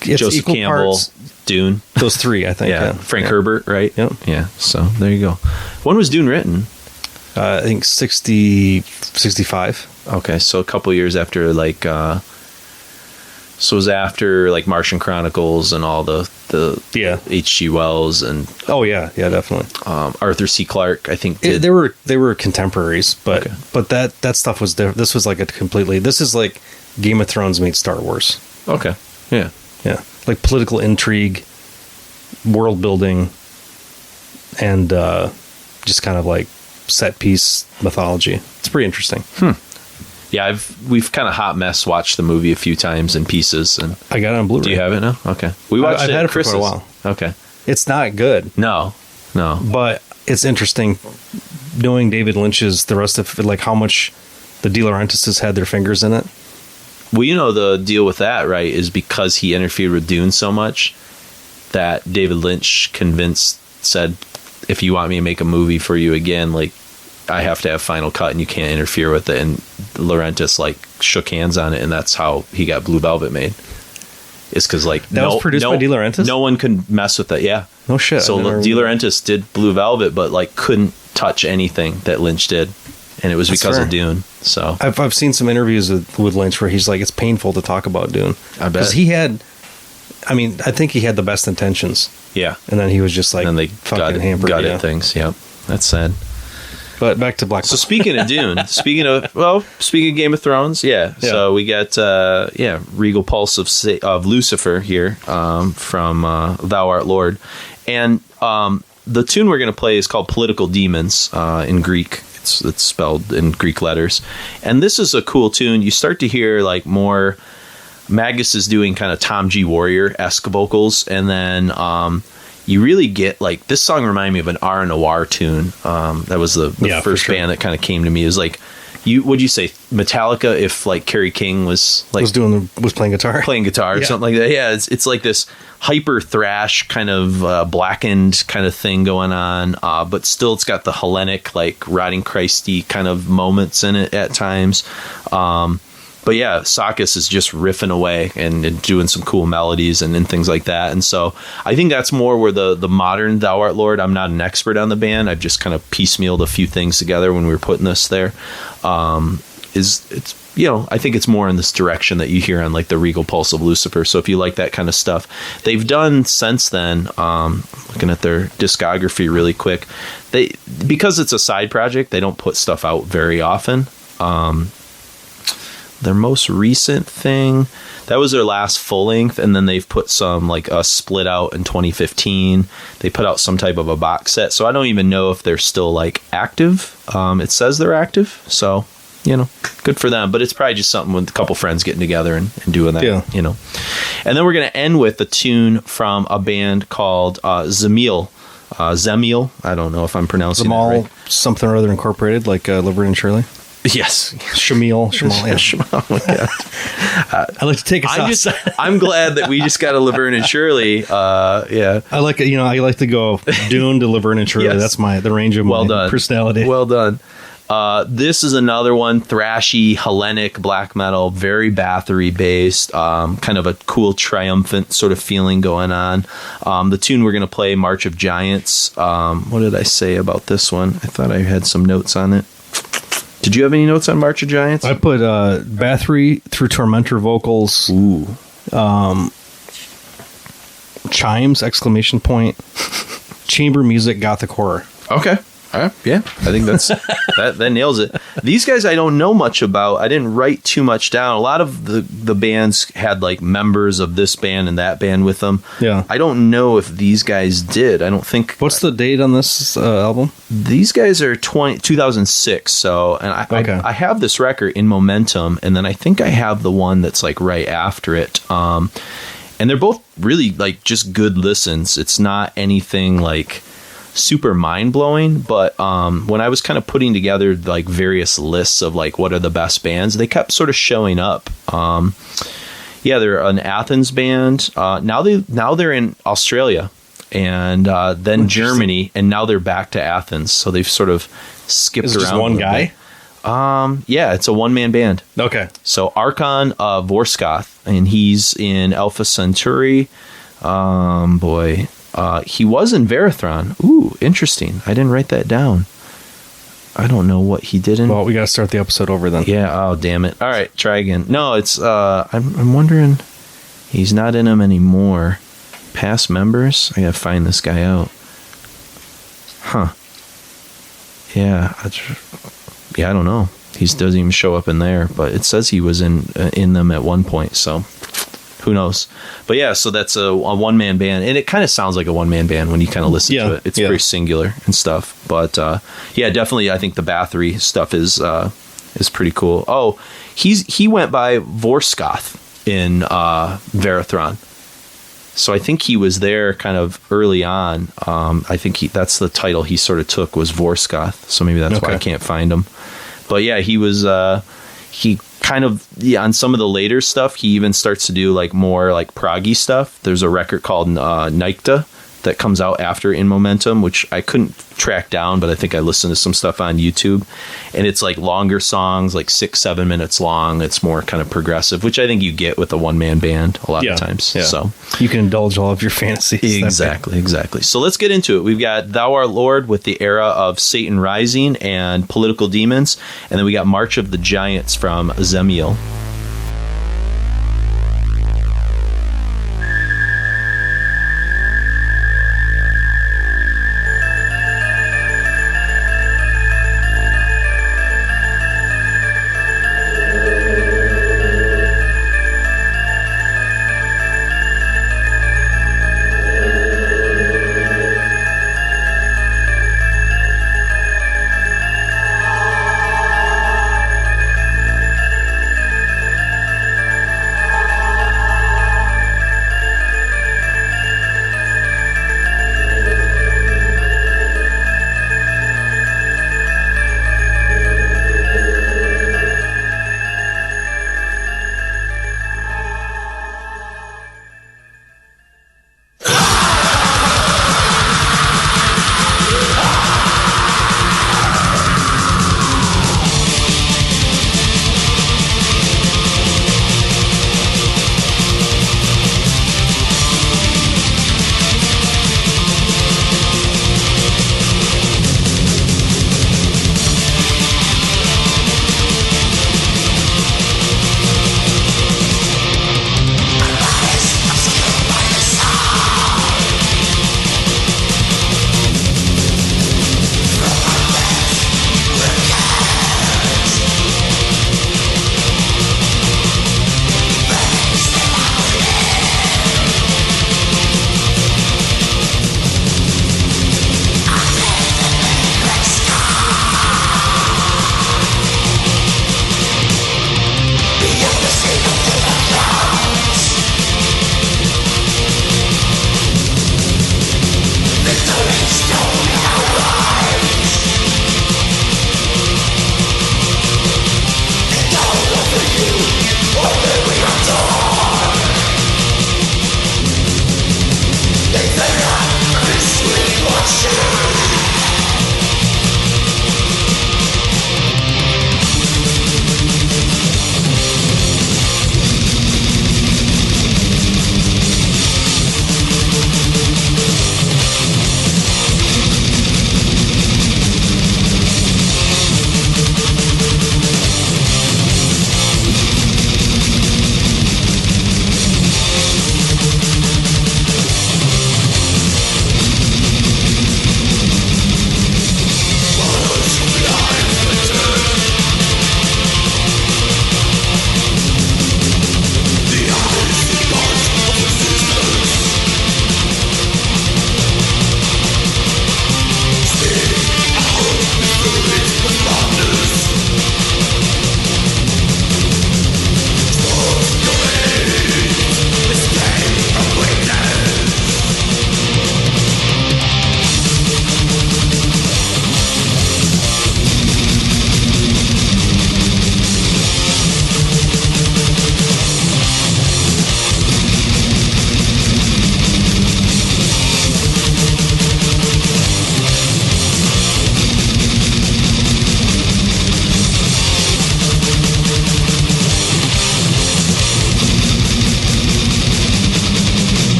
Joseph Campbell, Dune. Those 3, I think. Yeah. Frank Herbert, right? Yep. Yeah. So there you go. When was Dune written? I think 65. Okay. So a couple years after like, so it was after like Martian Chronicles and all the H.G. Wells and yeah, definitely. Arthur C. Clarke, I think they were contemporaries, but that stuff was different. This was like this is like Game of Thrones meets Star Wars. Okay. Yeah. Yeah. Like political intrigue, world building, and just kind of like set piece mythology. It's pretty interesting. Yeah, we've kind of hot mess watched the movie a few times in pieces, and I got it on Blu-ray. Do you have it now? Okay, we watched it. I've had it for quite a while. Okay, it's not good. No, but it's interesting knowing David Lynch's the rest of it, like how much the De Laurentiis had their fingers in it. Well, you know the deal with that, right? Is because he interfered with Dune so much that David Lynch said, if you want me to make a movie for you again, like I have to have final cut and you can't interfere with it. And Laurentiis like shook hands on it, and that's how he got Blue Velvet made. It's because like that was produced by De Laurentiis. No one could mess with that. Yeah, no shit. So De Laurentiis did Blue Velvet, but like couldn't touch anything that Lynch did, and it was because of Dune. So I've seen some interviews with Lynch where he's like, it's painful to talk about Dune. I bet because I think he had the best intentions. Yeah, and then he was just like, and they fucking hampered. Got it things. Yep, that's sad. But back to Black. So speaking of Dune, speaking of Game of Thrones, yeah. So we got Regal Pulse of Lucifer here from Thou Art Lord, and the tune we're going to play is called Political Demons in Greek, It's spelled in Greek letters. And this is a cool tune. You start to hear like more. Magus is doing kind of Tom G. Warrior-esque vocals, and then you really get like this song reminded me of an R Noir tune. That was the first band that kind of came to me. It was like would you say Metallica if like Kerry King was like was playing guitar or something like that. Yeah, it's like this hyper thrash kind of blackened kind of thing going on, but still it's got the Hellenic like Rotting Christy kind of moments in it at times. But yeah, Sakis is just riffing away and doing some cool melodies and things like that. And so I think that's more where the modern Thou Art Lord, I'm not an expert on the band. I've just kind of piecemealed a few things together when we were putting this there. It's I think it's more in this direction that you hear on like the Regal Pulse of Lucifer. So if you like that kind of stuff, they've done since then, looking at their discography really quick, because it's a side project, they don't put stuff out very often. Their most recent thing, that was their last full length, and then they've put some like a split out in 2015. They put out some type of a box set, so I don't even know if they're still like active. It says they're active, so good for them. But it's probably just something with a couple friends getting together and doing that. And then we're gonna end with a tune from a band called Zemil. I don't know if I'm pronouncing it right. Something or other incorporated, like Laverne and Shirley. Yes, Shamil, yeah. I like to take us off. I'm glad that we just got a Laverne and Shirley. I like it. I like to go Dune to Laverne and Shirley. Yes. That's the range of my personality. Well done. This is another one, thrashy, Hellenic black metal, very Bathory based, kind of a cool, triumphant sort of feeling going on. The tune we're going to play, March of Giants. What did I say about this one? I thought I had some notes on it. Did you have any notes on March of Giants? I put Bathory through Tormentor vocals. Ooh. Chimes, exclamation point. Chamber music, gothic horror. Okay. Yeah, I think that's that nails it. These guys I don't know much about. I didn't write too much down. A lot of the bands had like members of this band and that band with them. Yeah. I don't know if these guys did. I don't think. What's the date on this album? These guys are 2006. So, and I have this record in Momentum, and then I think I have the one that's like right after it. And they're both really like just good listens. It's not anything like super mind-blowing, but when I was kind of putting together like various lists of like what are the best bands, they kept sort of showing up. They're an Athens band. Now they're in Australia, and then Germany, and now they're back to Athens. So they've sort of skipped around. Just one guy? It's a one-man band. Okay. So Archon Vorskoth, and he's in Alpha Centauri. He was in Varathron. Ooh, interesting. I didn't write that down. I don't know what he did in. Well, we got to start the episode over then. Yeah. Oh, damn it. All right, try again. No, it's. I'm wondering. He's not in them anymore. Past members. I gotta find this guy out. Huh. Yeah. I don't know. He doesn't even show up in there, but it says he was in them at one point. So. Who knows? But yeah, so that's a one-man band, and it kind of sounds like a one-man band when you kind of listen to it. It's very singular and stuff. But definitely, I think the Bathory stuff is pretty cool. Oh, he went by Vorskoth in Varathron, so I think he was there kind of early on. I think that's the title he sort of took was Vorskoth, so maybe that's why I can't find him. But yeah, he was he kind of on some of the later stuff, he even starts to do like more like proggy stuff. There's a record called Nykta that comes out after In Momentum, which I couldn't track down, but I think I listened to some stuff on YouTube, and it's like longer songs, like 6-7 minutes long. It's more kind of progressive, which I think you get with a one-man band a lot of times. Yeah. So you can indulge all of your fantasies. Exactly. So let's get into it. We've got Thou Art Lord with the era of Satan Rising and Political Demons, and then we got March of the Giants from Zemil.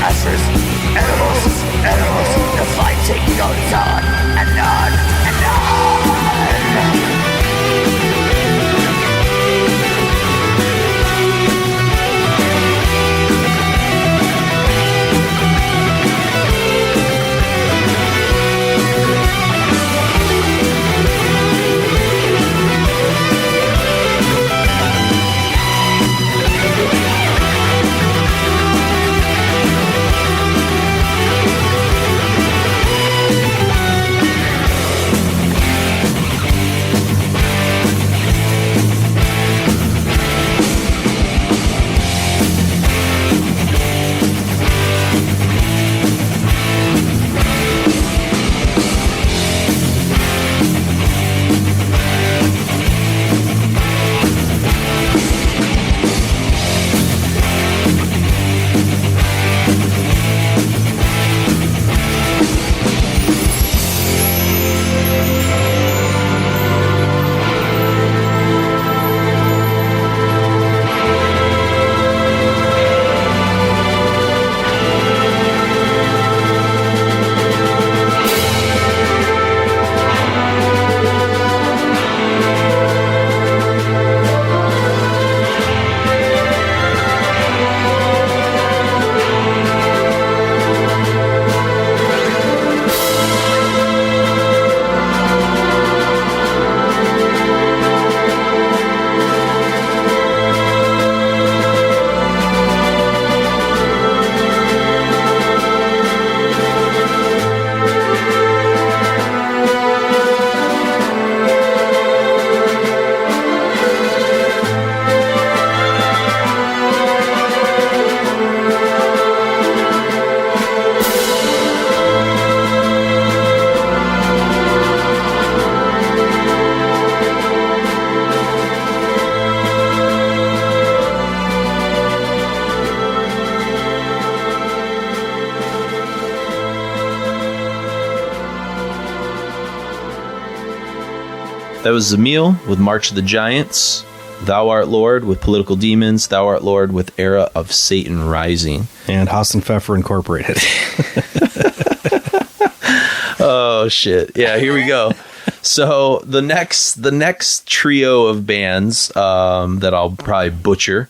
ashes. Animals, animals, the fighting goes on, and was Zamil with March of the Giants. Thou Art Lord with Political Demons. Thou Art Lord with Era of Satan Rising. And Haas and Pfeffer Incorporated. Oh, shit. Yeah, here we go. So the next trio of bands that I'll probably butcher,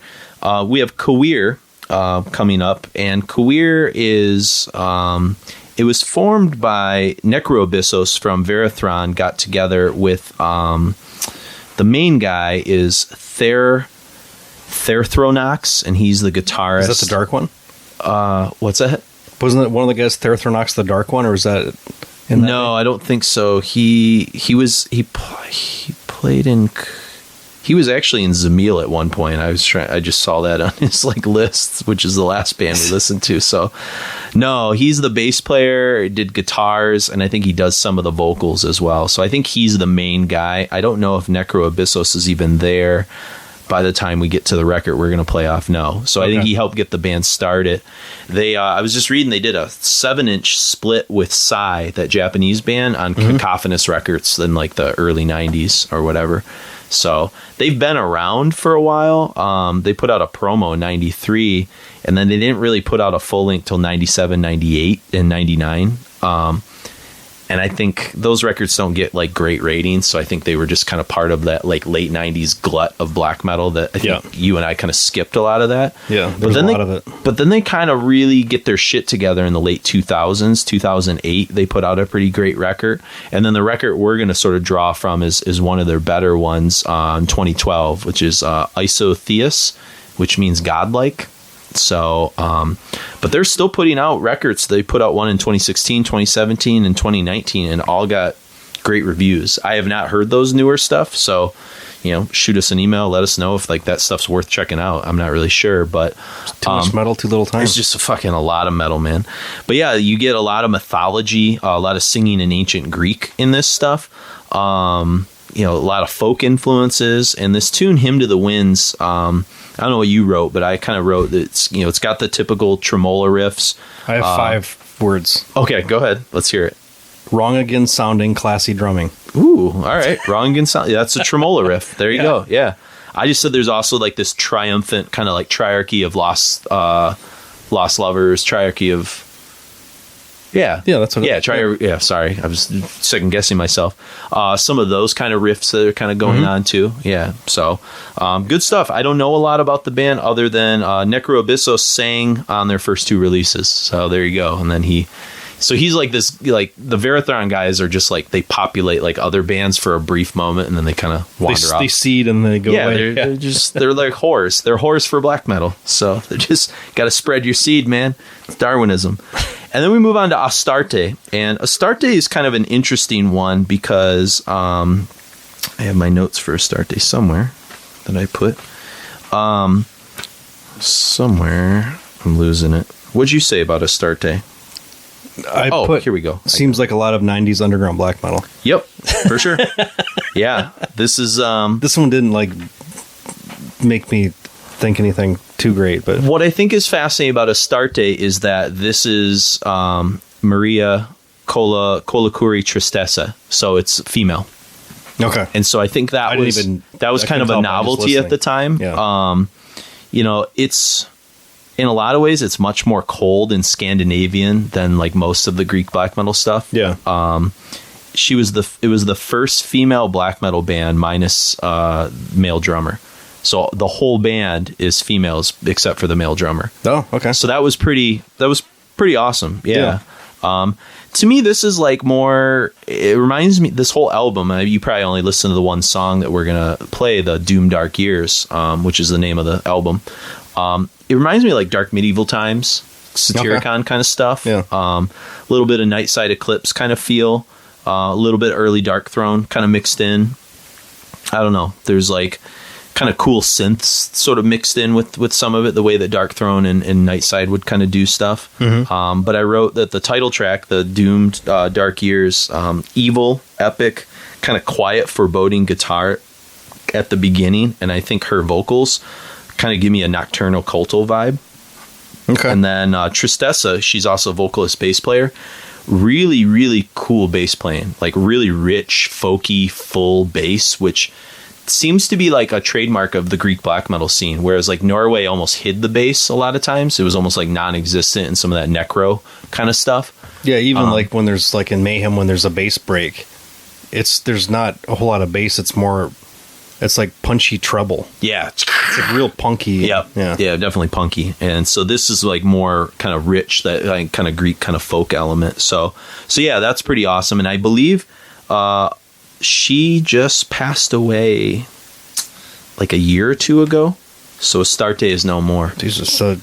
we have Kawir coming up. And Kawir is... it was formed by Necromantia from Varathron, got together with... the main guy is Therthronox, and he's the guitarist. Is that the dark one? What's that? Wasn't it one of the guys, Therthronox, the dark one, or is that... No, I don't think so. He played in... He was actually in Zamil at one point. I just saw that on his list, which is the last band we listened to. So, no, he's the bass player, did guitars, and I think he does some of the vocals as well. So I think he's the main guy. I don't know if Necroabyssos is even there by the time we get to the record we're going to play off. No. So I think he helped get the band started. They, I was just reading, they did a 7-inch split with Psy, that Japanese band, on Cacophonous Records in the early 90s or whatever. So they've been around for a while. They put out a promo in 93, and then they didn't really put out a full length till 97, 98, and 99. And I think those records don't get great ratings. So I think they were just kind of part of that late 90s glut of black metal that I think you and I kind of skipped a lot of that. Yeah, there's a lot of it. But then they kind of really get their shit together in the late 2000s. 2008, they put out a pretty great record. And then the record we're going to sort of draw from is one of their better ones in 2012, which is Isotheus, which means godlike. So, but they're still putting out records. They put out one in 2016, 2017, and 2019, and all got great reviews. I have not heard those newer stuff, so, shoot us an email, let us know if that stuff's worth checking out. I'm not really sure, but too much metal, too little time. It's just a lot of metal, man. But yeah, you get a lot of mythology, a lot of singing in ancient Greek in this stuff. A lot of folk influences, and this tune, Hymn to the Winds, I don't know what you wrote, but I kind of wrote that it's got the typical tremola riffs. I have 5 words. Okay, go ahead. Let's hear it. Wrong again sounding, classy drumming. Ooh, all right. Wrong again sounding. That's a tremola riff. There you go. Yeah. I just said there's also this triumphant kind of triarchy of lost lovers, triarchy of... Yeah, that's what. Yeah, sorry, I was second guessing myself. Some of those kind of riffs that are kind of going on too. Yeah, so good stuff. I don't know a lot about the band other than Necroabyssos sang on their first 2 releases. So there you go. And then he's this the Varathron guys are just they populate other bands for a brief moment and then they kind of wander off. They seed and they go away. They're like Horus. They're Horus for black metal. So they just got to spread your seed, man. It's Darwinism. And then we move on to Astarte. And Astarte is kind of an interesting one because I have my notes for Astarte somewhere that I put. Somewhere. I'm losing it. What'd you say about Astarte? Here we go. Seems like a lot of 90s underground black metal. Yep, for sure. Yeah. This is... this one didn't make me think anything too great, but what I think is fascinating about Astarte is that this is Maria Colacuri Tristessa, so it's female. Okay, and so I think that was kind of a novelty at the time. Yeah. It's in a lot of ways it's much more cold and Scandinavian than most of the Greek black metal stuff. Yeah. It was the first female black metal band minus male drummer. So the whole band is females except for the male drummer. Oh, okay. So that was pretty awesome. Yeah. To me, this is it reminds me, this whole album, you probably only listen to the one song that we're going to play, the Doom Dark Years, which is the name of the album. It reminds me of Dark Medieval Times, Satyricon kind of stuff. Yeah. A little bit of Nightside Eclipse kind of feel, a little bit early Dark Throne kind of mixed in. I don't know. There's kind of cool synths sort of mixed in with some of it, the way that Dark Throne and Nightside would kind of do stuff. But I wrote that the title track, the Doomed Dark Years, evil, epic, kind of quiet, foreboding guitar at the beginning, and I think her vocals kind of give me a Nocturnal Culto vibe. Okay. And then Tristessa, she's also a vocalist bass player. really, really cool bass playing, like really rich, folky, full bass, which seems to be like a trademark of the Greek black metal scene, whereas like Norway almost hid the bass a lot of times. It was almost like non-existent in some of that necro kind of stuff. Yeah, even like when there's like in Mayhem, when there's a bass break, there's not a whole lot of bass. It's like punchy treble. Yeah. It's like real punky. Yeah, definitely punky. And so this is like more kind of rich, that like kind of Greek kind of folk element. So yeah, that's pretty awesome. And I believe she just passed away like a year or two ago. So Astarte is no more. Jesus, so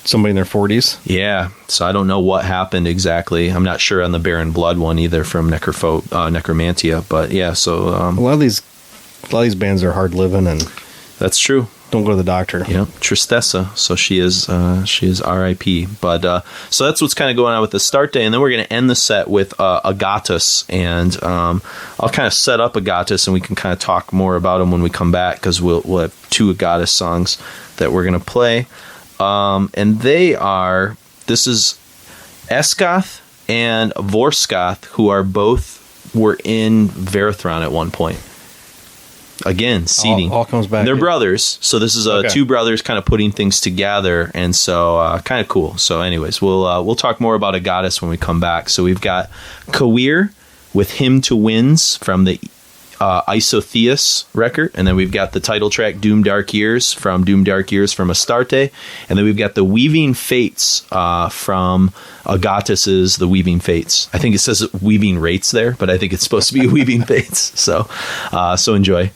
somebody in their 40s? Yeah. So I don't know what happened exactly. I'm not sure on the Baron Blood one either from Necromantia. But yeah, so a lot of these bands are hard living, and that's true. Don't go to the doctor. Yeah, Tristessa. So she is R.I.P. But so that's what's kind of going on with the start day, and then we're going to end the set with Agatus, and I'll kind of set up Agatus, and we can kind of talk more about them when we come back, because we'll have 2 Agatus songs that we're going to play, and this is Esgoth and Vorskoth, who were in Varathron at one point. Again, seeding. All comes back. They're brothers, so this is two brothers kind of putting things together, and so kind of cool. So, anyways, we'll talk more about Agatus when we come back. So we've got Kawir with Hymn to Winds from the Isotheus record, and then we've got the title track Doom Dark Years from Astarte, and then we've got the Weaving Fates from Agatus's The Weaving Fates. I think it says Weaving Rates there, but I think it's supposed to be Weaving Fates. So enjoy.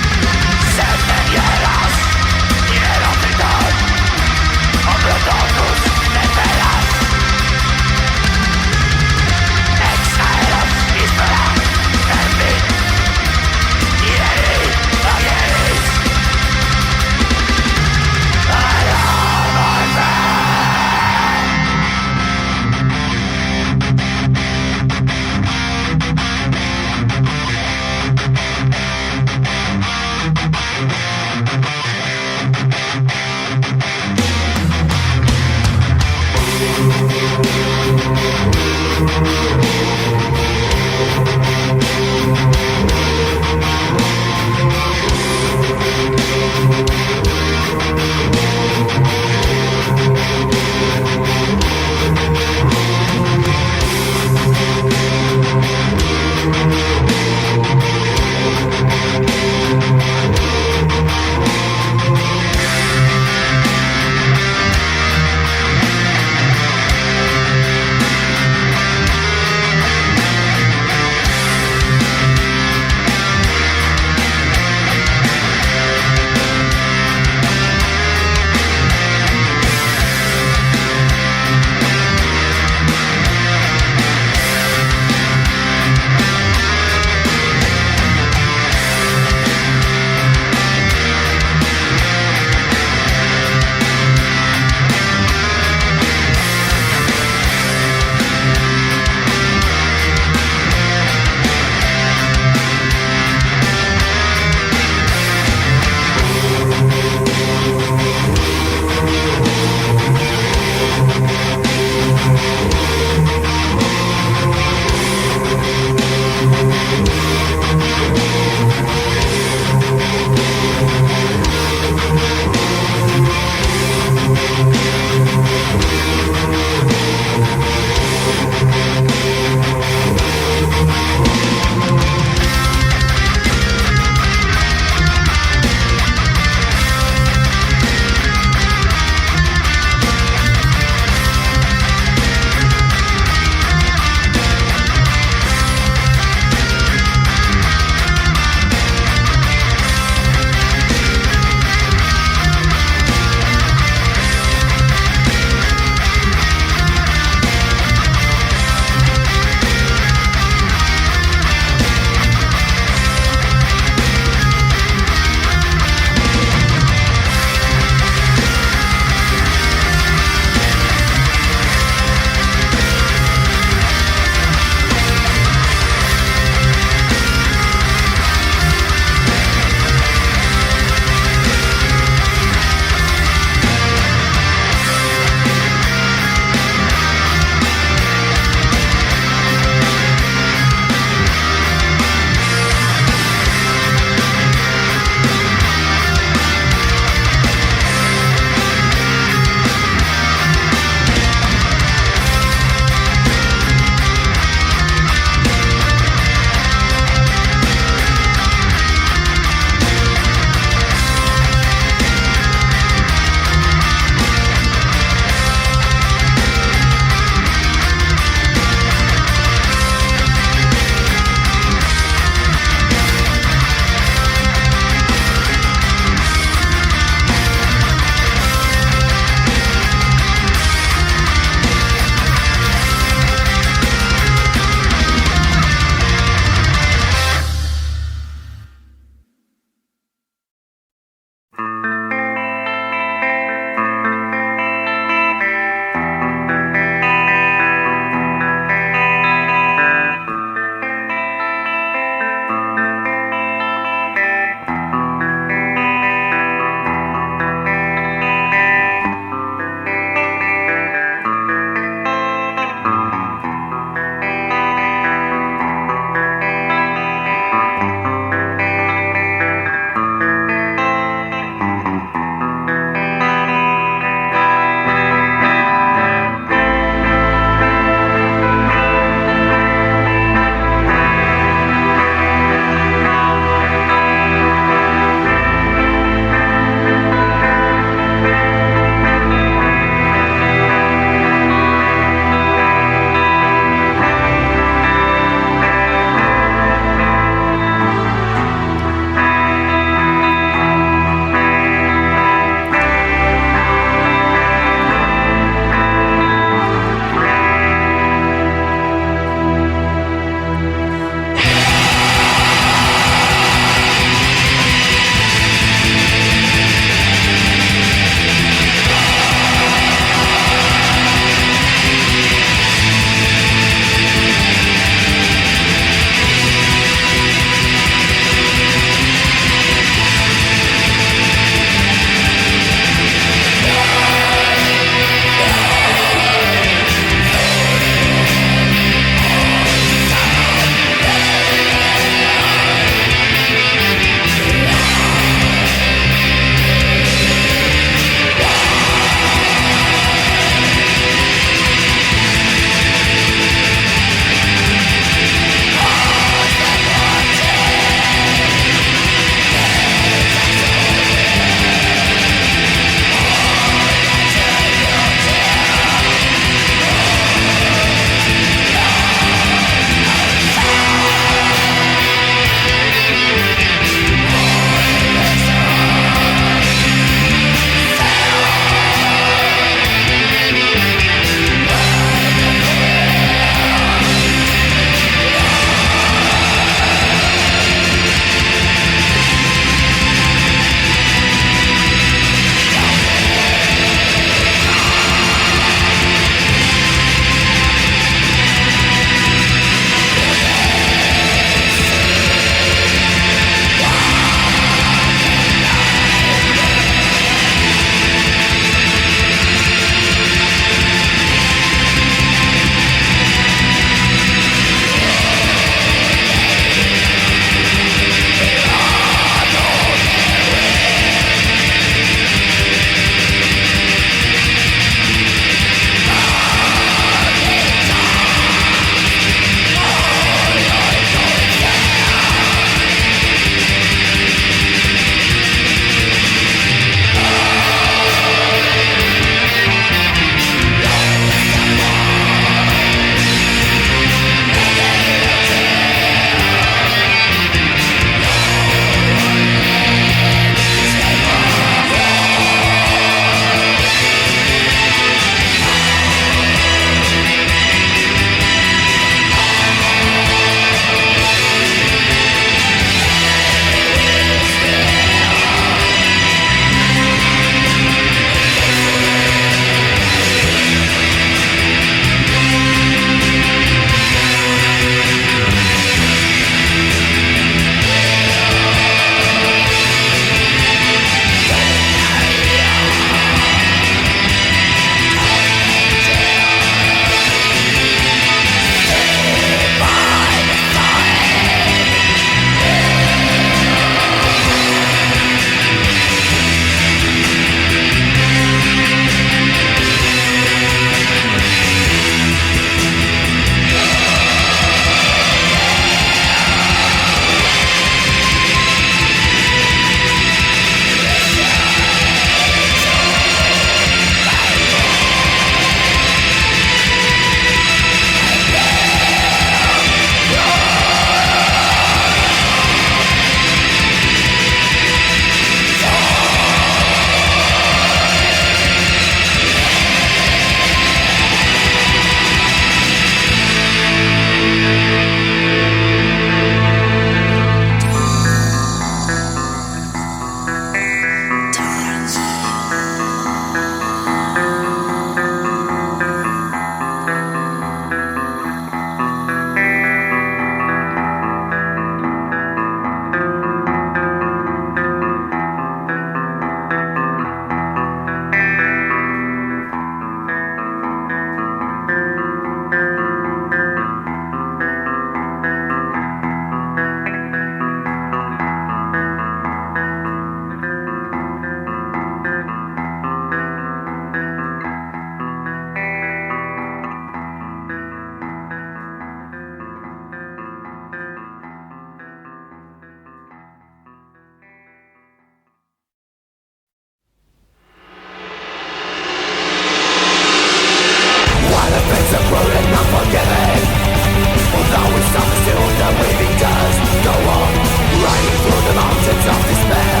the weaving does go on, riding through the mountains of despair.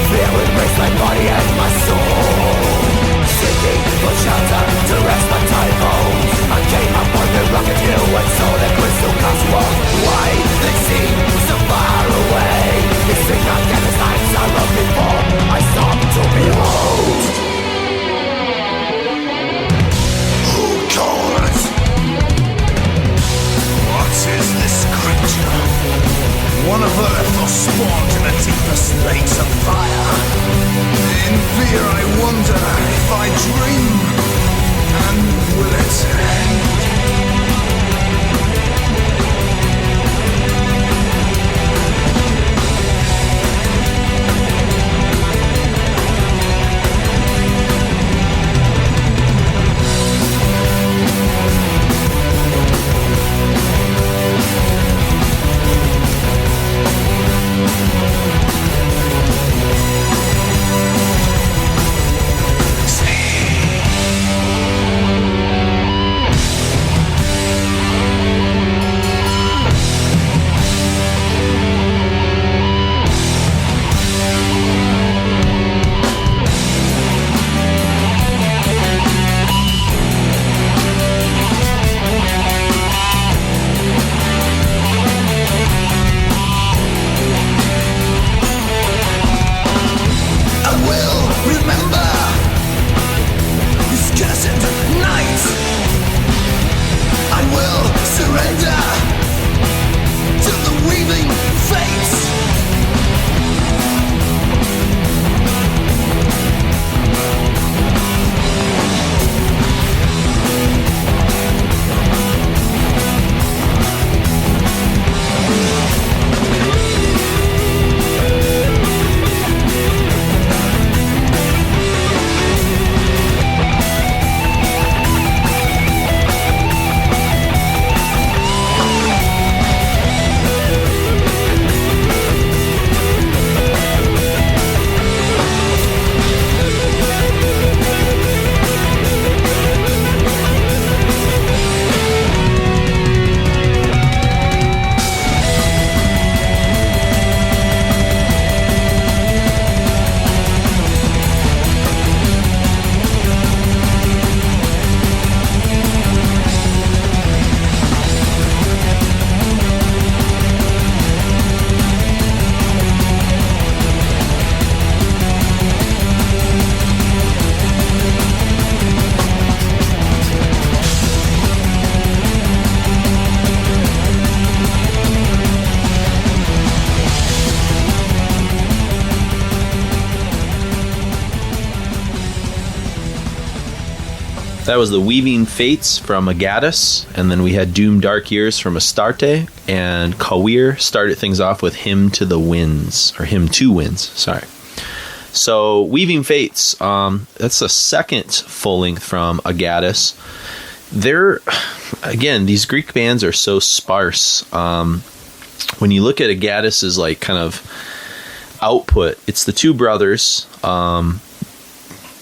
Fear embraced my body and my soul, seeking for shelter to rest my tired bones. I came upon the rugged hill and saw the crystal castle. Why they seem so far away? They sing not yet as lights I loved before. I stopped to behold. Who calls? What is this creature? One of earth or spawned in the deepest lakes of fire. In fear I wonder if I dream, and will it end? That was the Weaving Fates from Agatus, and then we had Doom Dark Years from Astarte, and Kawir started things off with Hymn to the Winds, or Hymn to Winds, sorry. So, Weaving Fates, that's the second full length from Agatus. They're, again, these Greek bands are so sparse. When you look at Agatus's like kind of output, it's the two brothers.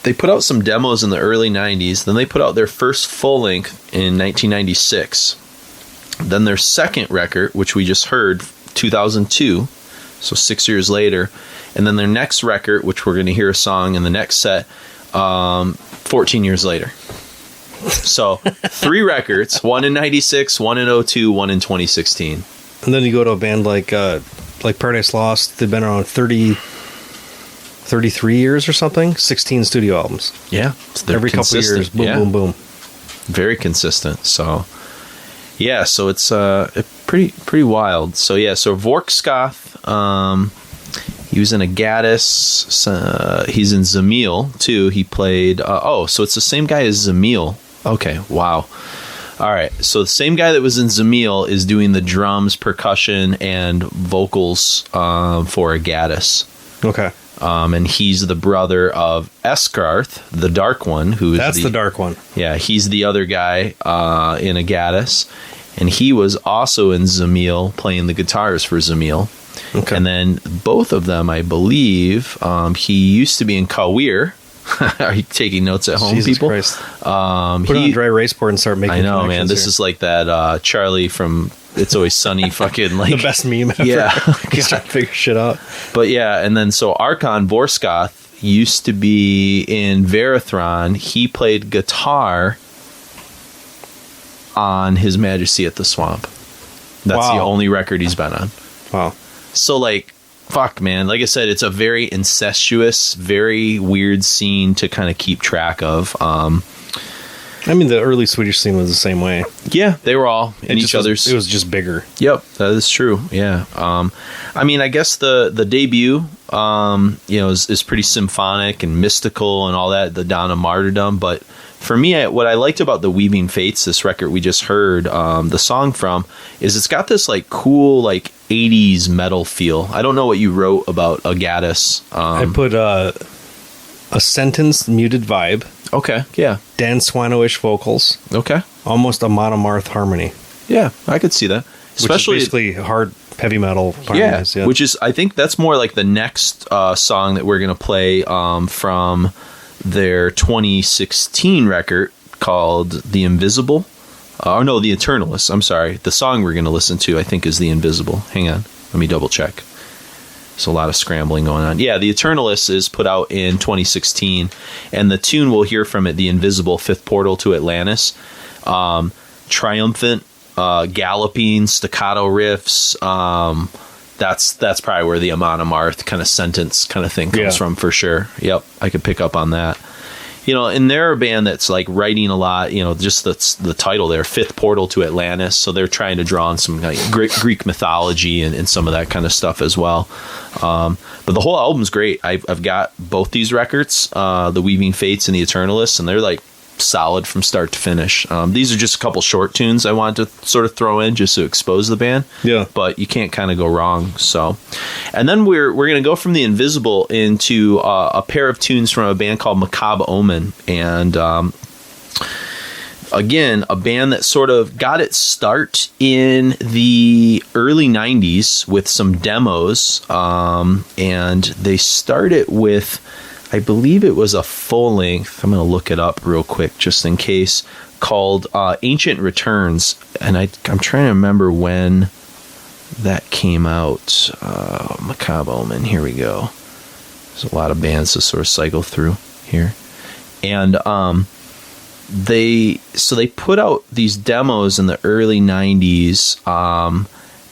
They put out some demos in the early 90s. Then they put out their first full length in 1996. Then their second record, which we just heard, 2002, so 6 years later. And then their next record, which we're going to hear a song in the next set, 14 years later. So 3 records, one in 96, one in 02, one in 2016. And then you go to a band like Paradise Lost. They've been around 33 years or something. 16 studio albums. Yeah, every couple of years. Boom, boom, boom. Very consistent. So yeah, so it's pretty wild. So yeah, so Vorkskoth, he was in Agatus. He's in Zamil too. He played. So it's the same guy as Zamil. Okay, wow. All right, so the same guy that was in Zamil is doing the drums, percussion, and vocals for Agatus. Okay. And he's the brother of Eskarth, the Dark One. That's the Dark One. Yeah, he's the other guy in Agatus. And he was also in Zamil, playing the guitars for Zamil. Okay. And then both of them, I believe, he used to be in Kawir, Are you taking notes at home, Jesus people? Christ. Put it on dry erase board and start making. I know, man. This here. is like that Charlie from It's Always Sunny fucking like the best meme ever. Yeah. He's trying to figure shit out. But yeah, and then so Archon Vorskoth used to be in Varathron. He played guitar on His Majesty at the Swamp. That's the only record he's been on. Wow. So like, fuck, man. Like I said, it's a very incestuous, very weird scene to kind of keep track of. I mean, the early Swedish scene was the same way. Yeah, they were all in each other's. It was just bigger. Yep, that is true. Yeah. I mean, I guess the debut, is pretty symphonic and mystical and all that, the Dawn of Martyrdom. But for me, what I liked about the Weaving Fates, this record we just heard the song from, is it's got this like cool like 80s metal feel. I don't know what you wrote about Agatis. I put a sentence muted vibe. Okay, yeah. Dan Swano-ish vocals. Okay. Almost a monomarth harmony. Yeah, I could see that. Especially which is basically hard heavy metal harmonies. Yeah, which is, I think that's more like the next song that we're going to play from their 2016 record called The Invisible. The Eternalists. I'm sorry. The song we're going to listen to, I think, is The Invisible. Hang on. Let me double check. There's a lot of scrambling going on. Yeah, The Eternalists is put out in 2016, and the tune we'll hear from it, The Invisible, Fifth Portal to Atlantis. Triumphant, galloping, staccato riffs. That's probably where the Amon Amarth kind of sentence kind of thing comes from for sure. Yep, I could pick up on that. And they're a band that's like writing a lot, just the title there, Fifth Portal to Atlantis. So they're trying to draw on some like Greek mythology and some of that kind of stuff as well. But the whole album's great. I've got both these records, The Weaving Fates and The Eternalists, and they're like solid from start to finish. These are just a couple short tunes I wanted to sort of throw in just to expose the band. Yeah. But you can't kind of go wrong. So, and then we're going to go from The Invisible into a pair of tunes from a band called Macabre Omen. And again, a band that sort of got its start in the early 90s with some demos. And they started with, I believe it was a full length. I'm going to look it up real quick just in case, called Ancient Returns. And I'm trying to remember when that came out. Macabre Omen. Here we go. There's a lot of bands to sort of cycle through here. And they put out these demos in the early 90s,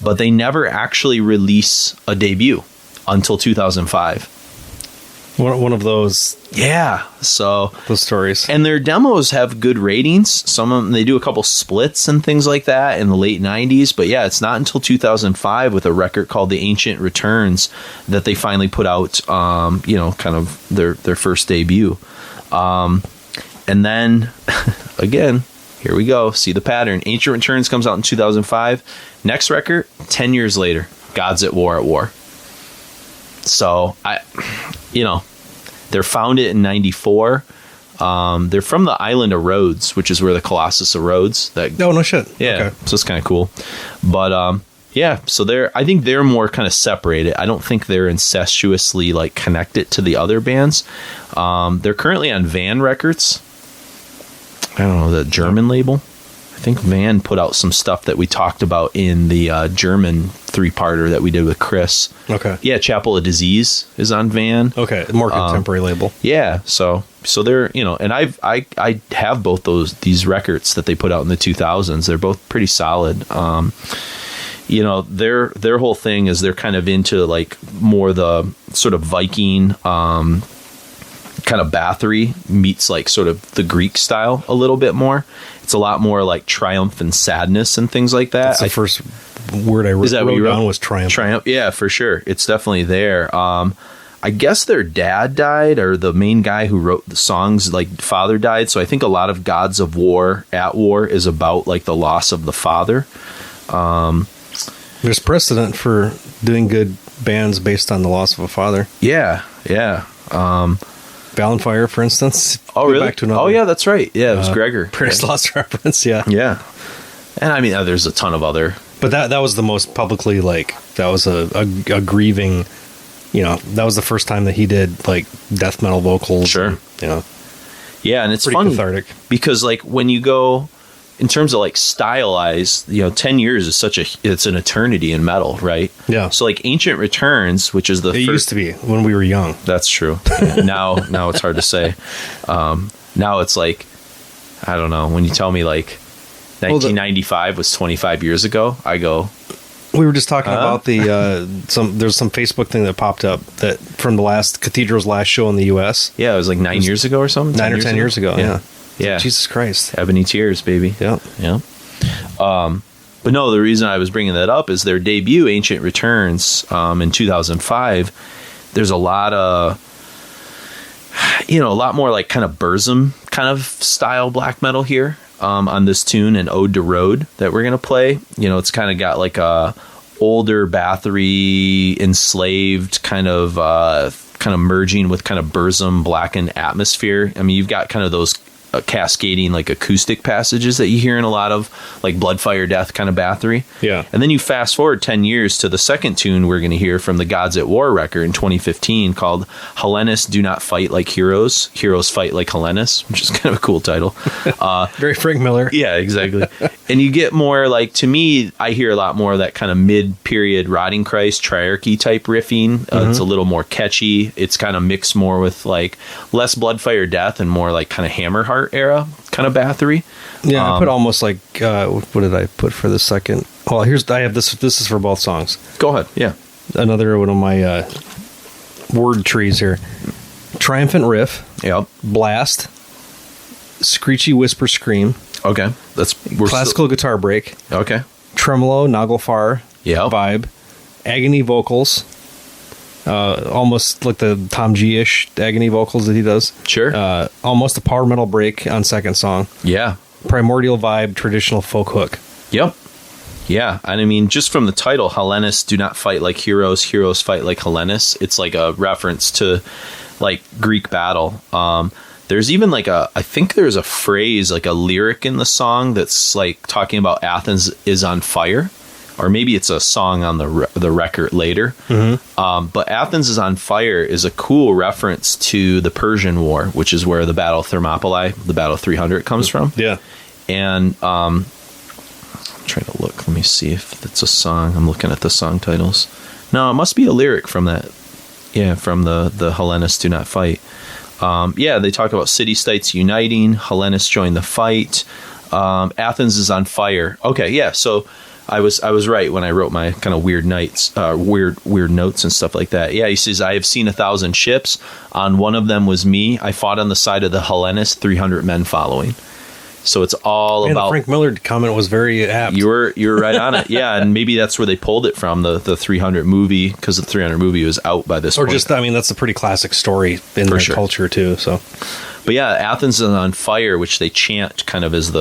but they never actually release a debut until 2005. One of those. Yeah. So those stories. And their demos have good ratings. Some of them, they do a couple splits and things like that in the late 90s. But yeah, it's not until 2005 with a record called The Ancient Returns that they finally put out, kind of their first debut. And then, again, here we go. See the pattern. Ancient Returns comes out in 2005. Next record, 10 years later, Gods at War. So, they're founded in 94. They're from the island of Rhodes, which is where the Colossus of Rhodes. No shit. Yeah, okay. So it's kind of cool. But, so I think they're more kind of separated. I don't think they're incestuously, like, connected to the other bands. They're currently on Van Records. I don't know, the German label. I think Van put out some stuff that we talked about in the German 3-parter that we did with Chris. Okay. Yeah, Chapel of Disease is on Van. Okay, more contemporary label. Yeah, so they're, and I have both these records that they put out in the 2000s. They're both pretty solid. Their whole thing is they're kind of into like more the sort of Viking kind of Bathory meets like sort of the Greek style a little bit more. It's a lot more like triumph and sadness and things like that. That's the first word I wrote down was triumph. Triumph, yeah, for sure. It's definitely there. I guess their dad died, or the main guy who wrote the songs, like father died. So I think a lot of Gods of War at War is about like the loss of the father. There's precedent for doing good bands based on the loss of a father. Yeah. Balenfire, for instance. Oh, really? Back to another, oh, yeah, that's right. Yeah, it was Gregor. Paradise Lost reference, yeah. Yeah. And I mean, there's a ton of other. But that was the most publicly, like, that was a grieving, that was the first time that he did, like, death metal vocals. Sure. Yeah, and it's Pretty funny cathartic. because like when you go in terms of like stylized, 10 years is it's an eternity in metal, right? Yeah. So like Ancient Returns, which is the It used to be when we were young. That's true. Yeah, now it's hard to say. Now it's like, I don't know. When you tell me like 1995 was 25 years ago, I go. We were just talking about there's some Facebook thing that popped up that from the Cathedral's last show in the U.S. Yeah, it was like 9 years ago or something. 9 or 10 years ago. Yeah. Yeah. Jesus Christ. Ebony Tears, baby. Yeah. Yeah. But no, the reason I was bringing that up is their debut, Ancient Returns, in 2005. There's a lot more like kind of Burzum kind of style black metal here on this tune, and Ode to Road that we're going to play. It's kind of got like a older Bathory enslaved kind of merging with kind of Burzum blackened atmosphere. I mean, you've got kind of those cascading like acoustic passages that you hear in a lot of like Bloodfire Death kind of Bathory. Yeah. And then you fast forward 10 years to the second tune we're going to hear from the Gods at War record in 2015 called Hellenists Do Not Fight Like Heroes. Heroes Fight Like Hellenists, which is kind of a cool title. Very Frank Miller. Yeah, exactly. And you get more like, to me, I hear a lot more of that kind of mid-period Rotting Christ, Triarchy type riffing. It's a little more catchy. It's kind of mixed more with like less Bloodfire Death and more like kind of Hammerheart era kind of Bathory. Yeah, I put almost like what did I put for the second? Well, I have this. This is for both songs. Go ahead. Yeah, another one of my word trees here. Triumphant riff. Yep. Blast. Screechy whisper scream. Okay, classical guitar break. Okay. Tremolo Naglfar. Yep. Vibe. Agony vocals. Almost like the Tom G-ish agony vocals that he does. Sure. Almost a power metal break on second song. Yeah. Primordial vibe, traditional folk hook. Yep. Yeah. And I mean, just from the title, Hellenists do not fight like heroes. Heroes fight like Hellenists. It's like a reference to like Greek battle. There's even like I think there's a phrase, like a lyric in the song that's like talking about Athens is on fire. Or maybe it's a song on the record later. Mm-hmm. But Athens is on fire is a cool reference to the Persian War, which is where the Battle of Thermopylae, the Battle of 300 comes from. Yeah. And I'm trying to look. Let me see if it's a song. I'm looking at the song titles. No, it must be a lyric from that. Yeah, from the Hellenists do not fight. They talk about city-states uniting. Hellenists join the fight. Athens is on fire. Okay, yeah, so I was right when I wrote my kind of weird notes and stuff like that. Yeah, he says, I have seen 1,000 ships. On one of them was me. I fought on the side of the Hellenists, 300 men following. So it's all about... The Frank Miller comment was very apt. You were right on it. Yeah, and maybe that's where they pulled it from, the 300 movie, because the 300 movie was out by this point. Or just, I mean, that's a pretty classic story in their culture, too. So, but yeah, Athens is on fire, which they chant kind of as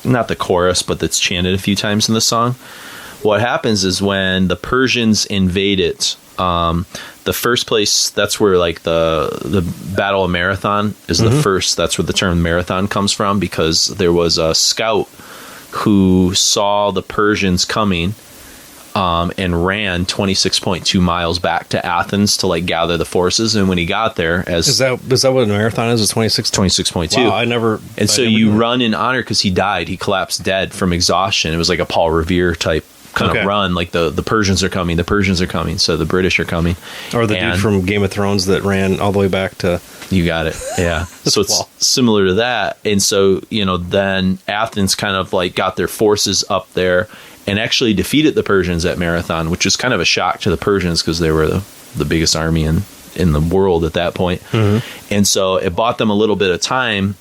not the chorus, but that's chanted a few times in the song. What happens is when the Persians invade it, the first place, that's where like the Battle of Marathon is the first. That's where the term marathon comes from, because there was a scout who saw the Persians coming and ran 26.2 miles back to Athens to like gather the forces. And when he got there, is that what a marathon is? 26.2. Wow, I never. And so you run in honor, because he died. He collapsed dead from exhaustion. It was like a Paul Revere type kind of run. Like the Persians are coming. The Persians are coming. So the British are coming. Or the dude from Game of Thrones that ran all the way back to. You got it. Yeah. So it's similar to that. And so, then Athens kind of like got their forces up there and actually defeated the Persians at Marathon, which was kind of a shock to the Persians because they were the biggest army in the world at that point. Mm-hmm. And so it bought them a little bit of time.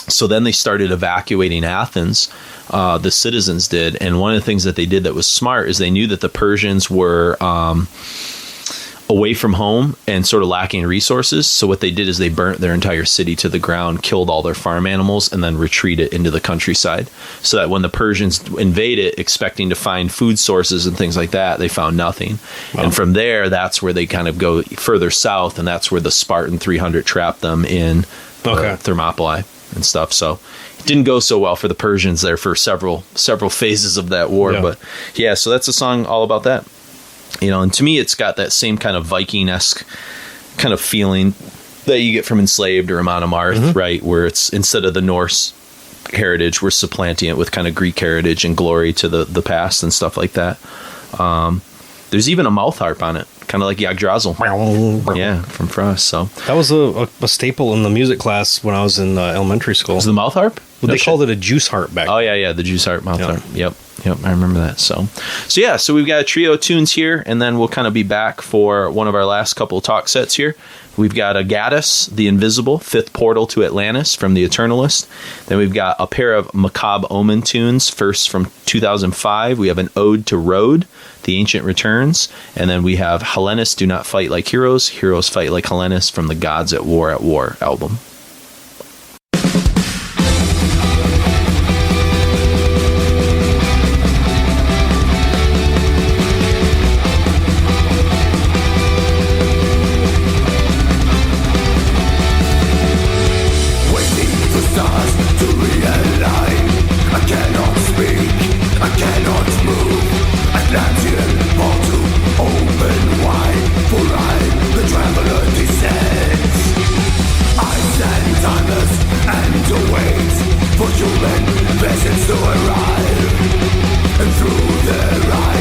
So then they started evacuating Athens, the citizens did. And one of the things that they did that was smart is they knew that the Persians were away from home and sort of lacking resources. So what they did is they burnt their entire city to the ground, killed all their farm animals, and then retreated into the countryside. So that when the Persians invaded, expecting to find food sources and things like that, they found nothing. Wow. And from there, that's where they kind of go further south, and that's where the Spartan 300 trapped them in Thermopylae and stuff. So it didn't go so well for the Persians there for several phases of that war. Yeah. But yeah, so that's a song all about that. And to me, it's got that same kind of Viking-esque kind of feeling. that you get from Enslaved or Amon Amarth, right? Where it's instead of the Norse heritage, we're supplanting it with kind of Greek heritage and glory to the past and stuff like that. There's even a mouth harp on it, kind of like Yggdrasil. Yeah, from Frost. So that was a staple in the music class when I was in elementary school. Was the mouth harp? Well, they called it a juice harp back then. Oh yeah, the juice harp mouth harp. Yep, I remember that. So we've got a trio of tunes here, and then we'll kind of be back for one of our last couple of talk sets here. We've got a Gaddis, the Invisible, fifth portal to Atlantis from the Eternalist. Then we've got a pair of Macabre Omen tunes, first from 2005. We have an Ode to Road, The Ancient Returns. And then we have Hellenists Do Not Fight Like Heroes, Heroes Fight Like Hellenists from the Gods at War album. For human peasants to arrive, and through their eyes